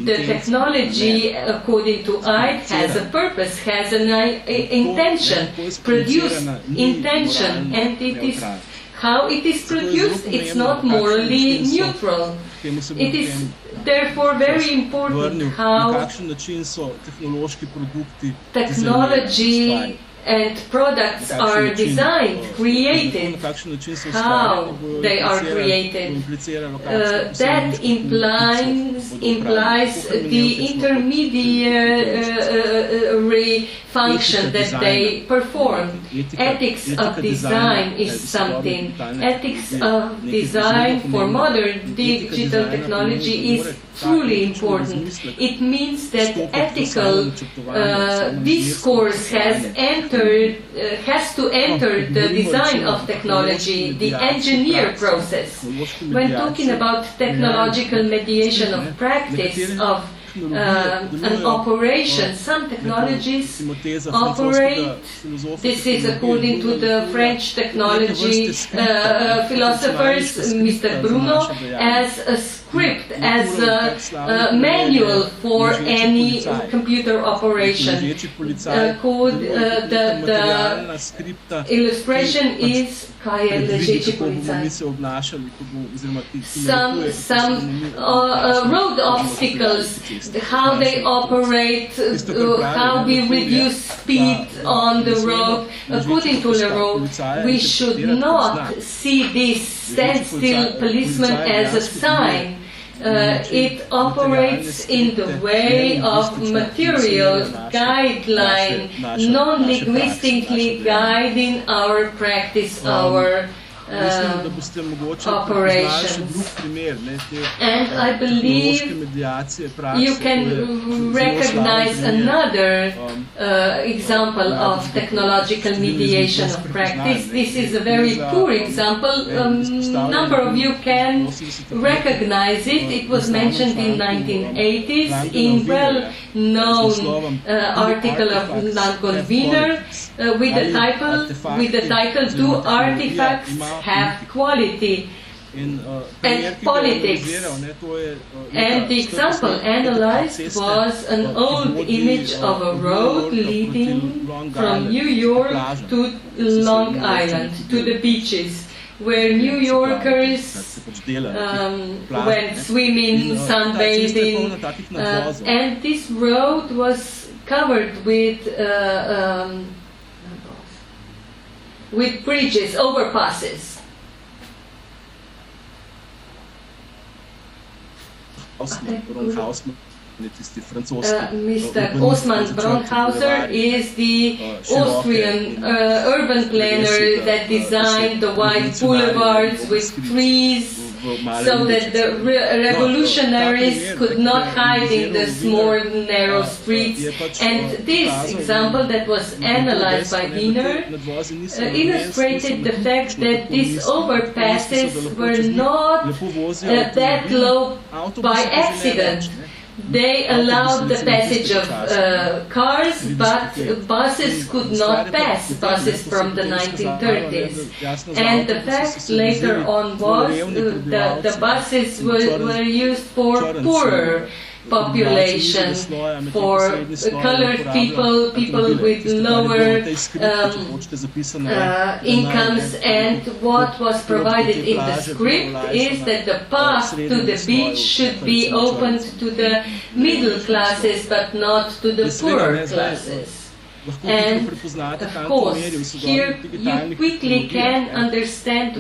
The technology, according to EIT, has a purpose, has an intention, produced intention, and it is how it is produced. It's not morally neutral. It is therefore very important how technology and products are designed, created, how they are created. That implies the intermediary function that they perform. Ethics of design is something. Ethics of design for modern digital technology is truly important. It means that ethical discourse has to enter the design of technology, the engineer process. When talking about technological mediation of practice, of an operation, some technologies operate, this is according to the French technology philosophers, Mr. Bruno, as a script, as a manual for any computer operation. The illustration is some road obstacles, how they operate, how we reduce speed on the road. According to the road, we should not see this standstill policeman as a sign. It operates in the way of material guideline, non-linguistically guiding our practice, our operations. And I believe you can recognize another example of technological mediation of practice. This is a very poor example. Number of you can recognize it. It was mentioned in 1980s in well-known article of Landgon Wiener with the title "Do Artifacts Have Quality?" and politics. And the example analyzed was an old image of a road leading from New York to Long Island, to the beaches, where New Yorkers went swimming, sunbathing, and this road was covered with bridges, overpasses. Mr. Osman Bronhauser is the Austrian urban planner that designed the wide boulevards with trees so that the revolutionaries could not hide in the small narrow streets. And this example that was analyzed by Wiener illustrated the fact that these overpasses were not that low by accident. They allowed the passage of cars, but buses could not pass, buses from the 1930s. And the fact later on was the buses were used for poorer population, for colored people, people with lower incomes, and what was provided in the script is that the path to the beach should be opened to the middle classes but not to the poorer classes. And of course, here you quickly can understand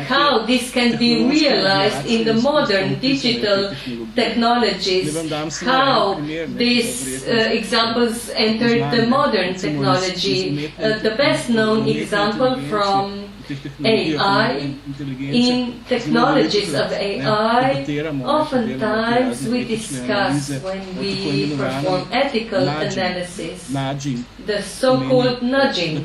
how this can be realized in the modern digital technologies, how these examples entered the modern technology. The best known example from AI, in technologies of AI, oftentimes we discuss when we perform ethical analysis, the so-called nudging.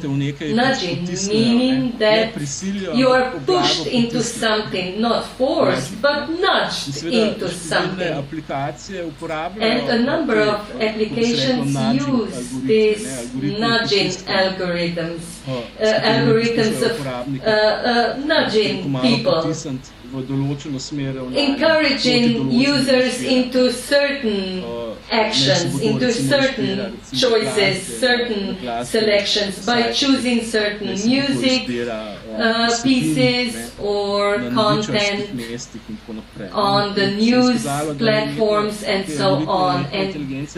Nudging meaning that you are pushed into something, not forced, but nudged into something. And a number of applications use these nudging algorithms, algorithms of nudging people, encouraging users into certain actions, into certain choices, certain selections, by choosing certain music pieces or content on the news platforms and so on. And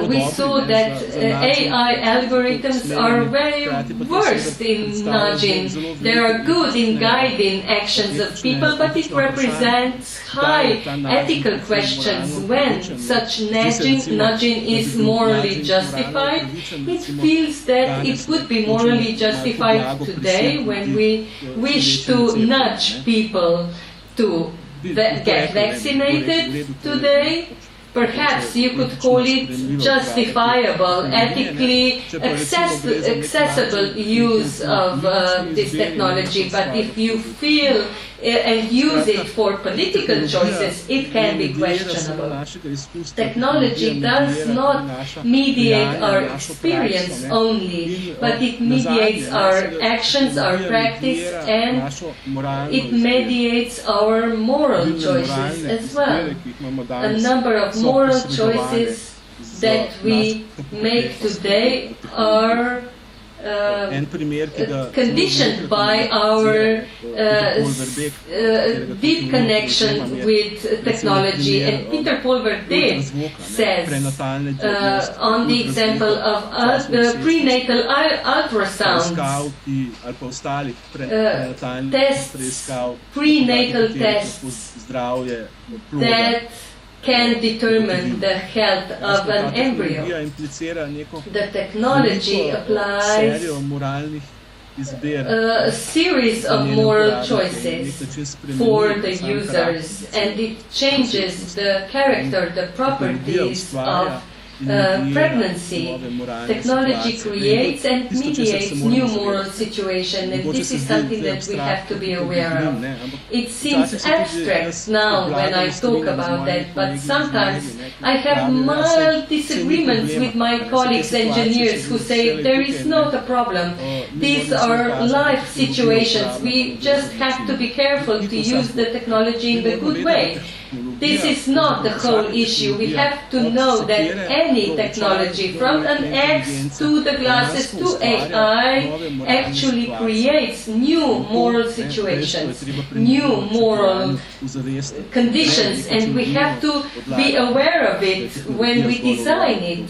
we saw that AI algorithms are very versed in nudging. They are good in guiding actions of people, but it represents high ethical questions when such nudging is morally justified. It feels that it would be morally justified today when we wish to nudge people to get vaccinated today. Perhaps you could call it justifiable, ethically accessible use of this technology, but if you feel and use it for political choices, it can be questionable. Technology does not mediate our experience only, but it mediates our actions, our practice, and it mediates our moral choices as well. A number of moral choices that we make today are conditioned by our deep connection with technology. And Peter Polverde says on the example of the prenatal ultrasound tests, prenatal tests that can determine the health of an embryo. The technology applies a series of moral choices for the users, and it changes the character, the properties of pregnancy. Technology creates and mediates new moral situations, and this is something that we have to be aware of. It seems abstract now when I talk about that, but sometimes I have mild disagreements with my colleagues engineers who say there is not a problem. These are life situations. We just have to be careful to use the technology in the good way. This is not the whole issue. We have to know that any technology, from an X to the glasses to AI, actually creates new moral situations, new moral conditions, and we have to be aware of it when we design it.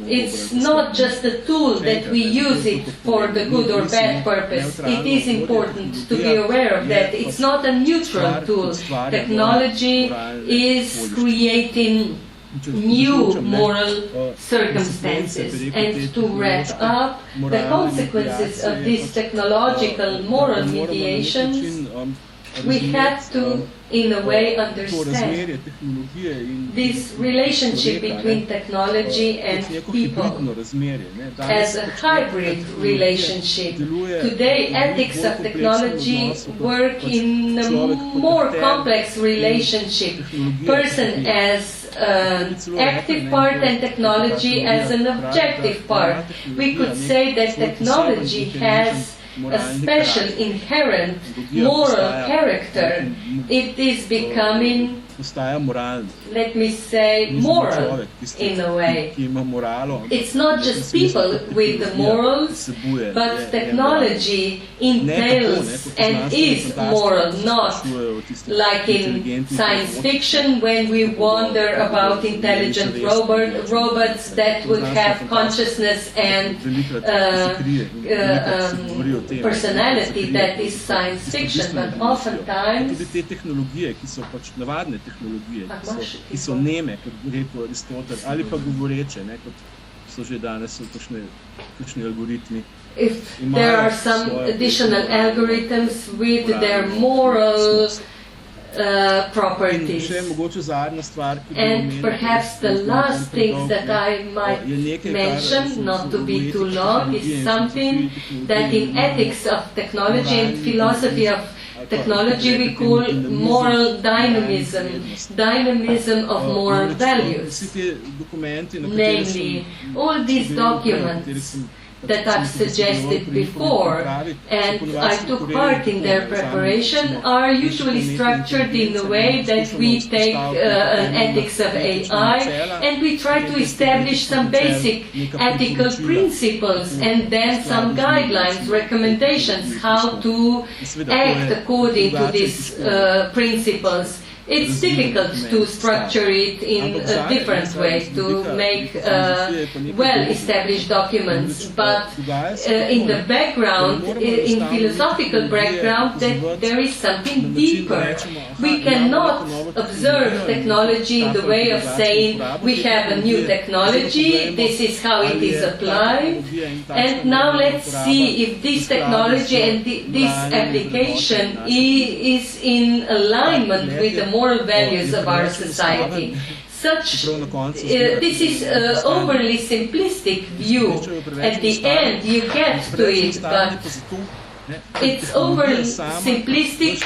It's not just a tool that we use it for the good or bad purpose. It is important to be aware of that. It's not a neutral tool. Technology is creating new moral circumstances. And to wrap up, the consequences of these technological moral mediations, we have to, in a way, understand this relationship between technology and people as a hybrid relationship. Today, ethics of technology work in a more complex relationship, person as an active part and technology as an objective part. We could say that technology has a special inherent moral character. It is becoming, let me say, moral in a way. It's not just people with the morals, but technology entails and is moral, not like in science fiction when we wonder about intelligent robots that would have consciousness and personality. That is science fiction, but oftentimes ki so neme, kot bi rekel Aristotel, ali pa govoreče, kot so že danes kakšni algoritmi. If there are some additional algorithms with their moral properties. And perhaps the last things that I might mention, not to be too long, is something that in ethics of technology and philosophy of technology we call moral dynamism, dynamism of moral values. Namely, all these documents that I've suggested before, and I took part in their preparation, are usually structured in the way that we take an ethics of AI and we try to establish some basic ethical principles and then some guidelines, recommendations, how to act according to these principles. It's difficult to structure it in a different way, to make well-established documents, but in the background, in philosophical background, that there is something deeper. We cannot observe technology in the way of saying we have a new technology, this is how it is applied, and now let's see if this technology and this application is in alignment with the moral values of our society. This is an overly simplistic view. At the end you get to it, but it's overly simplistic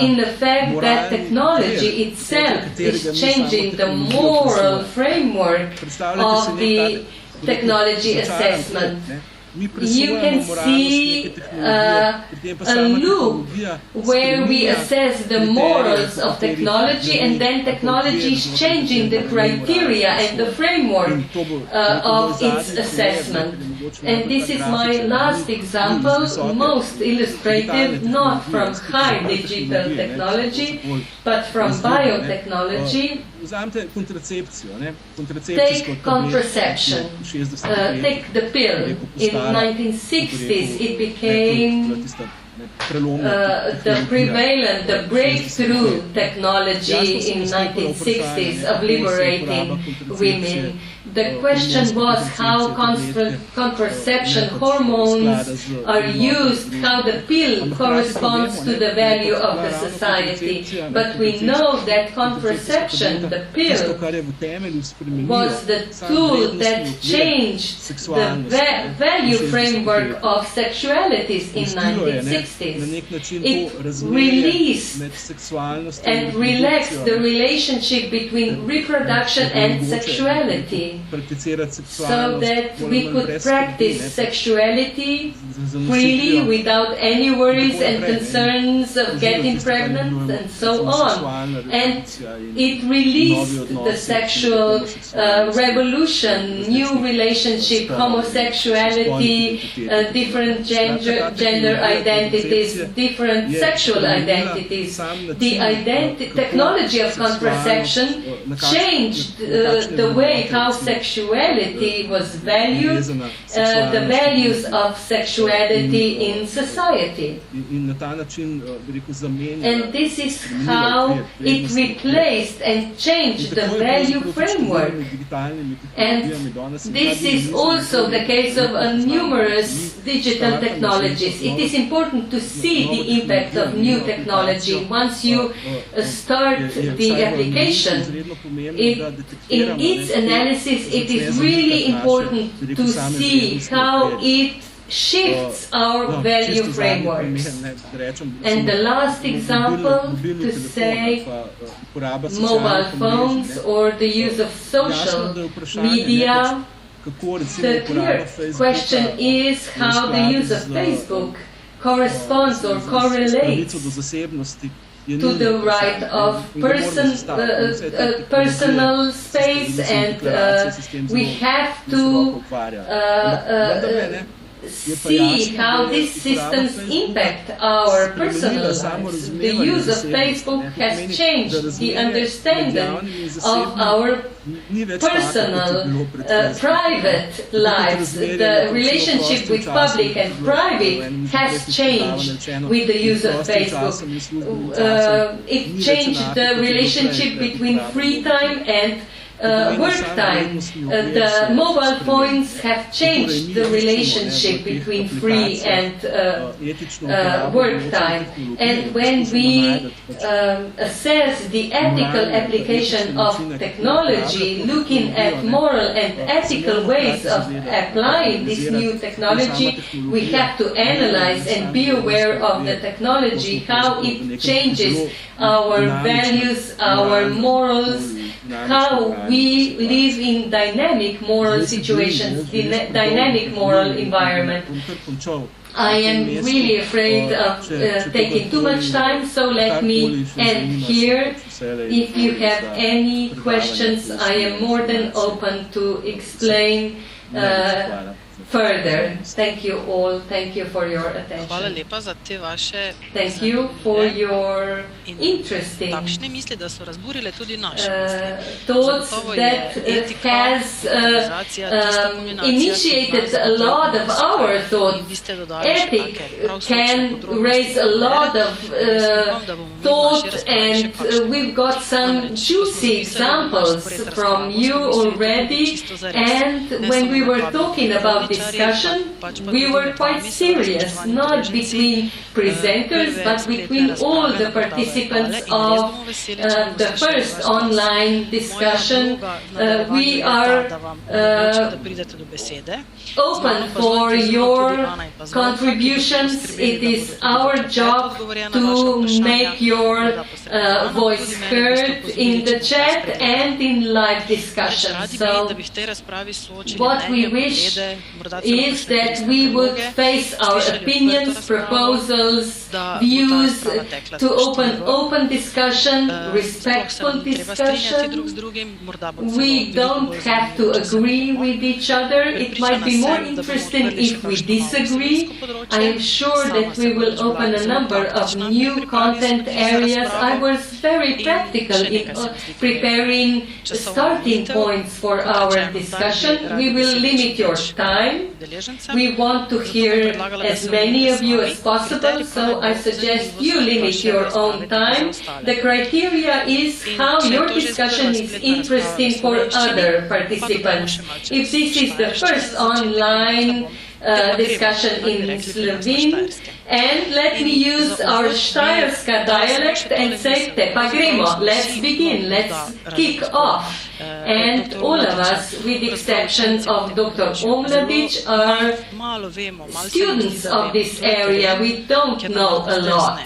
in the fact that technology itself is changing the moral framework of the technology assessment. You can see a loop where we assess the morals of technology and then technology is changing the criteria and the framework of its assessment. And this is my last example, most illustrative, not from high digital technology, but from biotechnology. Take contraception, take the pill. In 1960s it became the prevalent, the breakthrough technology in 1960s of liberating women. The question was how contraception hormones are used, how the pill corresponds to the value of the society. But we know that contraception, the pill, was the tool that changed the value framework of sexualities in 1960s. It released and relaxed the relationship between reproduction and sexuality. so that we could practice sexuality freely without any worries and concerns of getting pregnant and so on. And it released the sexual revolution, new relationship, homosexuality, different gender identities, different sexual identities. The technology of contraception changed the way how sexuality was valued, the values of sexuality in society. And this is how it replaced and changed the value framework. And this is also the case of numerous digital technologies. It is important to see the impact of new technology. Once you start the application, in its analysis, it is really important to see how it shifts our value frameworks. And the last example, to say mobile phones or the use of social media, the clear question is how the use of Facebook corresponds or correlates to the right of personal space, and we have to see how these systems impact our personal lives. The use of Facebook has changed the understanding of our personal, private lives. The relationship with public and private has changed with the use of Facebook. It changed the relationship between free time and work time. The mobile phones have changed the relationship between free and work time. And when we assess the ethical application of technology, looking at moral and ethical ways of applying this new technology, we have to analyze and be aware of the technology, how it changes our values, our morals, how we live in dynamic moral situations, in a dynamic moral environment. I am really afraid of taking too much time, so let me end here. If you have any questions, I am more than open to explain further. Thank you all. Thank you for your attention. Thank you for your interesting thoughts that has initiated a lot of our thoughts. Ethic can raise a lot of thought, and we've got some juicy examples from you already. And when we were talking about discussion, we were quite serious, not between presenters, but between all the participants of the first online discussion. We are open for your contributions. It is our job to make your voice heard in the chat and in live discussion. So what we wish is that we would face our opinions, proposals, views, to open discussion, respectful discussion. We don't have to agree with each other. It might be more interesting if we disagree. I am sure that we will open a number of new content areas. I was very practical in preparing starting points for our discussion. We will limit your time. We want to hear as many of you as possible, so I suggest you limit your own time. The criteria is how your discussion is interesting for other participants. If this is the first online discussion in Slovene, and let me use our Štajerska dialect and say, te pa gremo, let's begin, let's kick off. And all of us, with the exception of Dr. Omladic, are students of this area. We don't know a lot.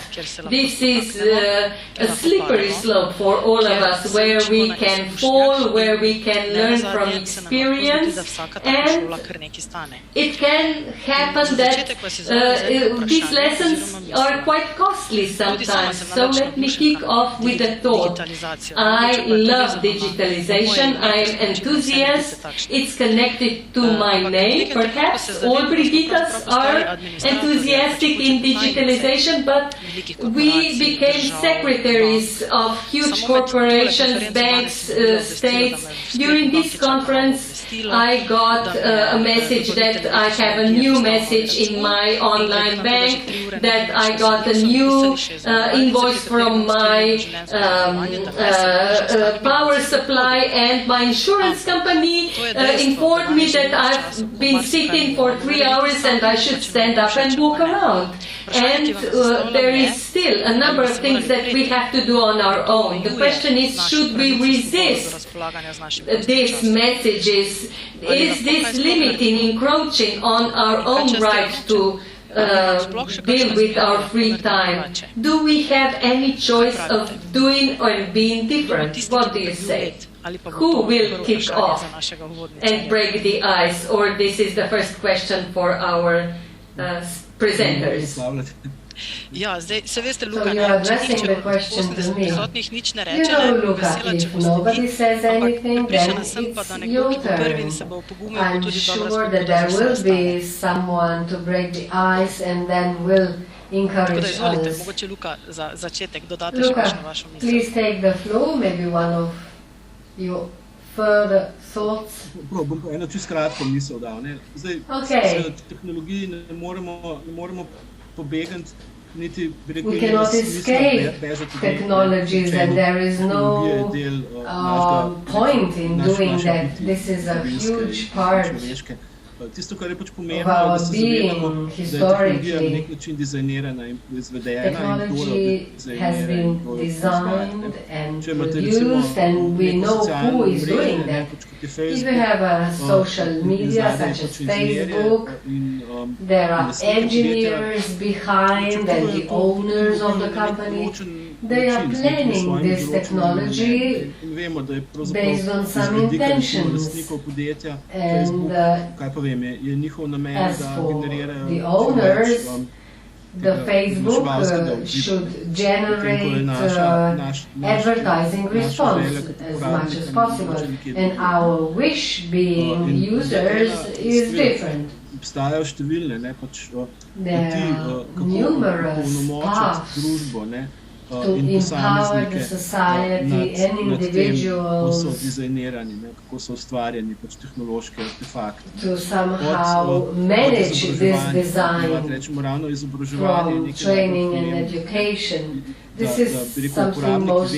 This is a slippery slope for all of us, where we can fall, where we can learn from experience, and it can happen that these lessons are quite costly sometimes. So let me kick off with a thought. I love digitalization. I am enthusiast. It's connected to my name. Perhaps all Brigittas are enthusiastic in digitalization, but we became secretaries of huge corporations, banks, states. During this conference, I got a message that I have a new message in my online bank, that I got a new invoice from my power supply, and my insurance company informed me that I've been sitting for 3 hours and I should stand up and walk around. And there is still a number of things that we have to do on our own. The question is, should we resist these messages? Is this limiting, encroaching on our own right to deal with our free time? Do we have any choice of doing or being different? What do you say? Who will kick off and break the ice? Or this is the first question for our presenters. Ja, zdaj se veste, Luka, So you are addressing the question to me. You know, Luka, if nobody says anything, then it's your turn. I'm sure that there will be someone to break the ice and then will encourage others. Luka, please take the floor, maybe one of your further thoughts. Bom pa eno čisto kratko misel dal. Zdaj, Okay. tehnologiji ne moremo pobegati, niti We cannot escape technologies, and there is no point in doing that. This is a huge part Tisto, kar je pač of pomembno, our da se being zavedamo, da je tehnologija na historically. nek način dizajnirana in izvedena in Technology has been designed and Če imate produced, and we neko know socialno who is omrežje, doing ne, that. pač kot je If we Facebook, have a social media zadaj such as pač inženirje Facebook, in, there are lastniki engineers podjetja behind and the owners of the company. They are planning this technology based on some intentions. And as for the owners, the Facebook should generate advertising response as much as possible. And our wish, being users, is different. Obstajajo številne, ne, pač There are numerous paths to empower the society and individuals kako so ustvarjeni pač tehnološki artefakti. to somehow manage this design from training and education. This is something most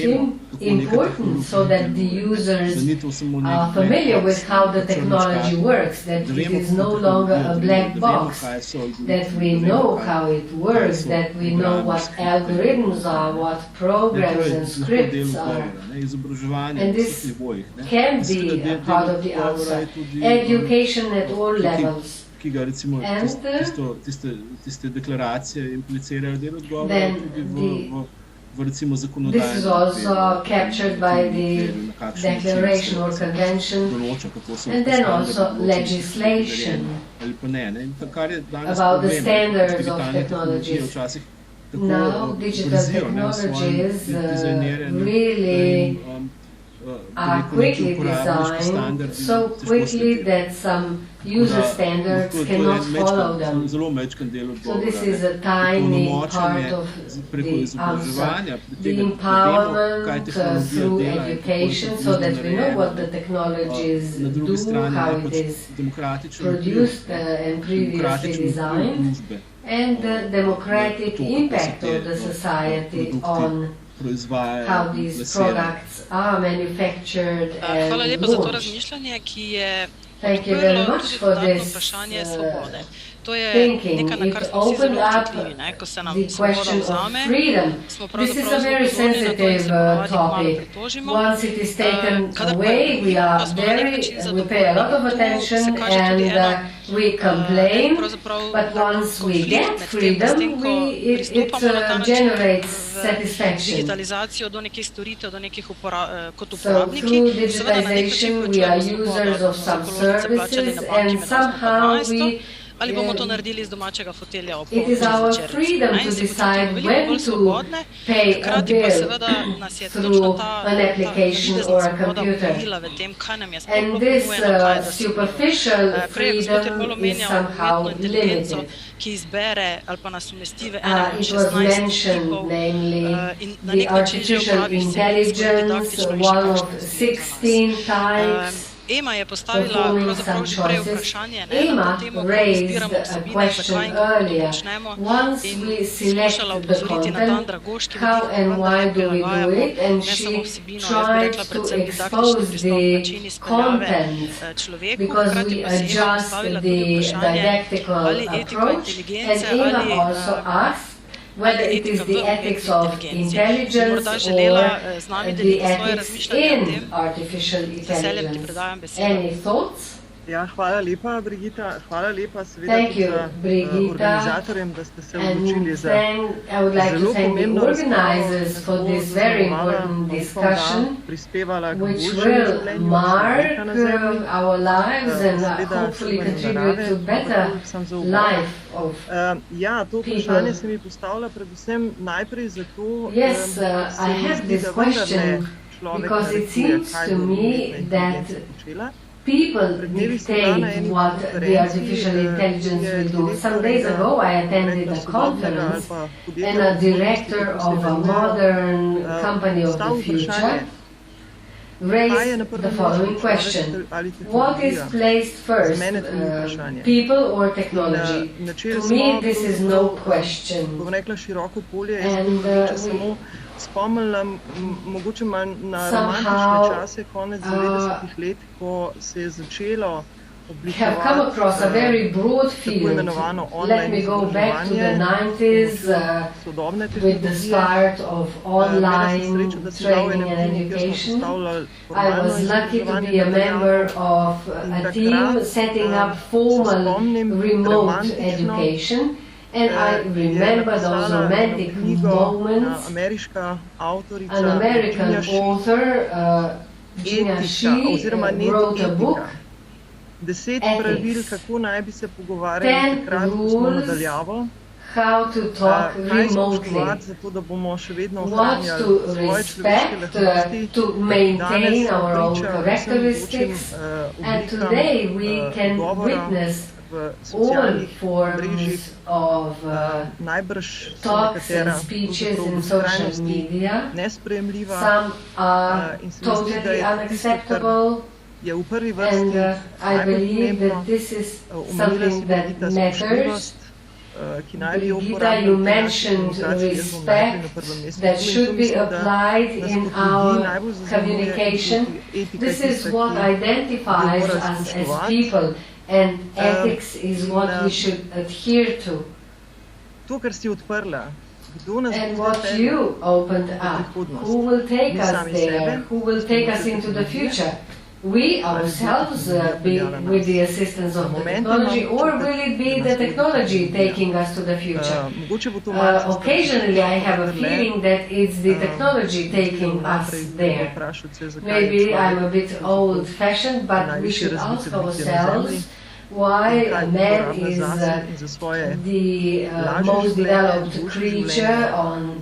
important, so that the users are familiar with how the technology works, that it is no longer a black box, that we know how it works, that we know what algorithms are, what programs and scripts are. And this can be a part of the outside. Education at all levels. Ki ga recimo tiste deklaracije implicirajo del odgovora tudi v recimo zakonodaji. This is also captured by the declaration or convention, and then also legislation about the standards of technologies. Now, digital technologies really are quickly designed, so quickly that some user standards cannot follow them. So this is a tiny part of the answer. The empowerment through education, so that we know what the technologies do, how it is produced and previously designed, and the democratic impact of the society on how these products are manufactured and launched. Thank you very much for this to je thinking. nekaj, na kar It smo vsi opened zelo up občutljivi, ko se nam the svoboda question of vzame, freedom. smo This is a pravzaprav very zelo pozorni na to in se sensitive ponavadi kmalu topic. pritožimo. Once it is taken Kadar pa away, je we pa are smo na nek very, način we zadovoljni. pay a lot of Tu attention se kaže tudi and eno we complain, pravzaprav but once we get freedom, it generates satisfaction. digitalizacijo do nekih storitev, do nekih kot So uporabniki, through seveda na nek digitalization način we are plačujemo users svobodo, of some položnice plačali services na banki and med 8 somehow in 12, we ali bomo to naredili z domačega fotelja ob it is our freedom to decide when to pay a bill through an application or a computer. And this superficial freedom is somehow limited. It was mentioned, namely, the artificial intelligence, one of 16 types. EMA je postavila pravzaprav že prej vprašanje, EMA temu, ko raised izbiramo a vsebine, question zakaj in kako to earlier. počnemo, Once in we select skušala the opozoriti na ta content, andragoški how vidik, and da why do we do prilagajamo it, and ne she samo vsebino, jaz bi tried rekla to predvsem didaktični expose pristop, the način izpeljave content, človeku, because hkrati we pa si EMA adjust postavila tudi the vprašanje, didactical ali etika approach, and inteligence, EMA ali also asked whether it is the ethics of intelligence or the ethics in artificial intelligence. Any thoughts? Ja, hvala lepa, Brigita. Hvala lepa seveda Thank you, za Brigita, organizatorjem, da ste se and odločili za I would like to zelo thank the pomembno organizers razpravo, for this very important discussion, prispevala k which boljšemu will življenju mark človeka na Zemlji. our lives and Seveda hopefully tudi contribute to narave, better predvsem za uvod. life of Ja, to people. vprašanje se mi postavlja predvsem najprej zato, Yes, se I mi have zdi, this da vendarle question človek because it narekuje, seems kaj to bo me umetna that inteligenca počela. people Pred dnevi sem bila na dictate eni what the konferenci, artificial intelligence je will do. Some direktor days enega ago I attended a sodobnega ali conference pa and podjetja a director of a modern company of the postavil future vprašanje, raised the following question. What is placed first, people or technology? To me, this is no question. Bom rekla široko polje, jaz And sem samo spomnila mogoče malo na romantične čase, konec 90-ih let, ko se je začelo have come across a very broad field. Let me go back to the 90s with the start of online training and education. I was lucky to be a member of a team setting up formal remote education. And I remember those romantic moments. An American author, Gina Shi, wrote a book, 10 pravil, kako naj bi se pogovarjali takrat, ko smo nadaljavo. How to talk remotely, what to respect, to maintain our own characteristics, and today we can witness all forms of talks and speeches in social media. Some are totally unacceptable, and I believe that this is something that matters. Brigita, you mentioned respect that should be applied in our communication. This is what identifies us as people. And ethics is what we should adhere to. And what you opened up, who will take us there, who will take us into the future? We ourselves with the assistance of the technology, or will it be the technology taking us to the future? Occasionally I have a feeling that it's the technology taking us there. Maybe I'm a bit old-fashioned, but we should ask ourselves why man is the most developed creature on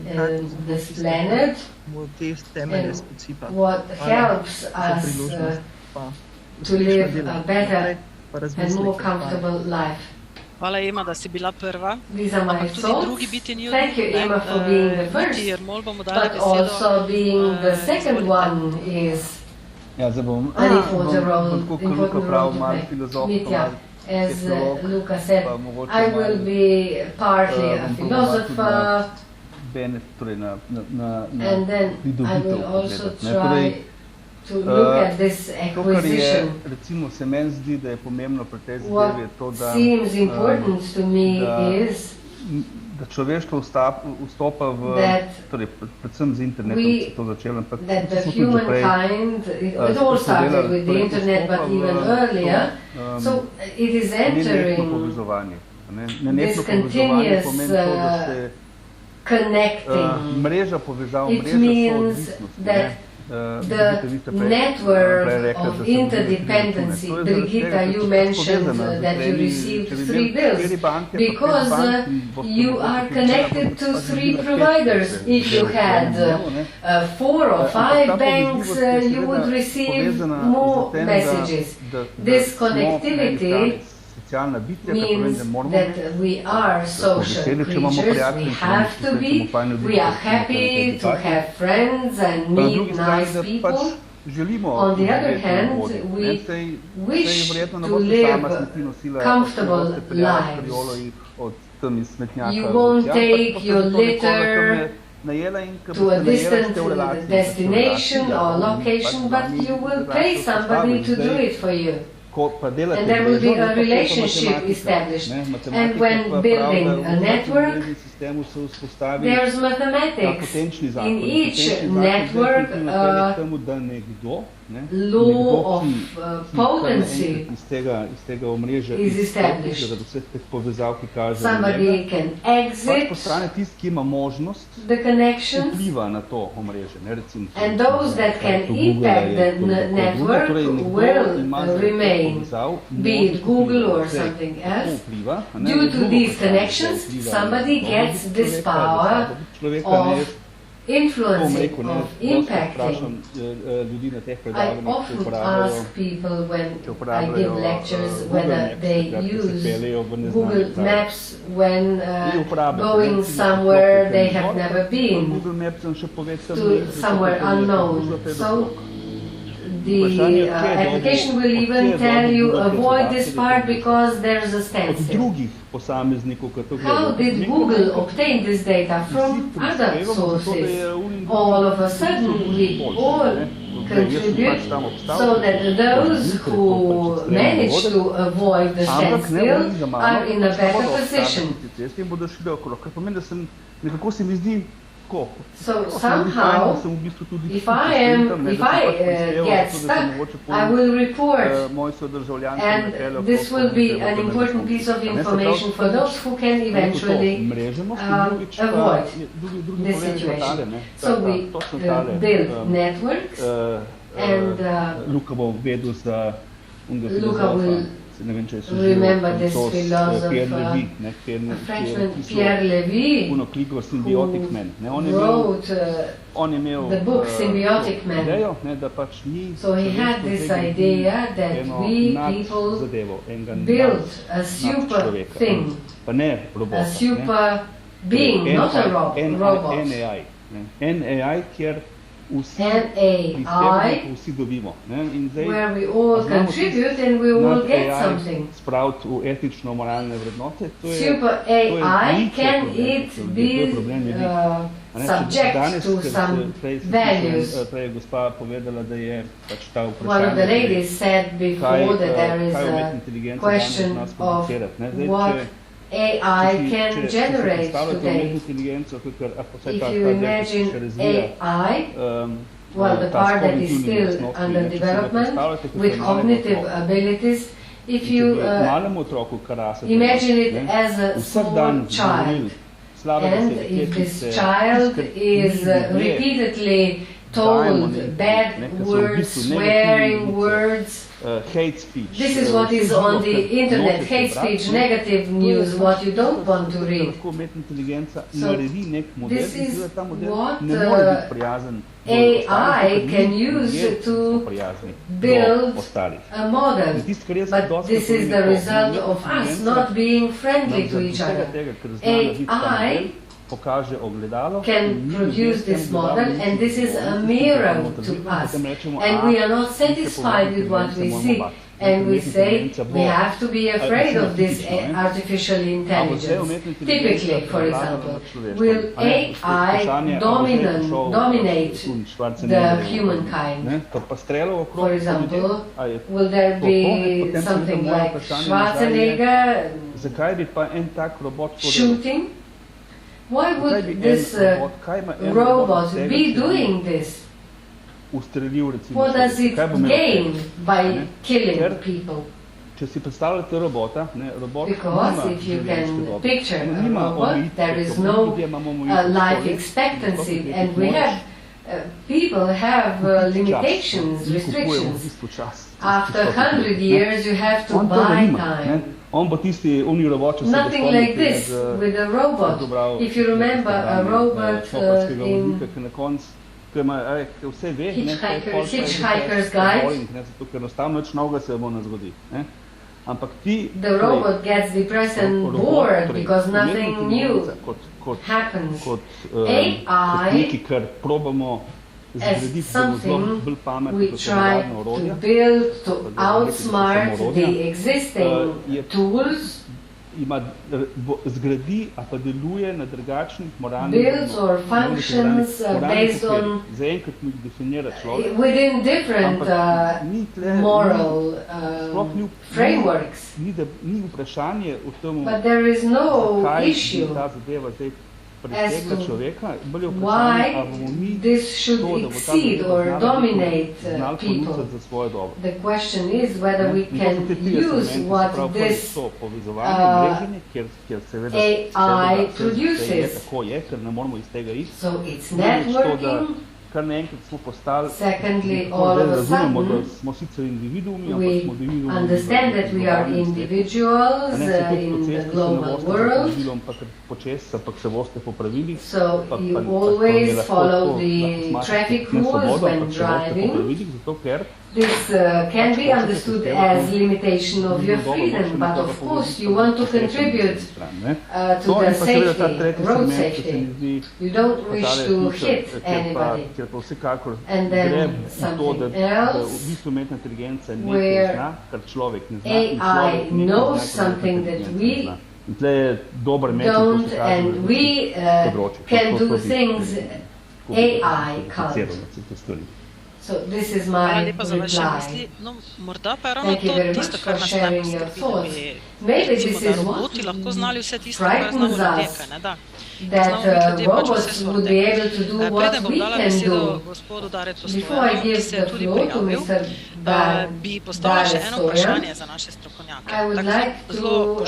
this planet, and what helps us to live a better and more comfortable life. Hvala, Ema, da si bila prva. These are my thoughts. Thank you, Emma, for being the first, but also being the second one is an important role to play. As Luca said, I will be partly a philosopher, and then I will also try to look at this acquisition. What seems important to me is da človeštvo vstopa v, torej predvsem z internetom se to začelo, ampak that the humankind, it all started with the internet, but even earlier, so it is entering this continuous connecting. It means that the network of interdependency, Brigitta, you mentioned that you received 3 bills because you are connected to 3 providers. If you had 4 or 5 banks, you would receive more messages. This connectivity means that we are social creatures, we have to be, we are happy to have friends and meet nice people. On the other hand, we wish to live comfortable lives. You won't take your litter to a distant destination or location, but you will pay somebody to do it for you. And there will be a relationship established. And when building a network, there's mathematics. In each network, law of potency is established. Somebody can exit the connections, and those that can impact the network will remain, be it Google or something else. Due to these connections, somebody gets this power of influencing, of impacting. I often ask people when I give lectures whether they use Google Maps when going somewhere they have never been, to somewhere unknown. So the application will even tell you avoid this part because there's a standstill. How did Google obtain this data? From other sources. All of a sudden we all contribute so that those who manage to avoid the standstill are in a better position. So somehow, if I get stuck, I will report, and this will be an important piece of information for those who can eventually avoid this situation. So we build networks, and Luca will remember this philosopher, Frenchman Pierre Levy, who wrote the book Symbiotic Man. So he had this idea that we people build a super thing, a super being, not a robot. NAI, where we all contribute and we all get something. Super AI, can it be subject to some values? One of the ladies said before that there is a question of what AI can generate today. If you imagine AI, well, the part that is still under development, with cognitive abilities, if you imagine it as a small child, and if this child is repeatedly told bad words, swearing words, hate speech. This is what is on the internet, hate speech, negative news, what you don't want to read. So this is what AI can use to build a model. But this is the result of us not being friendly to each other. AI pokaže ogledalo, can produce this model, and this is a mirror to us, and we are not satisfied with what we see, and we say we have to be afraid of this artificial intelligence. Typically, for example, will AI dominate the humankind? For example, will there be something like Schwarzenegger shooting? Why would this robot be doing this? What does it gain by killing people? Because if you can picture a robot, there is no life expectancy, and we have people have limitations, restrictions. After 100 years, you have to buy time. Nothing like this with a robot. If you remember a robot in Hitchhiker's Guide, the robot gets depressed and bored because nothing new happens. AI as something we try to build to outsmart the existing tools, builds or functions based on within different moral frameworks. But there is no issue as to why this should exceed or dominate people. The question is whether we can use what this AI produces. So it's networking. Secondly, all of a sudden, we understand that we are individuals in the global world, so you always follow the traffic rules when driving. This can be understood as limitation of your freedom, but of course you want to contribute to the safety, road safety. You don't wish to hit anybody. And then something else, where AI knows something that we don't, and we can do things AI can't. So this is my reply. Thank you very much for sharing your thoughts. Maybe this is what frightens us, that robots would be able to do what we can do. Before I give the floor to Mr. Stojan, I would like to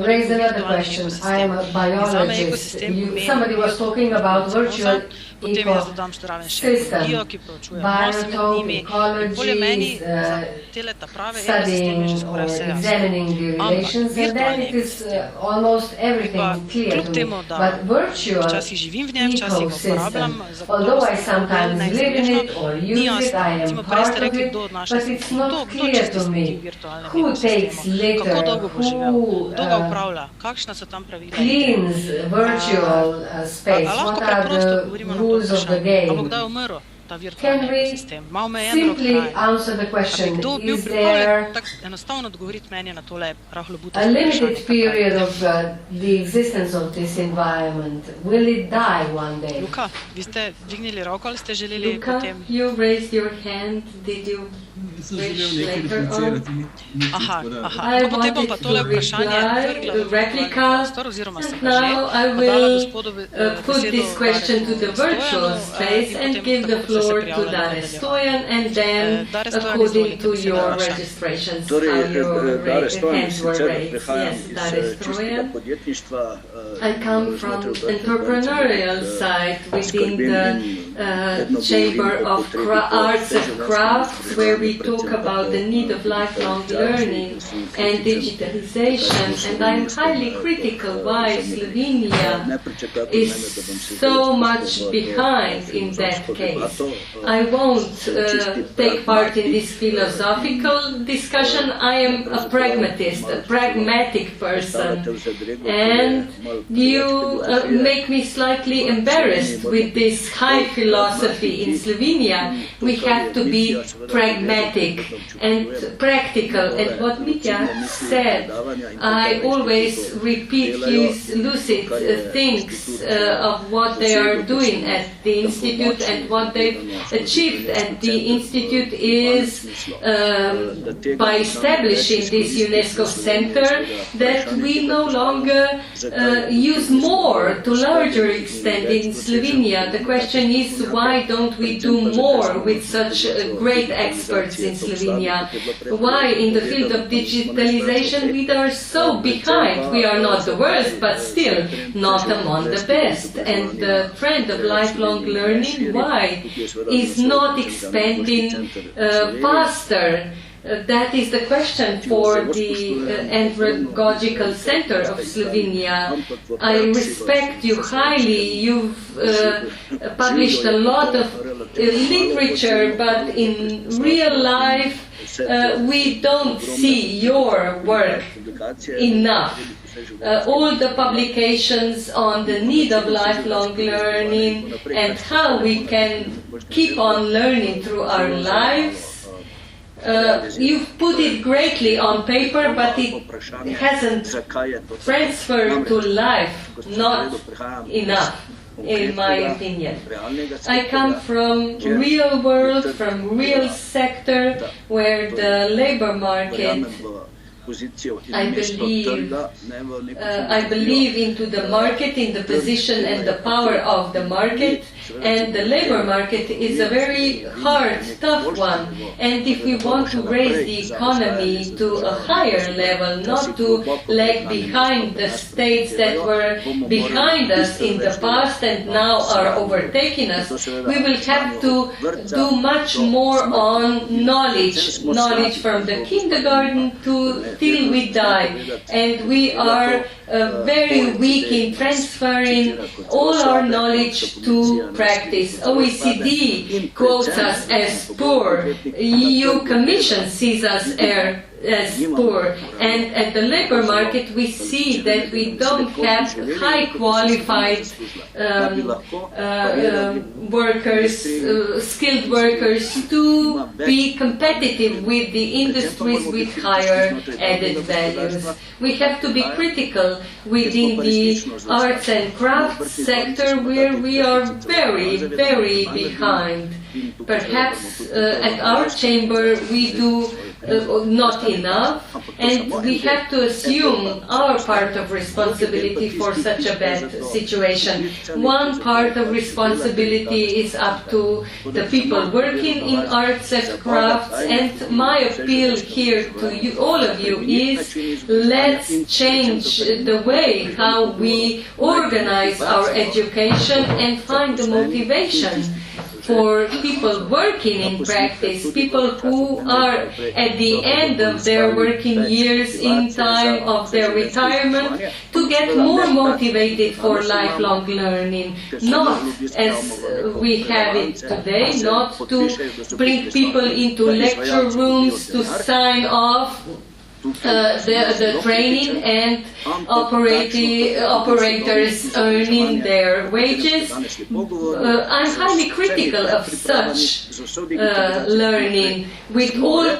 raise another question. I am a biologist. Somebody was talking about virtual ecosystem, biotope, ecology, studying or examining the relations, and then it is almost everything clear to me. But virtual ecosystem, although I sometimes live in it or use it, I am part of it, but it's not clear to me who takes litter, who cleans virtual space, what are the rules of the game. Can we simply answer the question, is there a limited period of the existence of this environment? Will it die one day? Luka, you raised your hand. Did you wish later on? I wanted to reply, replica, and now I will put this question to the virtual space and give the floor to Dare Stojan, and then according to your registrations, how your hands were raised. Yes, Dare Stojan. I come from entrepreneurial side within the Chamber of Arts and Crafts, where we talk about the need of lifelong learning and digitalization, and I'm highly critical why Slovenia is so much behind in that case. I won't take part in this philosophical discussion. I am a pragmatist, a pragmatic person, and you make me slightly embarrassed with this high philosophy in Slovenia. We have to be pragmatic and practical, and what Mitja said, I always repeat his lucid things of what they are doing at the Institute and what they've achieved at the Institute is by establishing this UNESCO Center that we no longer use more to larger extent in Slovenia. The question is, why don't we do more with such great experts in Slovenia? Why in the field of digitalization we are so behind? We are not the worst, but still not among the best. And the trend of lifelong learning, why is not expanding faster? That is the question for the Andragogical Center of Slovenia. I respect you highly. You've published a lot of literature, but in real life we don't see your work enough. All the publications on the need of lifelong learning and how we can keep on learning through our lives. You've put it greatly on paper, but it hasn't transferred to life, not enough, in my opinion. I come from real world, from real sector, where the labor market, I believe into the market, in the position and the power of the market, and the labor market is a very hard, tough one. And if we want to raise the economy to a higher level, not to lag behind the states that were behind us in the past and now are overtaking us, we will have to do much more on knowledge, knowledge from the kindergarten to till we die. And we are very weak in transferring all our knowledge to practice. OECD quotes us as poor. EU Commission sees us as poor, and at the labor market we see that we don't have high qualified workers, skilled workers to be competitive with the industries with higher added values. We have to be critical within the arts and crafts sector, where we are very, very behind. Perhaps at our chamber we do not enough, and we have to assume our part of responsibility for such a bad situation. One part of responsibility is up to the people working in arts and crafts, and my appeal here to you, all of you, is let's change the way how we organize our education and find the motivation for people working in practice, people who are at the end of their working years, in time of their retirement, to get more motivated for lifelong learning, not as we have it today, not to bring people into lecture rooms to sign off the training and operators earning their wages. I'm highly critical of such learning. With all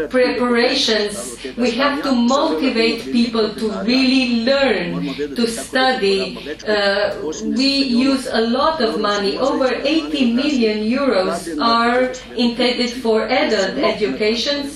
preparations, we have to motivate people to really learn, to study. We use a lot of money. Over 80 million euros are intended for adult education.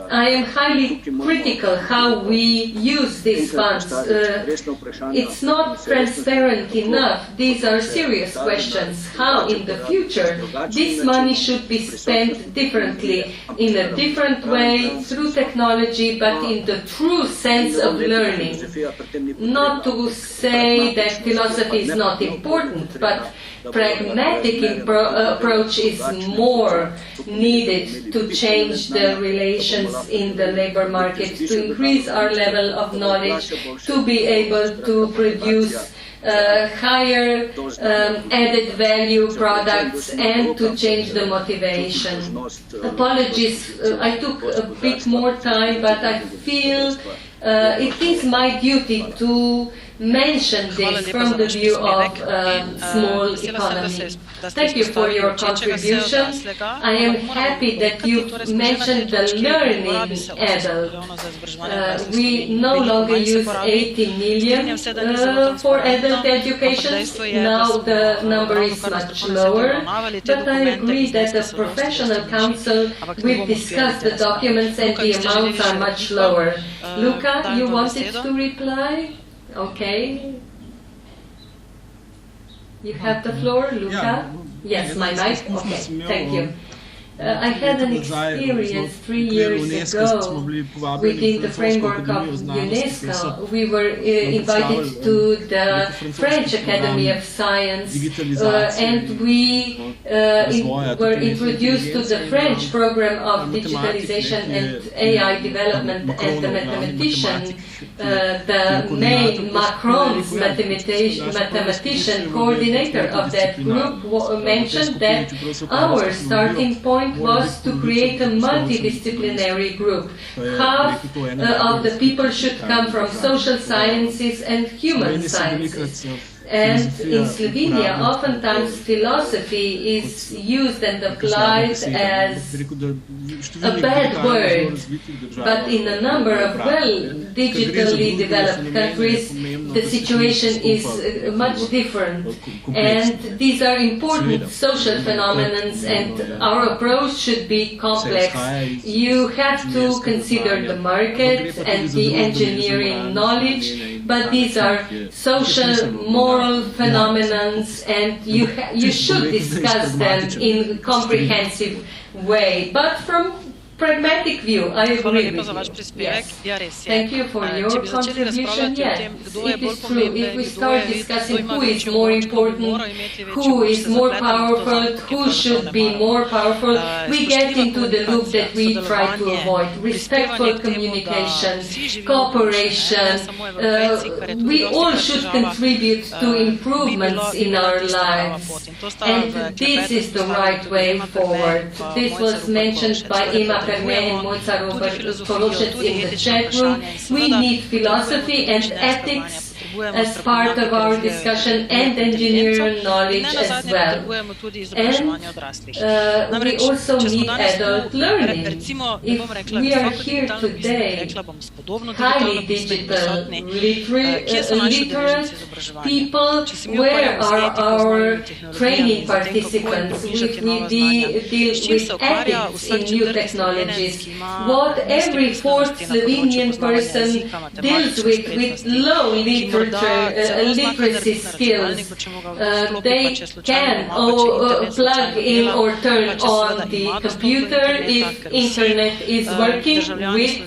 I am highly critical how we use these funds. It's not transparent enough. These are serious questions. How in the future this money should be spent differently, in a different way, through technology, but in the true sense of learning. Not to say that philosophy is not important, but pragmatic approach is more needed to change the relations in the labor market, to increase our level of knowledge, to be able to produce higher added value products and to change the motivation. Apologies, I took a bit more time, but I feel it is my duty to mention this from the view of small economy. Thank you for your contribution. I am happy that you mentioned the learning adult. We no longer use 80 million for adult education. Now the number is much lower. But I agree that the professional council will discuss the documents and the amounts are much lower. Luca, you wanted to reply? Okay. You have the floor, Luca? Yes, my mic? Okay, thank you. I had an experience 3 years ago within the framework of UNESCO. We were invited to the French Academy of Science and we were introduced to the French program of digitalization and AI development, and the mathematician, the main Macron's mathematician coordinator of that group mentioned that our starting point was to create a multidisciplinary group. Half of the people should come from social sciences and human sciences. And in Slovenia, oftentimes philosophy is used and applied as a bad word, but in a number of digitally developed countries, the situation is much different. And these are important social phenomena, and our approach should be complex. You have to consider the market and the engineering knowledge, but these are social, moral phenomena, and you should discuss them in a comprehensive way. But from pragmatic view, I agree with you. Yes. Thank you for your contribution. Yes, it is true. If we start discussing who is more important, who is more powerful, who should be more powerful, we get into the loop that we try to avoid. Respectful communication, cooperation, we all should contribute to improvements in our lives. And this is the right way forward. This was mentioned by Emma and Mozart in the chat room. We need philosophy and ethics as part of our discussion, and engineering knowledge as well. And we also need adult learning. If we are here today, highly digital literate people, where are our training participants? If we deal with ethics in new technologies, what every fourth Slovenian person deals with low literacy skills, they can plug in or turn on the computer if internet is working with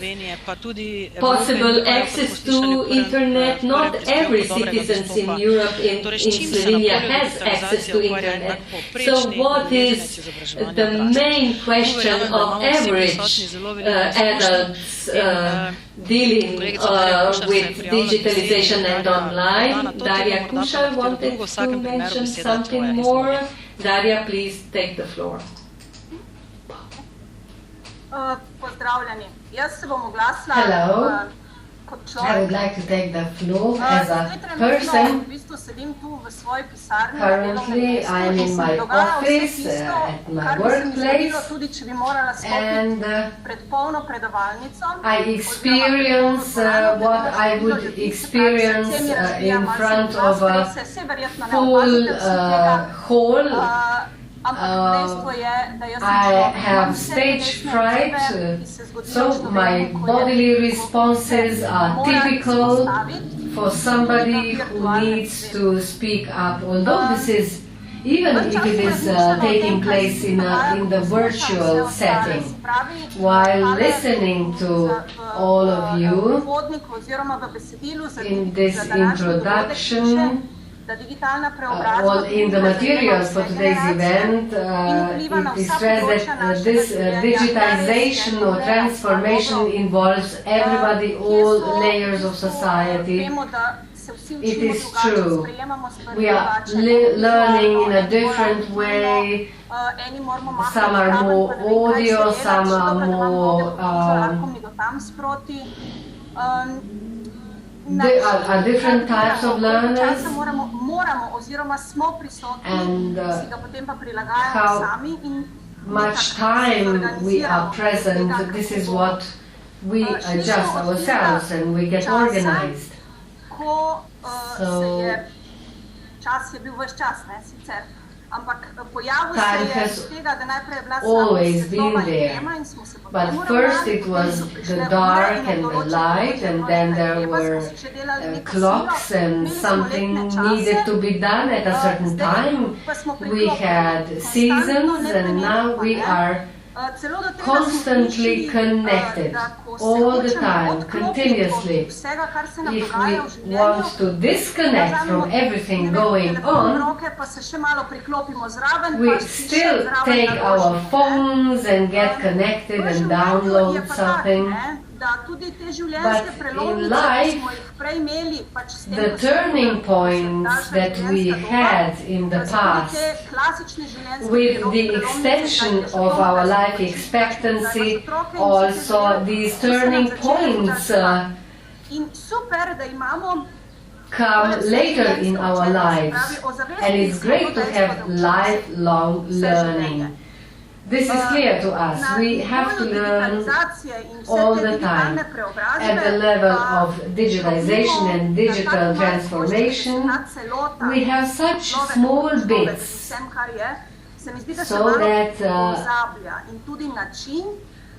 possible access to internet. Not every citizen in Europe, in Slovenia, has access to internet. So what is the main question of average adults dealing with digitalization and online? Daria Kušar wanted to mention something more. Daria, please take the floor. Hello. I would like to take the floor as a person. Currently, I am in my office, at my workplace, and I experience what I would experience in front of a full hall. I have stage fright, so my bodily responses are typical for somebody who needs to speak up. Although this is, even if it is taking place in the virtual setting, while listening to all of you in this introduction, in the materials for today's event, it is stressed that this digitization or transformation involves everybody, all layers of society. it is true. We are learning in a different way. Some are more audio, some are more... there are different types of learners, and how much time we are present, this is what we adjust ourselves and we get organized. So, time has always been there, but first it was the dark and the light, and then there were clocks and something needed to be done at a certain time. We had seasons, and now we are constantly connected, all the time, continuously. If we want to disconnect from everything going on, we still take our phones and get connected and download something. But in life, the turning points that we had in the past, with the extension of our life expectancy, also these turning points come later in our lives, and it's great to have lifelong learning. This is clear to us. We have to learn all the time. At the level of digitalization and digital transformation, we have such small bits so that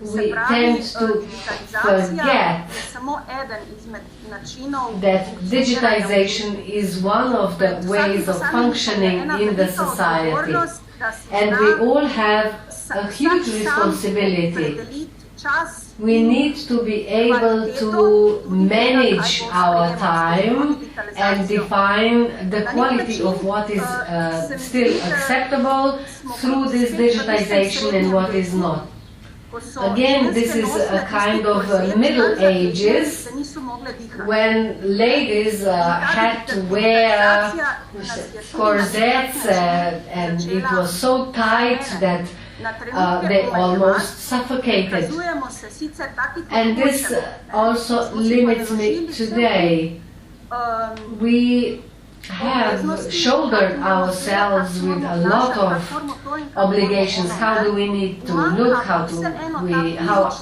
we tend to forget that digitalization is one of the ways of functioning in the society. And we all have a huge responsibility. We need to be able to manage our time and define the quality of what is still acceptable through this digitization and what is not. Again, this is a kind of Middle Ages, when ladies had to wear corsets and it was so tight that they almost suffocated. And this also limits me today. We have shouldered ourselves with a lot of obligations. How do we need to look, how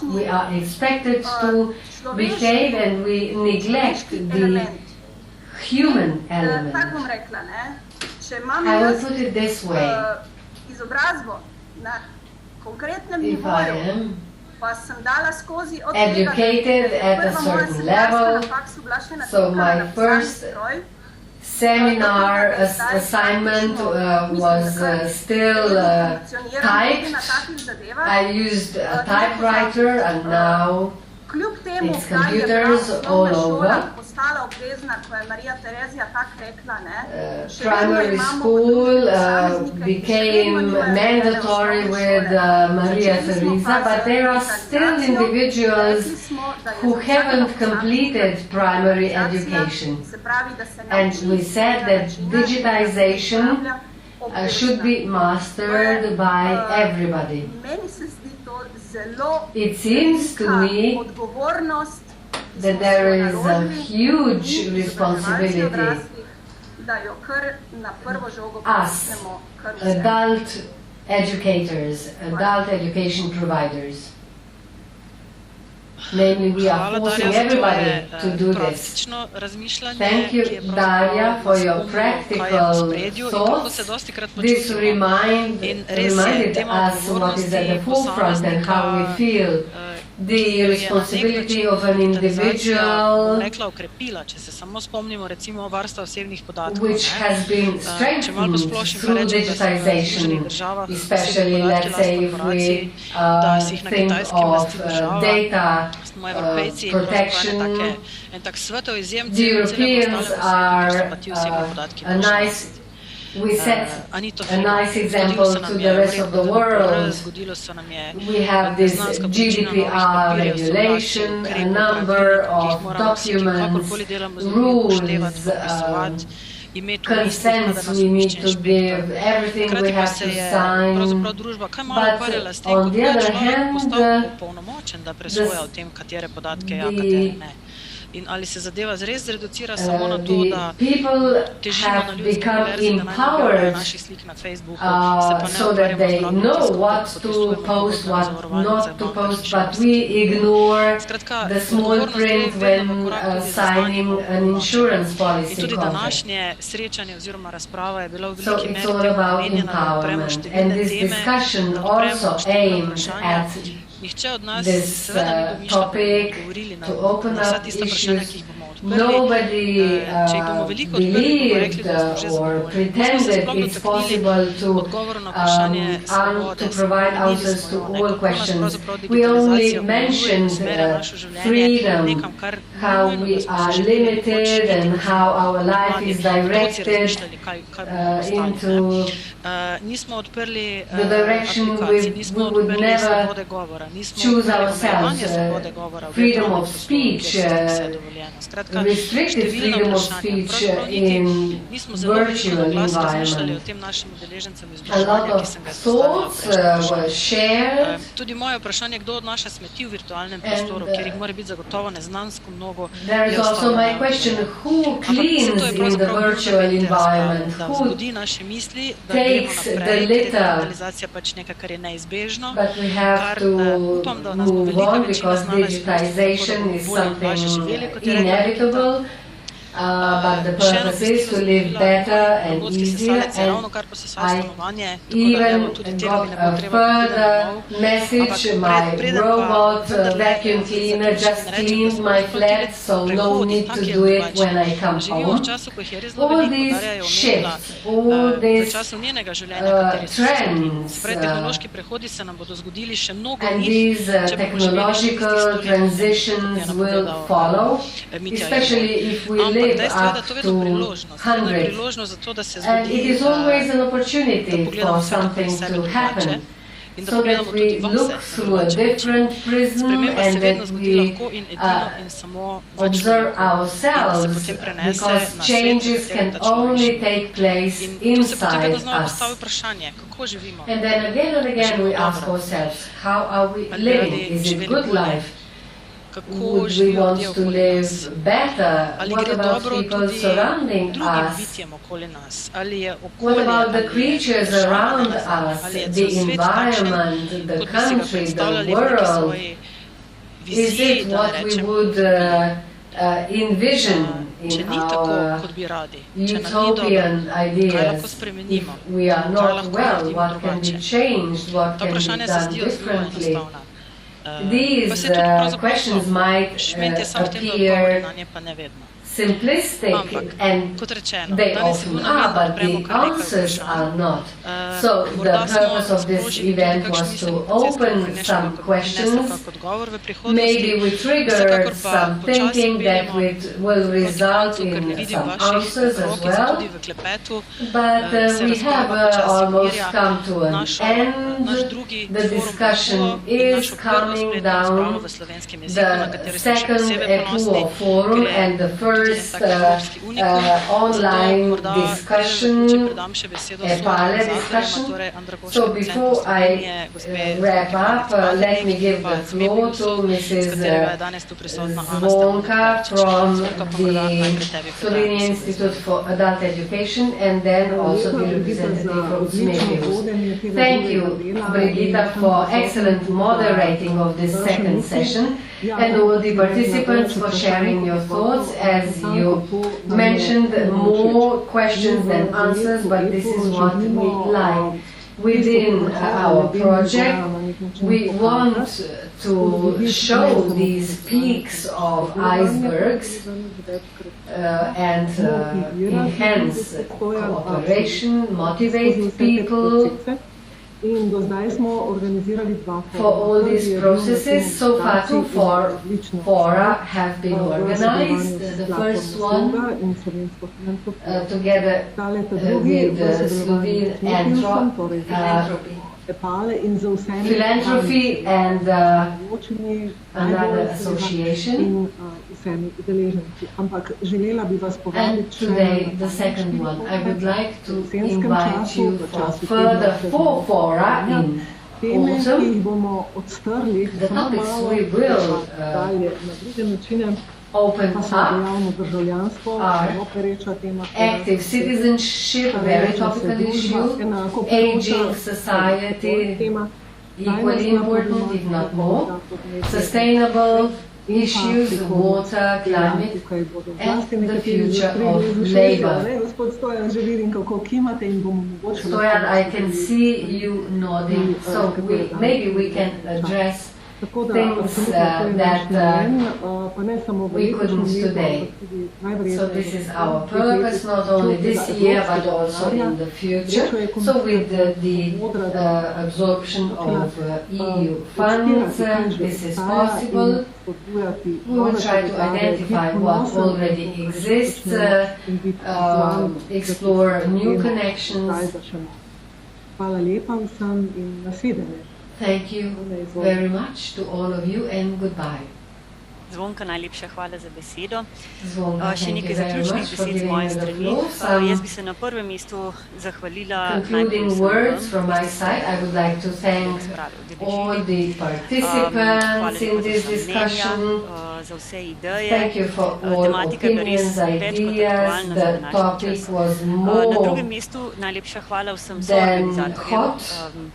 we are expected to behave, and we neglect the human element. I will put it this way. If I am educated at a certain level, so my first seminar assignment was still typed. I used a typewriter, and now it's computers all over. Primary school became mandatory with Maria Theresa, but there are still individuals who haven't completed primary education. And we said that digitization should be mastered by everybody. It seems to me that there is a huge responsibility. Us, adult educators, adult education providers. Namely, we are forcing everybody to do this. Thank you, Darja, for your practical thoughts. This reminded us what is at the forefront and how we feel. The responsibility of an individual, which has been strengthened through digitization, especially, let's say, if we think of data protection. The Europeans are a nice we set a nice example to the rest of the world. We have this GDPR regulation, a number of documents, rules, consents we need to give, everything we have to sign. But on the other hand, In ali se zadeva res zreducira samo na to, da težimo na ljudske univerze, da naj nabijajo naših slik na Facebooku, se pa ne ukvarjamo z drobno In tudi današnje srečanje oziroma razprava je bila v veliki meri temu namenjena, da odpremo številne teme, da odpremo številne vprašanja. Nihče od nas seveda ni domišljal, da bomo govorili na vsa tista vprašanja, ki jih bomo odprli. Če jih bomo veliko odprli, bomo rekli, da smo že zadovoljni. Mi smo se sploh dotaknili odgovoru na vprašanje svobode, spremenili smo, kako nas pravzaprav digitalizacija vplivuje in usmerja našo življenje nekam, kar nujno poslušamo, otroci razmišljali, kaj bomo postali. Nismo odprli aplikacij, nismo odprli svobode govora, nismo omejevanje svobode govora, freedom of speech, restricted freedom of speech in virtual environment. A lot of thoughts were shared. Tudi moje vprašanje, kdo odnaša smeti v virtualnem prostoru, kjer jih mora biti zagotovo neznansko mnogo. There is also my question, who cleans in the virtual environment? Who takes the litter? But we have to move on because digitalization is something inevitable. But the purpose is to live better and easier, and I even got a further message. My robot vacuum cleaner just cleaned my flat, so no need to do it when I come home. All these shifts, all these trends, and these technological transitions will follow, especially if we live up to 100. And it is always an opportunity for something to happen, so that we look through a different prism and that we observe ourselves, because changes can only take place inside us. And then again and again we ask ourselves, how are we living? Is it good life? Would we want to live better? What about people surrounding us? What about the creatures around us, the environment, the country, the world? Is it what we would envision in our utopian ideas? If we are not well, what can be changed? What can be done differently? These questions might appear simplistic, and they often are, but the answers are not. So the purpose of this event was to open some questions. Maybe we triggered some thinking that will result in some answers as well. But we have almost come to an end. The discussion is coming down. The second EPALE Forum and the first online discussion, EPALE discussion. So before I wrap up, let me give the floor to Mrs. Zvonka from the Slovenian Institute for Adult Education, and then also the representative from CMEPIUS. Thank you, Brigitta, for excellent moderating of this second session, and all the participants for sharing your thoughts. As you mentioned, more questions than answers, but this is what we like. Within our project, we want to show these peaks of icebergs and enhance cooperation, motivate people, In do zdaj smo organizirali 2 For all these processes, so far 2 fora have been organized. The first one together with Slovene Philanthropy and another association. And today, the second one. I would like to invite you for further 4 fora in autumn. The topics we will open up are active citizenship, very topical issue, aging society, equally important, if not more, sustainable issues, water, climate, and the future of labor. Stojan, I can see you nodding, so maybe we can address things that we couldn't today. So this is our purpose, not only this year, but also in the future. So with the absorption of EU funds, this is possible. We will try to identify what already exists, explore new connections. Thank you very much to all of you and goodbye. Zvonka, najlepša hvala za besedo. Zvonka, še nekaj zaključnih besed z moje strani. Jaz bi se na prvem mestu zahvalila concluding words from my side. I would like to thank all the participants in this discussion. Za vse ideje. Thank you for all opinions, ideas. The topic was more na drugem mestu najlepša hvala vsem soorganizatorjem.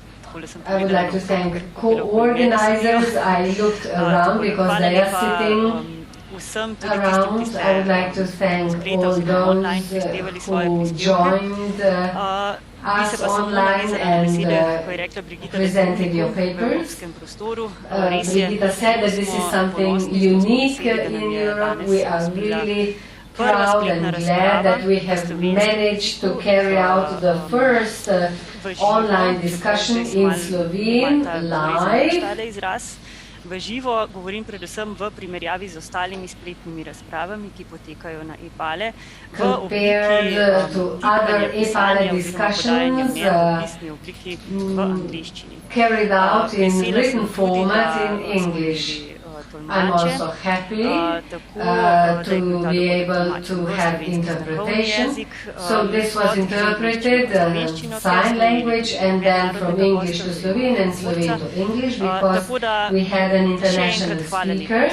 I would like to thank co-organizers. I looked around because they are sitting around. I would like to thank all those who joined us online and presented your papers. Brigitta said that this is something unique in Europe. We are really proud and glad that we have managed to carry out the first online discussion in Slovene live. V živo govorim predvsem v primerjavi z ostalimi spletnimi razpravami, ki potekajo na EPALE v obliki angleščini. Carried out in written format in English. I'm also happy to be able to have interpretation. So this was interpreted sign language and then from English to Slovene and Slovene to English because we had an international speaker.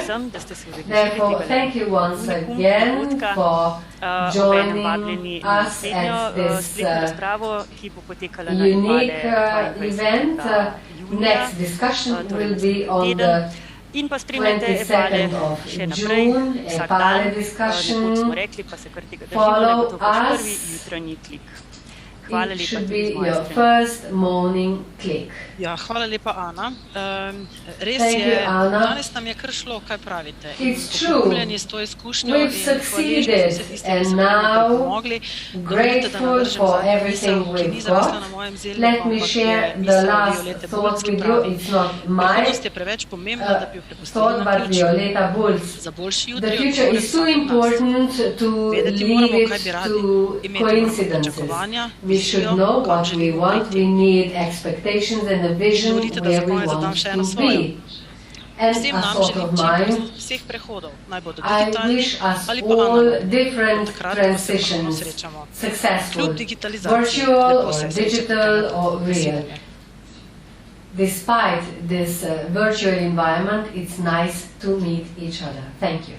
Therefore, thank you once again for joining us at this unique event. Next discussion will be on the 22nd of June, EPALE discussion. Follow us. It should be your first morning click. Ja, hvala lepa, Ana. Res Thank je, you, Anna. danes nam je kar šlo, kaj pravite. It's true. Pokupljeni s to izkušnjo We've succeeded, and now, grateful for everything we've got. Let me share the last thought with you. It's not my thought, but Violeta Bulc. The future is too important to leave it to coincidences. We should know what we want. We need expectations and a vision where we want to be. And a thought of mine, I wish us all different transitions, successful, virtual or digital or real. Despite this virtual environment, it's nice to meet each other. Thank you.